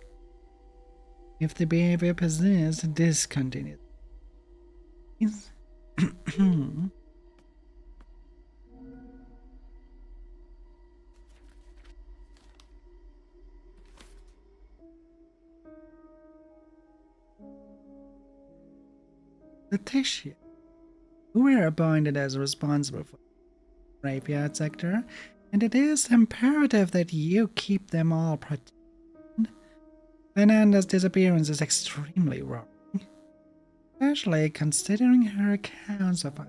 If the behavior persists, discontinue. Letitia, who were appointed as responsible for the graveyard sector, and it is imperative that you keep them all protected. Fernanda's disappearance is extremely wrong, especially considering her accounts of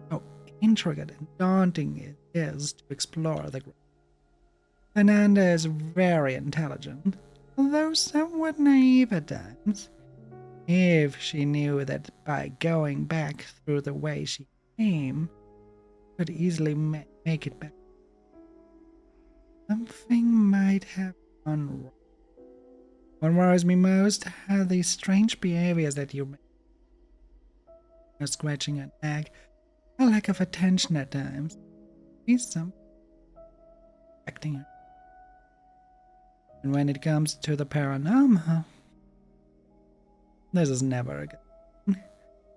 how intricate and daunting it is to explore the grave. Fernanda is very intelligent, although somewhat naive at times. If she knew that by going back through the way she came, could easily make it back, something might have gone wrong. What worries me most are these strange behaviors that you make. No scratching her neck, a lack of attention at times, is some affecting her. And when it comes to the paranormal, this is never a good.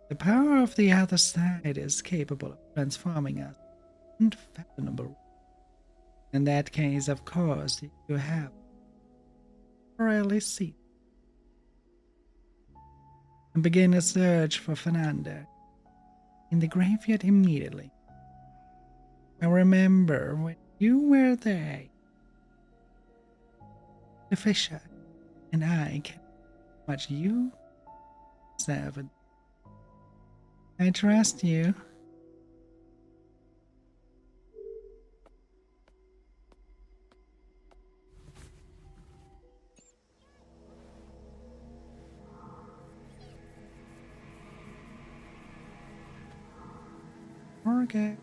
The power of the other side is capable of transforming us unfathomable. In that case, of course, you have rarely seen. And begin a search for Fernanda in the graveyard immediately. I remember when you were there, the Fisher and I can watch you. 7. I trust you. Okay.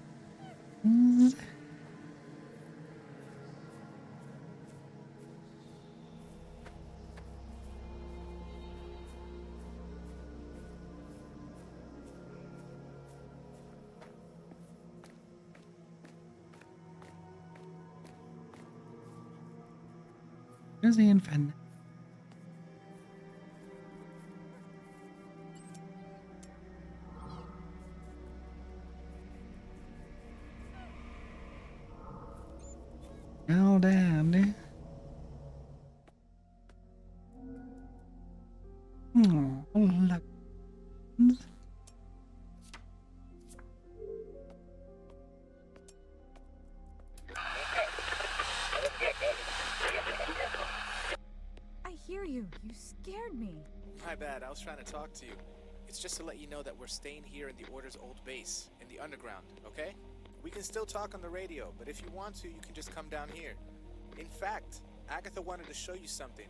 Where's the infant? All down. Oh, look. You scared me. My bad, I was trying to talk to you. It's just to let you know that we're staying here in the Order's old base, in the underground, okay? We can still talk on the radio, but if you want to, you can just come down here. In fact, Agatha wanted to show you something.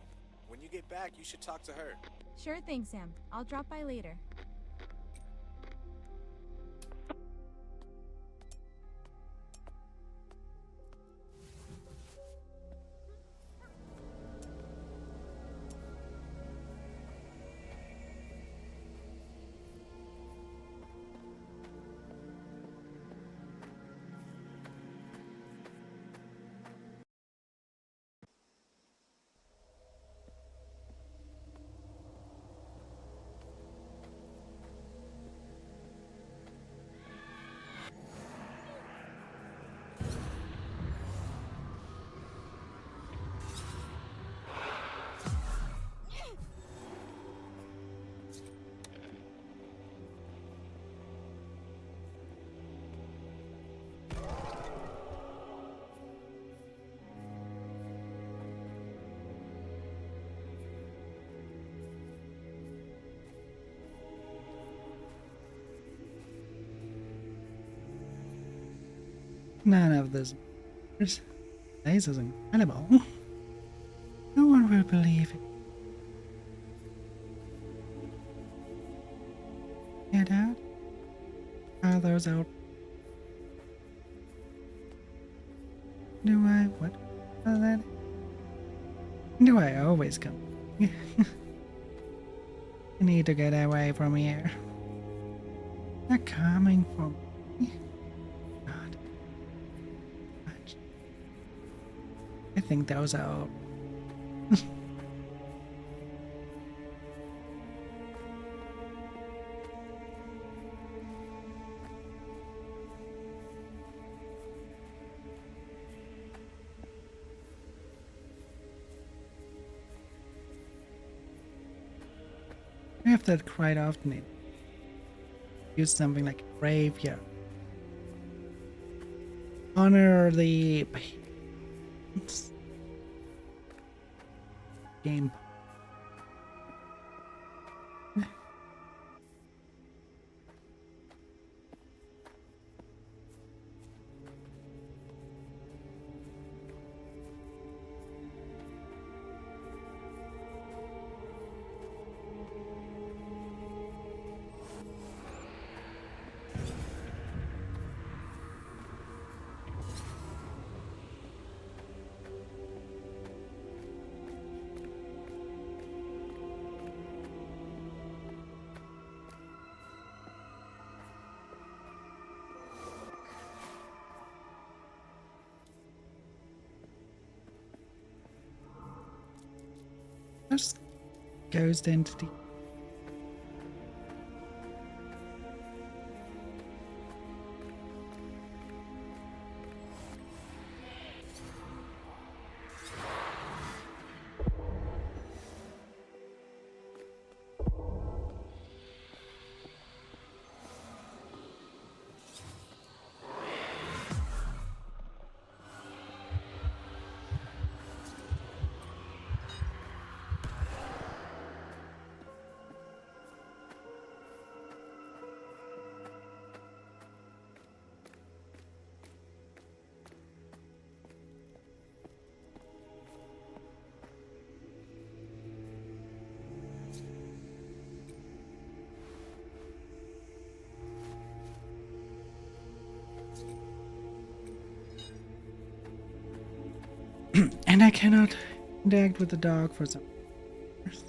When you get back, you should talk to her. Sure thing, Sam. I'll drop by later. None of this. This is incredible. No one will believe it. Yeah, Dad? Are those out? Do I? What? That? Do I always come? I need to get away from here. They're coming for me. God. I think those are all. I have that quite often. Use something like graveyard. Honor the game. Just ghost entity. And I cannot interact with the dog for some reason.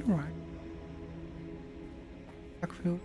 Alright. Duckfield.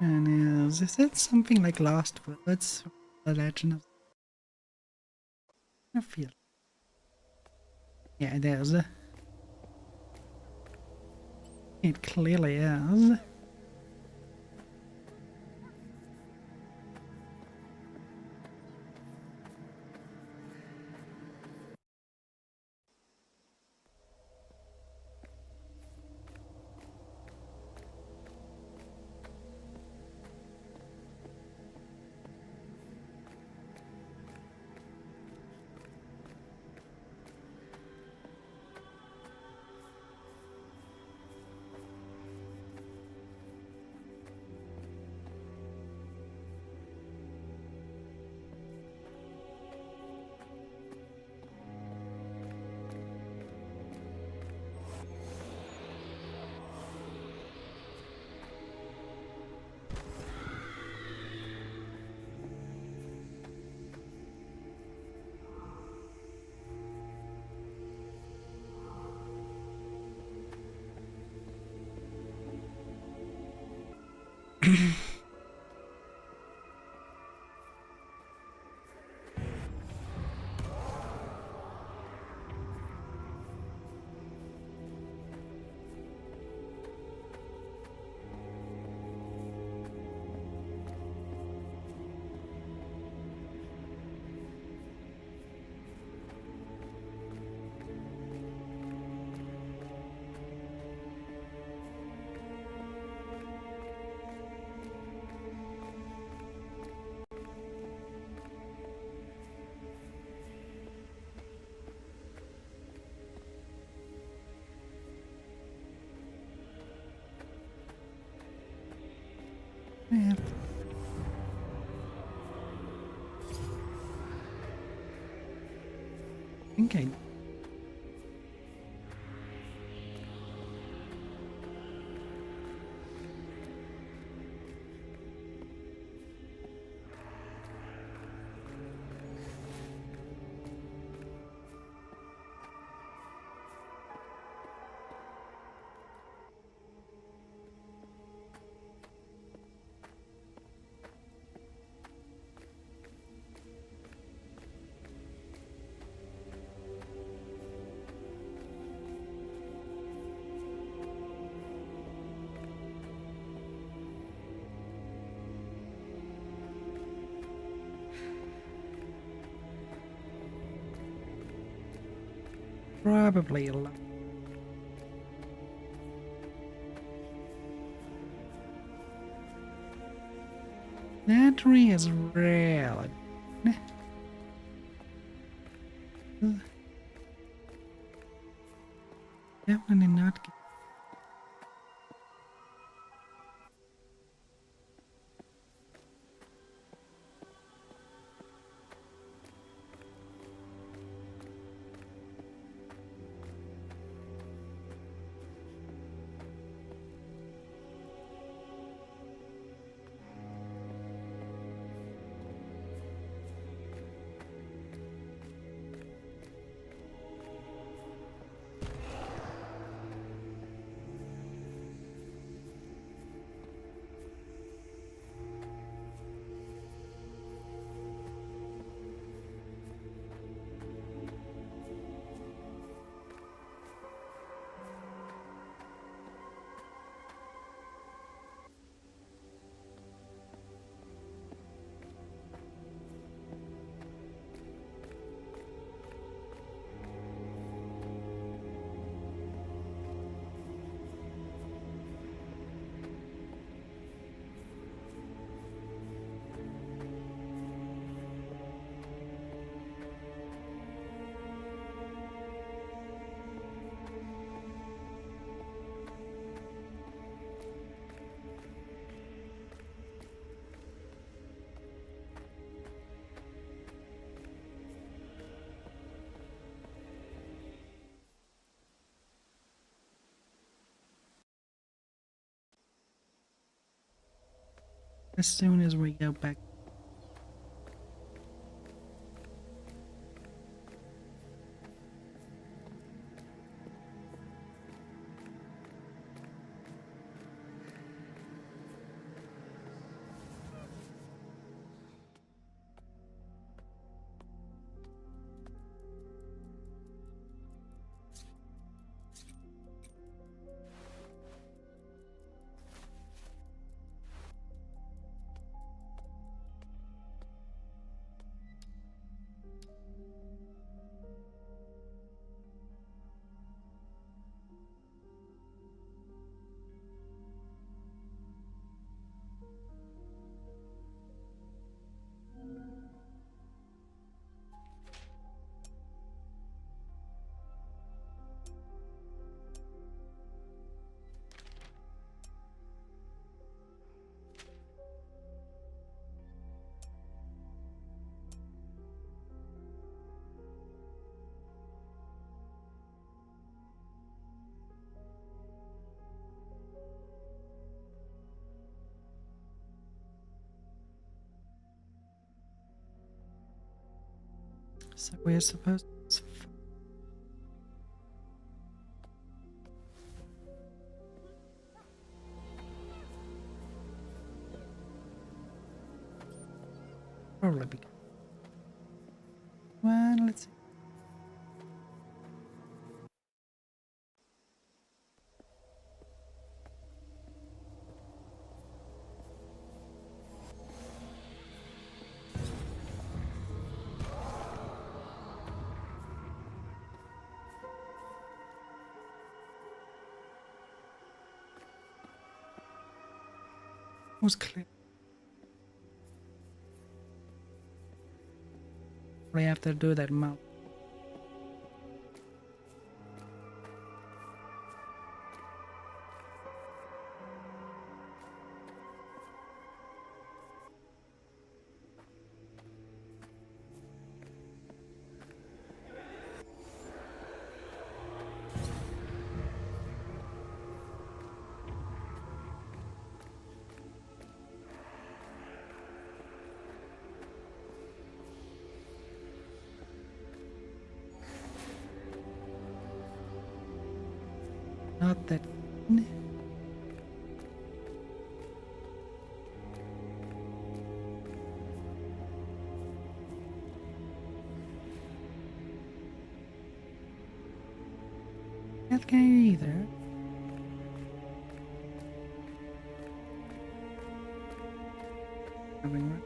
And is it something like Lost Woods? The Legend of... I feel... Yeah, it is. It clearly is. Yeah. I think I... Probably a lot. That tree is really... Definitely not good. As soon as we go back. So we're supposed to. Probably because. Well, let's see. Was clear. We have to do that mouth. Not that. That guy either. Having one.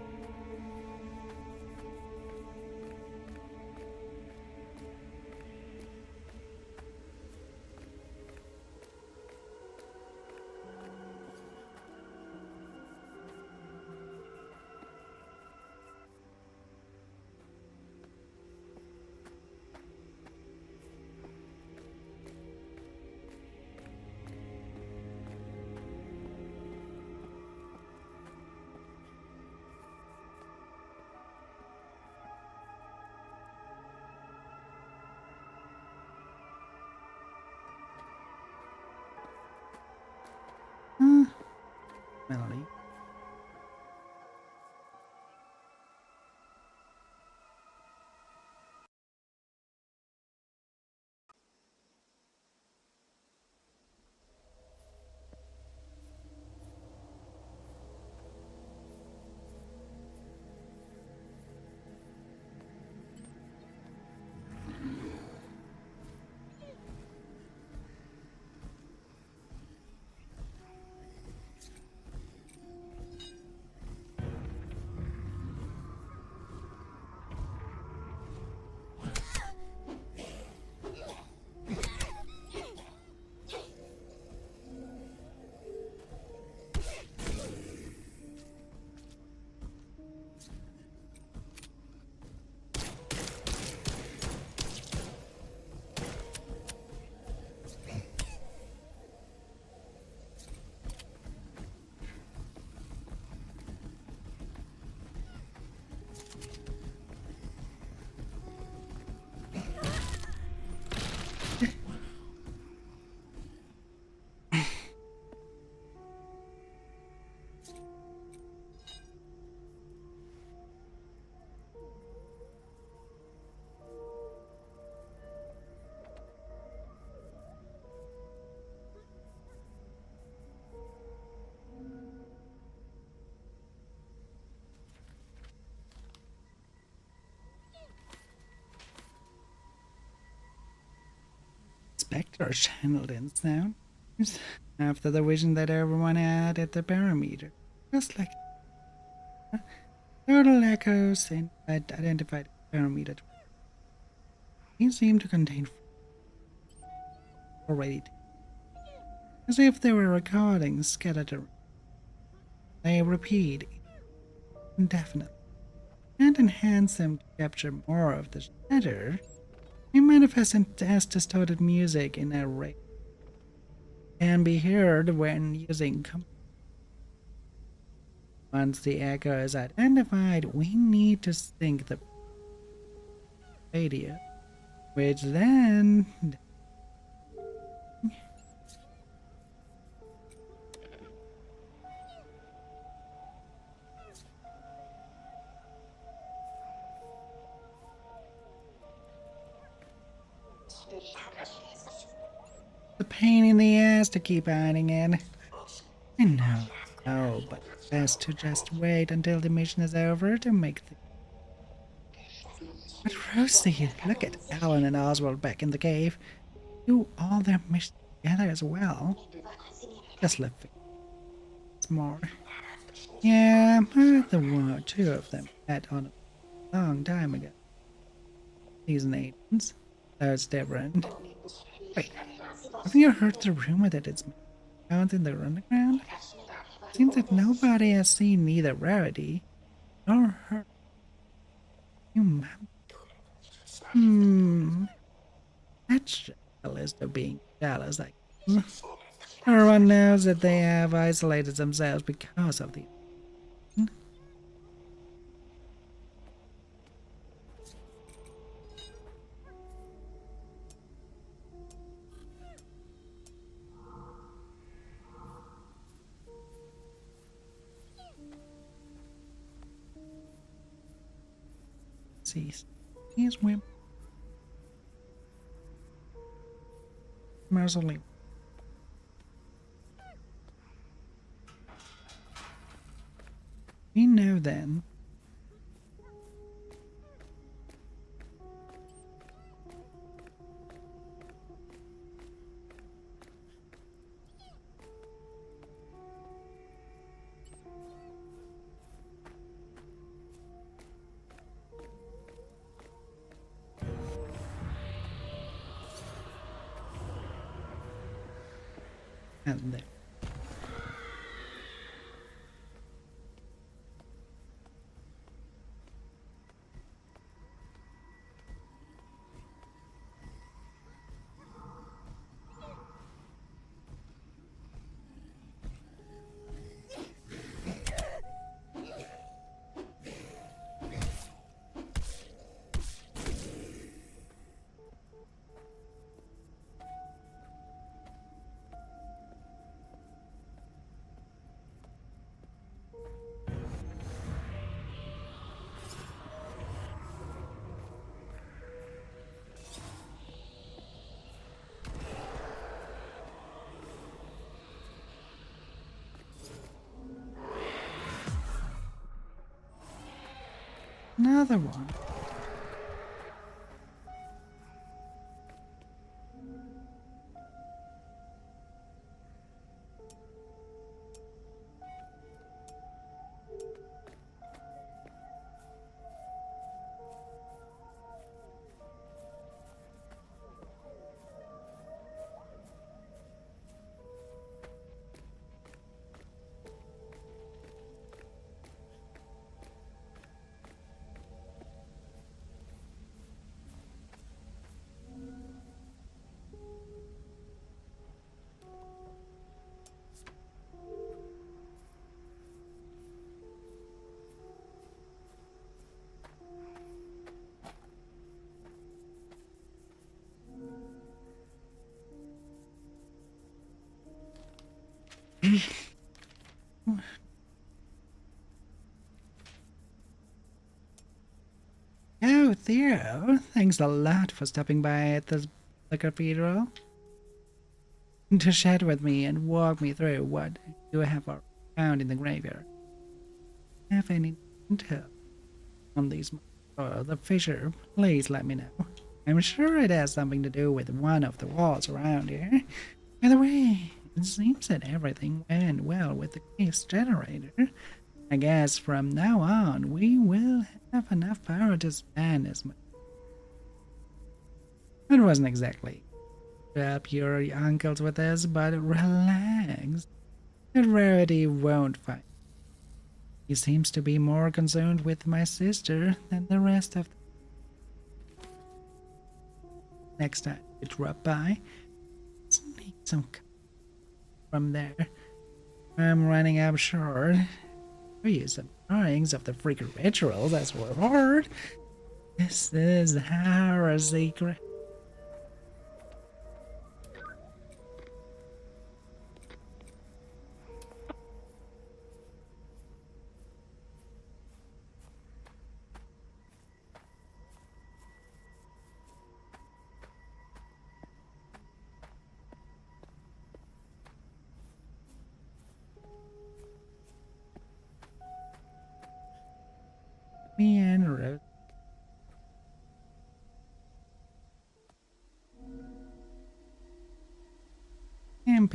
Melody. Spectre channeled in sound after the vision that everyone had at the parameter. Just like total echoes and identified parameter. He seemed to contain already, as if they were recordings scattered around. They repeat indefinitely and enhance them to capture more of the chatter. They manifest as distorted music in a rate can be heard when using once the echo is identified, we need to sync the radio, which then a pain in the ass to keep hiding it. I know, but best to just wait until the mission is over to make the... But Rosie, look at Alan and Oswald back in the cave. Do all their missions together as well. Just let it's more. Yeah, the one, two of them met on a long time ago. These Nathans. That's different. Wait, haven't you heard the rumor that it's found in the underground? Seems that nobody has seen neither Rarity nor her. That's just a list of being jealous, I guess. Everyone knows that they have isolated themselves because of the... These women... Mausoleum. We know then. And there. Another one. Oh, Theo, thanks a lot for stopping by at the cathedral to chat with me and walk me through what you have found in the graveyard. Have any intel on these the fissure? Please let me know. I'm sure it has something to do with one of the walls around here. By the way, it seems that everything went well with the cave's generator. I guess from now on we will have enough power to spend as much. It wasn't exactly up your uncles with us, but relax. That Rarity won't fight. He seems to be more concerned with my sister than the rest of them. Next time you drop by, sneak some from there. I'm running up short. Show you some drawings of the freaking rituals as reward. This is our secret.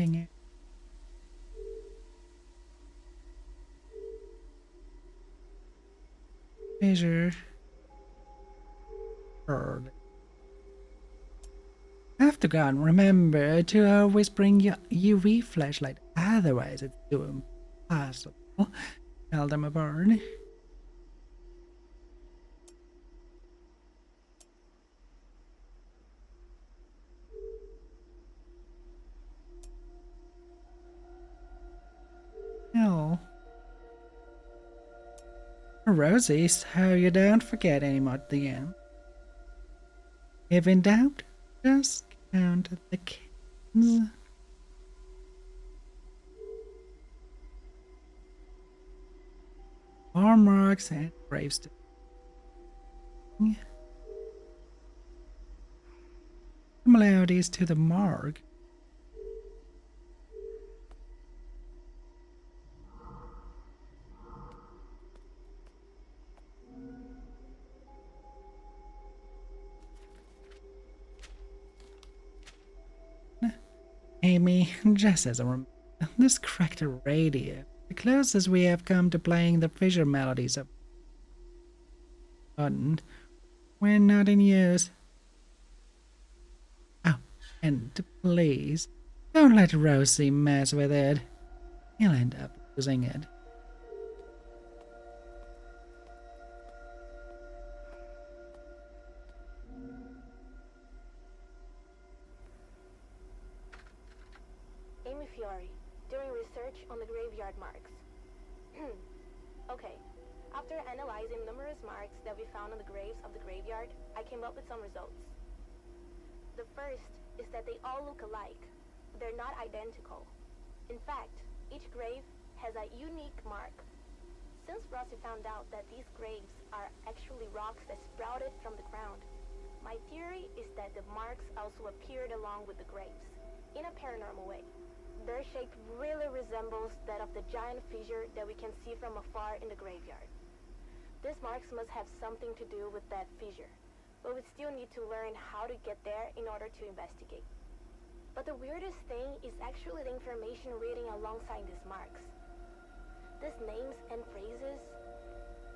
sleeping in. Fissure. Bird. After God, remember to always bring your UV flashlight, otherwise it's too impossible. Tell them a bird. No. Rosie, so you don't forget anymore at the end. If in doubt, just count the kids. Bar marks and gravestones. Similarities to the mark. Amy, just as a reminder, this cracked radio, the closest we have come to playing the Fissure melodies of button when not in use. Oh, and please, don't let Rosie mess with it. He'll end up losing it. Amy Fiore, doing research on the graveyard marks. Okay, after analyzing numerous marks that we found on the graves of the graveyard, I came up with some results. The first is that they all look alike. They're not identical. In fact, each grave has a unique mark. Since Rosie found out that these graves are actually rocks that sprouted from the ground, my theory is that the marks also appeared along with the graves, in a paranormal way. Their shape really resembles that of the giant fissure that we can see from afar in the graveyard. These marks must have something to do with that fissure, but we still need to learn how to get there in order to investigate. But the weirdest thing is actually the information reading alongside these marks. These names and phrases,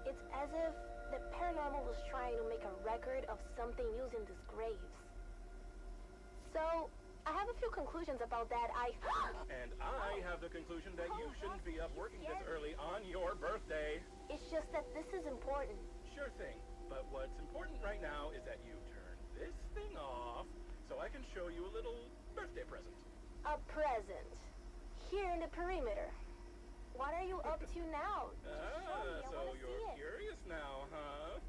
it's as if the paranormal was trying to make a record of something using these graves. So, I have a few conclusions about that. And I have the conclusion that you shouldn't be up working this early on your birthday. It's just that this is important. Sure thing. But what's important right now is that you turn this thing off so I can show you a little birthday present. A present? Here in the perimeter. What are you up to now? So you're curious now, huh?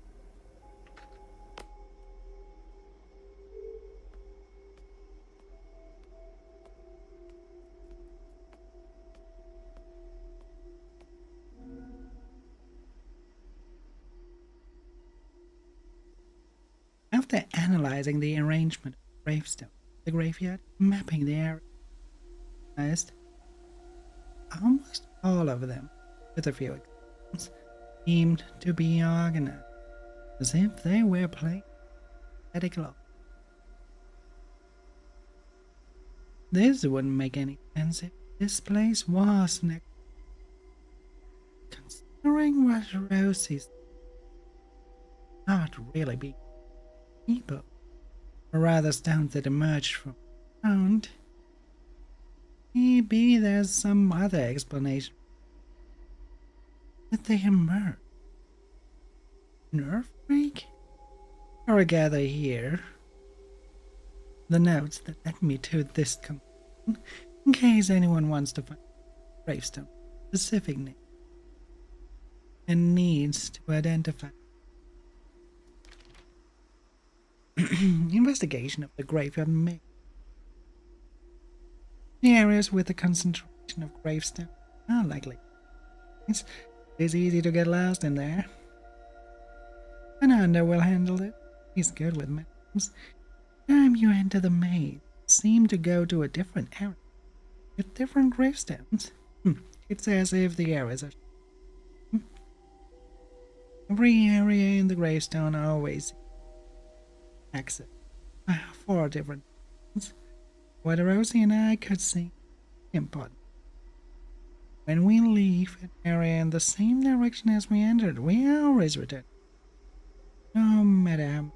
After analyzing the arrangement of gravestones, the graveyard, mapping the area, almost all of them, with a few exceptions, seemed to be organized, as if they were playing static law. This wouldn't make any sense if this place was next. Considering what Rosie's not really being people, or rather stones that emerged from the ground. Maybe there's some other explanation that they emerged. Nerve break? Or I gather here the notes that led me to this conclusion, in case anyone wants to find a gravestone specific name and needs to identify. Investigation of the graveyard may. The areas with a concentration of gravestones are likely. It's easy to get lost in there. Fernando will handle it. He's good with maps. Time you enter the maze, seem to go to a different area with different gravestones. It's as if the areas are. Every area in the gravestone always access 4 different things. What Rosie and I could see important. When we leave an area in the same direction as we entered, we always return. No matter how.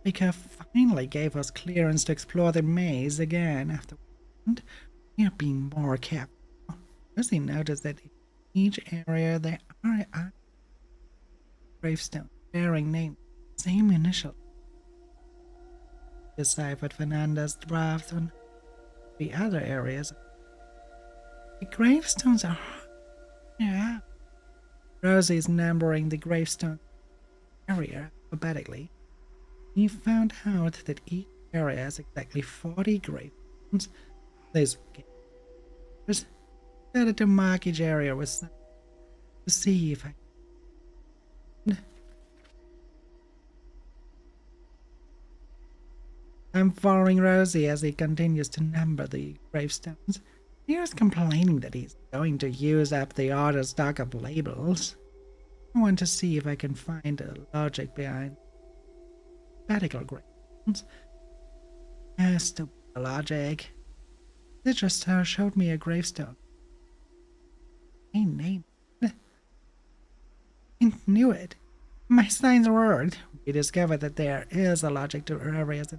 Baker finally gave us clearance to explore the maze again after we are being more careful. Rosie noticed that in each area there are gravestones bearing names, same initial. Deciphered Fernanda's draft on the other areas. The gravestones are. Yeah. Rosie is numbering the gravestone area alphabetically. He found out that each area has exactly 40 gravestones. This decided to mark each area with some to see if I'm following Rosie as he continues to number the gravestones. He was complaining that he's going to use up the order stock of labels. I want to see if I can find a logic behind medical gravestones. Has to be a logic. They just showed me a gravestone. I named it. I knew it. My signs worked. We discovered that there is a logic to areas.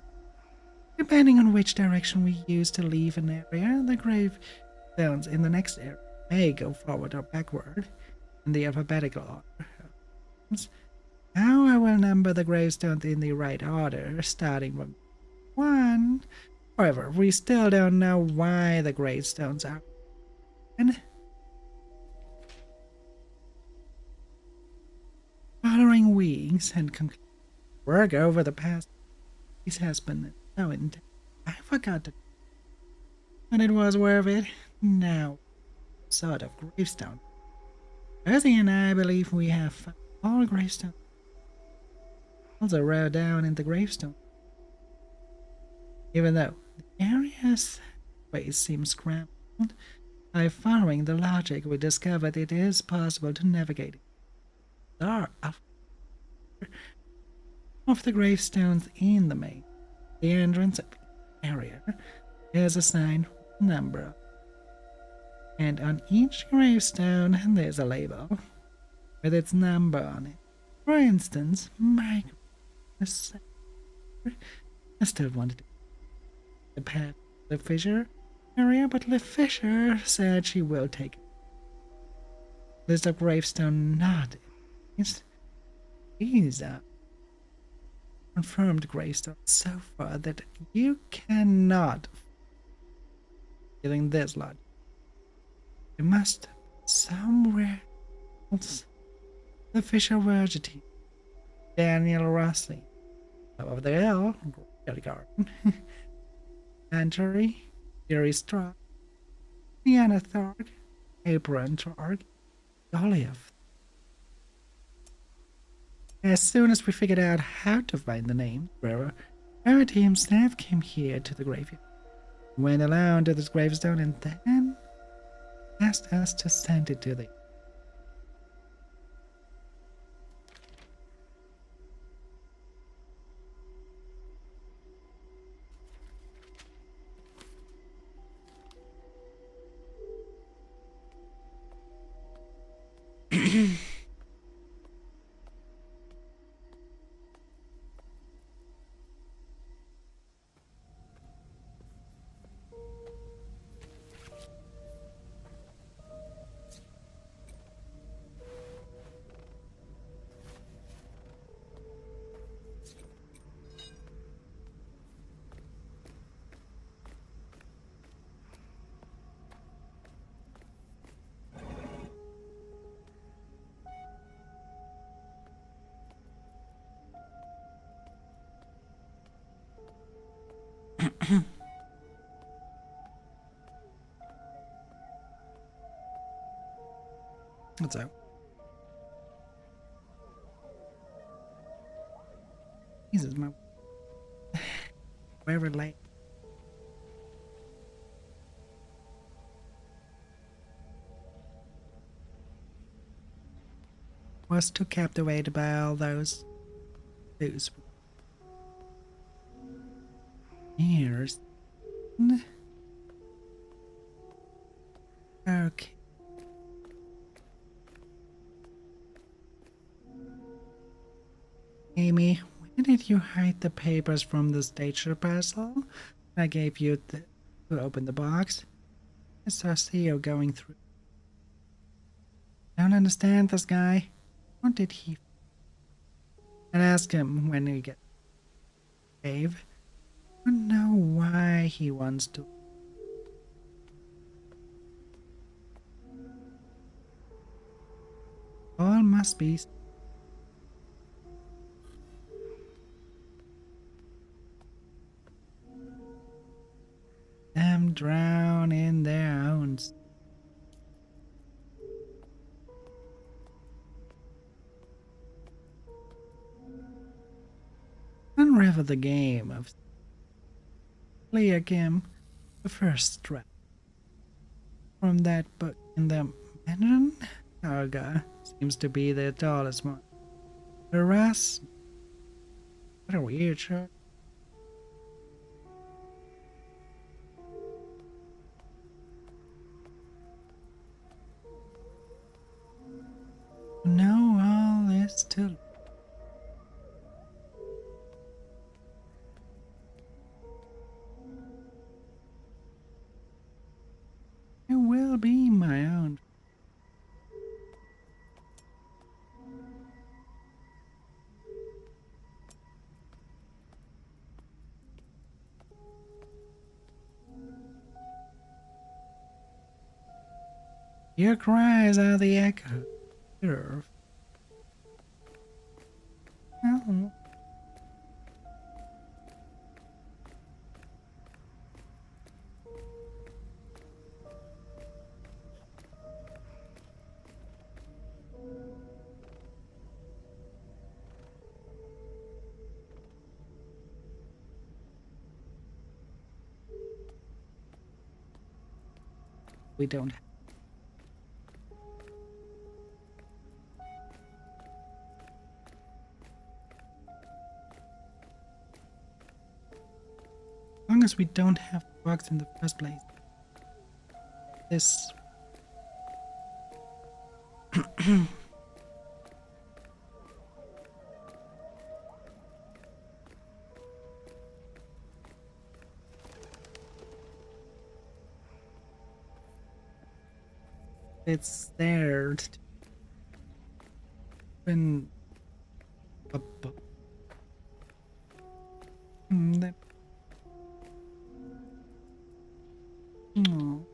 Depending on which direction we use to leave an area, the gravestones in the next area may go forward or backward in the alphabetical order. Now I will number the gravestones in the right order, starting from 1. However, we still don't know why the gravestones are. And following weeks and work over the past, this has been so intense. I forgot to, but it was worth it. Now, sort of gravestone. Rosie and I believe we have found all gravestones. Also wrote down in the gravestone. Even though the area's ways seem scrambled, by following the logic we discovered it is possible to navigate it. There are of the gravestones in the main. The entrance area is assigned number, and on each gravestone there's a label with its number on it. For instance, my I still wanted to the path the Fisher area, but Liv Fisher said she will take it. List of gravestone not. These are confirmed gravestones so far that you cannot getting this lot. It must somewhere else. The Fisher Virgity, Daniel Rossi, above the L, Garden, Antori, Jerry Straw, Deanna Tharg, April Tharg, Goliath. As soon as we figured out how to find the name, Rarity himself came here to the graveyard, went alone to this gravestone, and then asked us to send it to the What's up? Jesus, my very late. Was too captivated by all those dudes. here. Okay. Amy, where did you hide the papers from the stage rehearsal? I gave you to open the box. I saw Theo going through. I don't understand this guy. What did he... And ask him when he gets cave. I don't know why he wants to. All must be. Them drown in their own. Unravel the game of Clear Kim, the first strap. From that book in the mansion, Arga seems to be the tallest one. The rest, what a weird shirt. Know all this too. It will be my own. Your cries are the echo. Oh. We don't. As long as we don't have the box in the first place. This. It's there to open a book. That. Oh.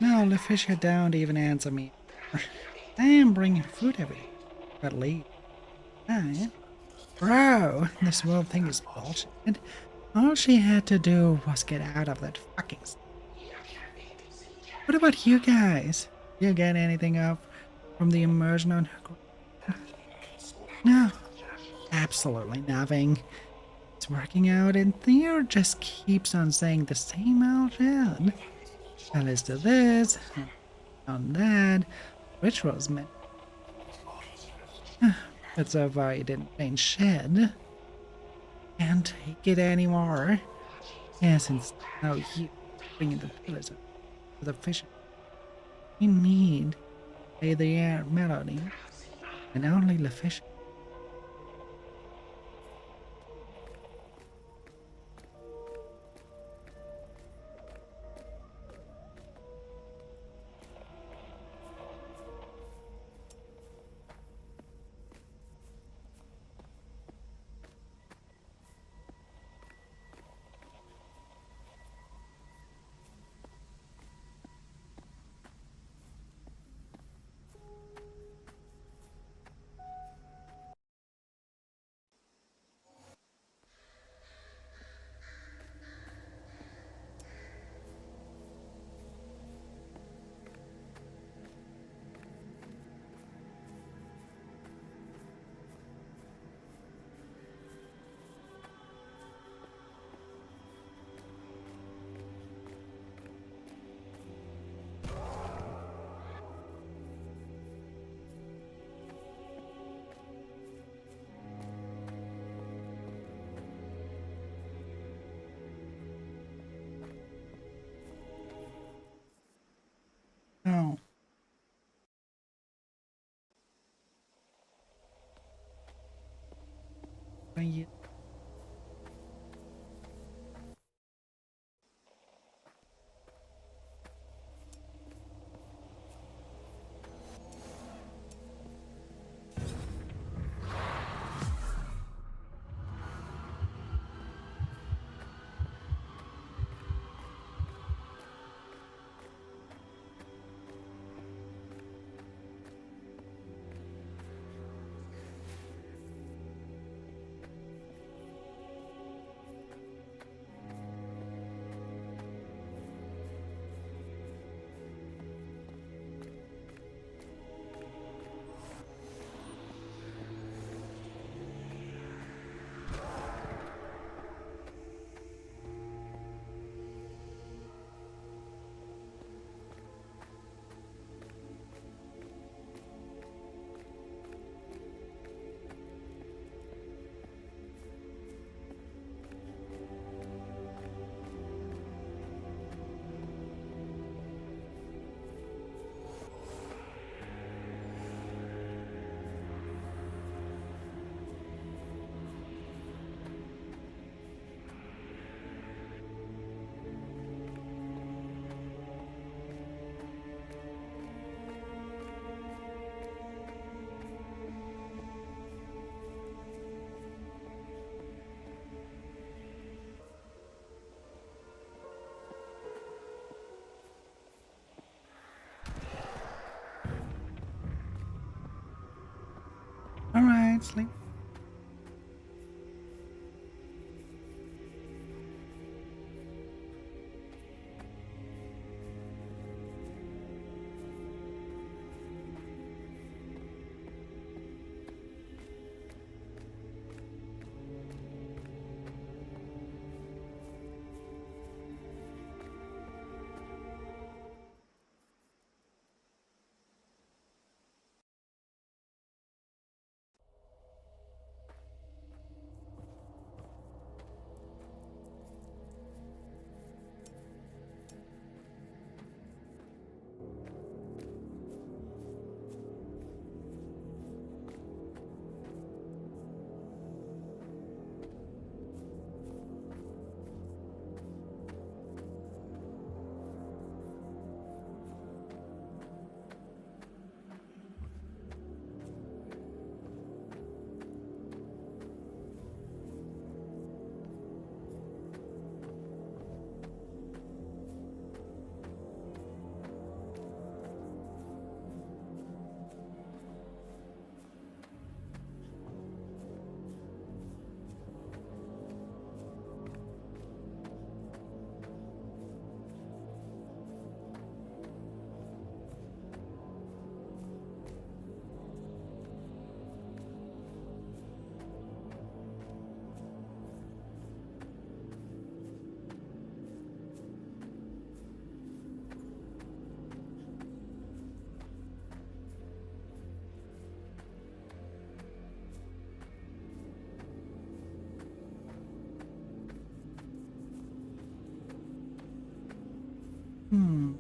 No, the fish don't even answer me. I am bringing food every day. At least. Bro, this whole thing is bullshit. All she had to do was get out of that fucking... What about you guys? You get anything up from the immersion on her? No. Absolutely nothing. It's working out and Theo just keeps on saying the same old shit. At least to this, on that, rituals meant. But so far he didn't change shit. Can't take it anymore. Yeah, since now you bringing the pillars up to the fish. We need play the air melody, and only the fish. Yeah. All right, sleep. Hmm.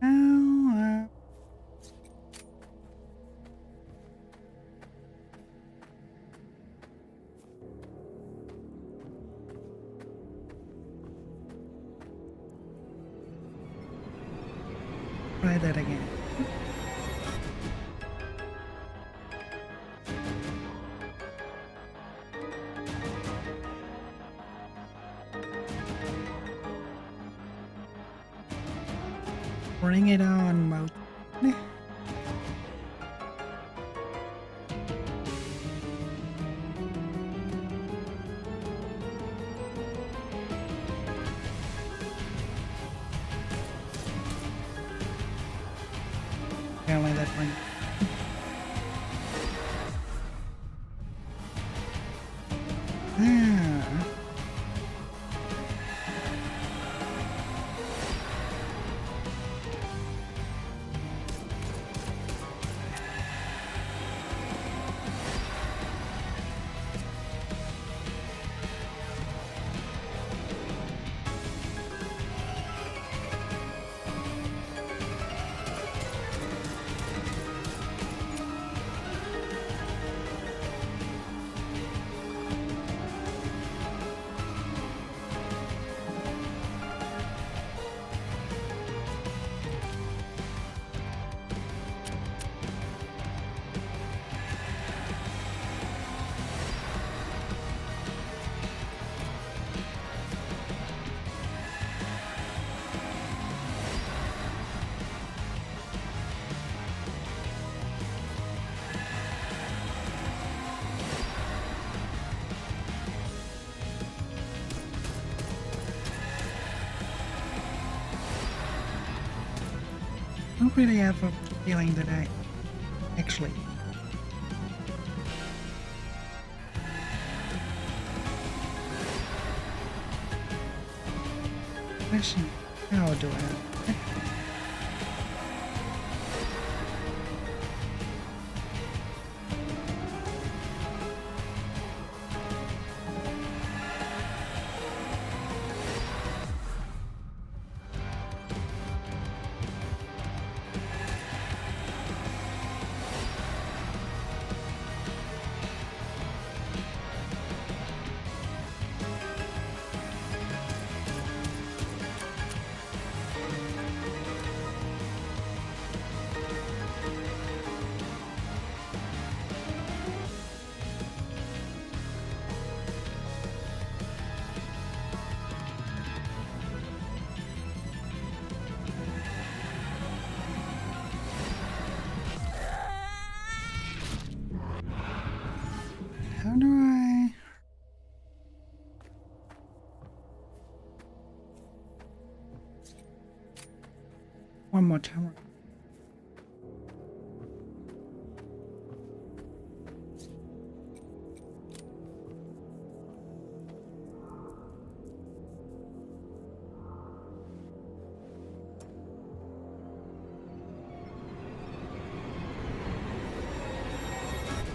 Oh, try that again. Bring it on, Mo. Can't let that one. Ah. I don't really have a feeling that I actually question how do I how do I one more time.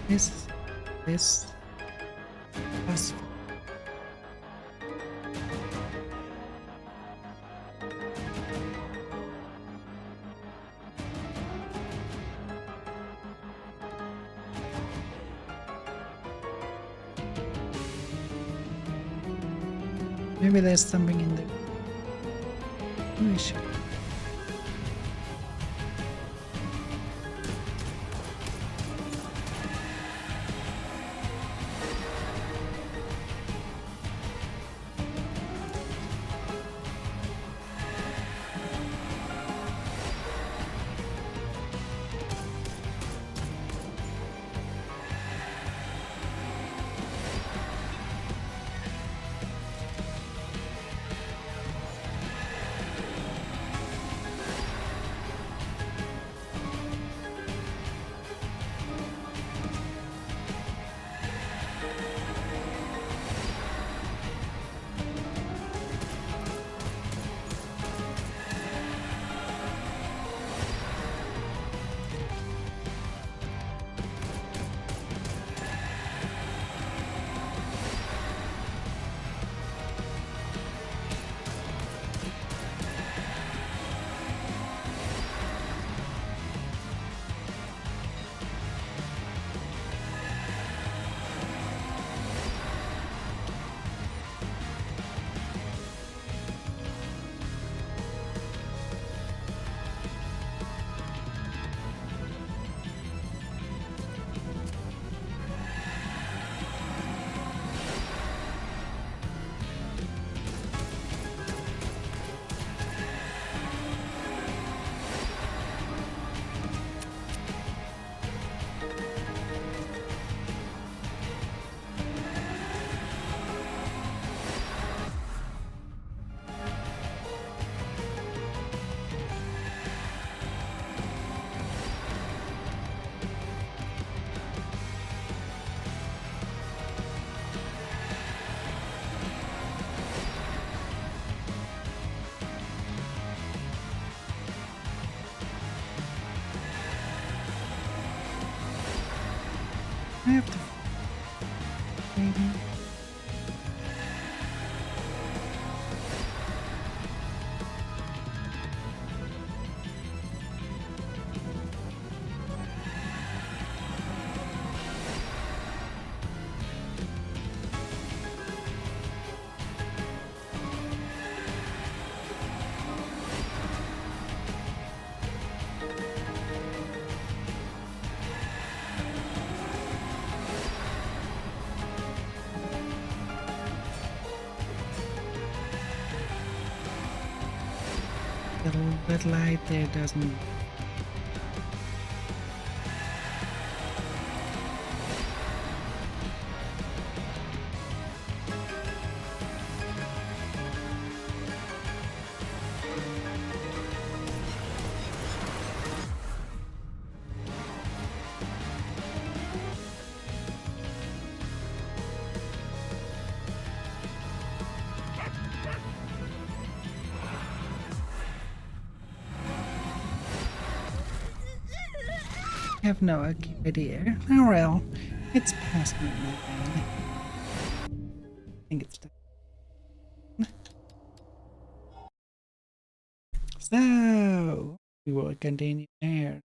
This was maybe there's something in there. Let me show you. I have to. Maybe. The red light there doesn't. I have no idea. Oh well, it's past midnight. I think it's done. So we will continue there.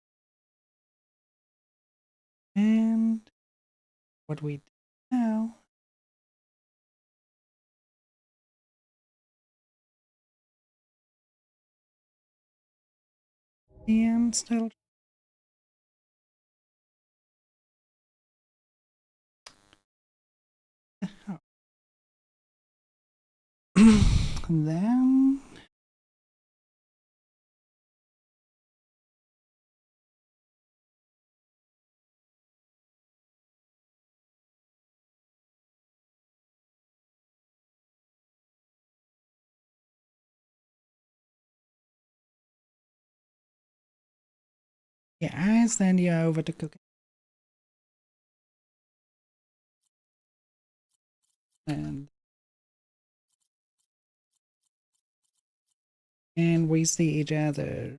And what we do now. And still. Then yeah, I send you over to cook. And we see each other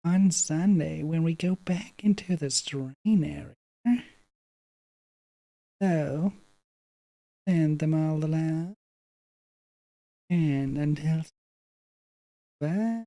on Sunday when we go back into the strain area. So, send them all the love. And until bye.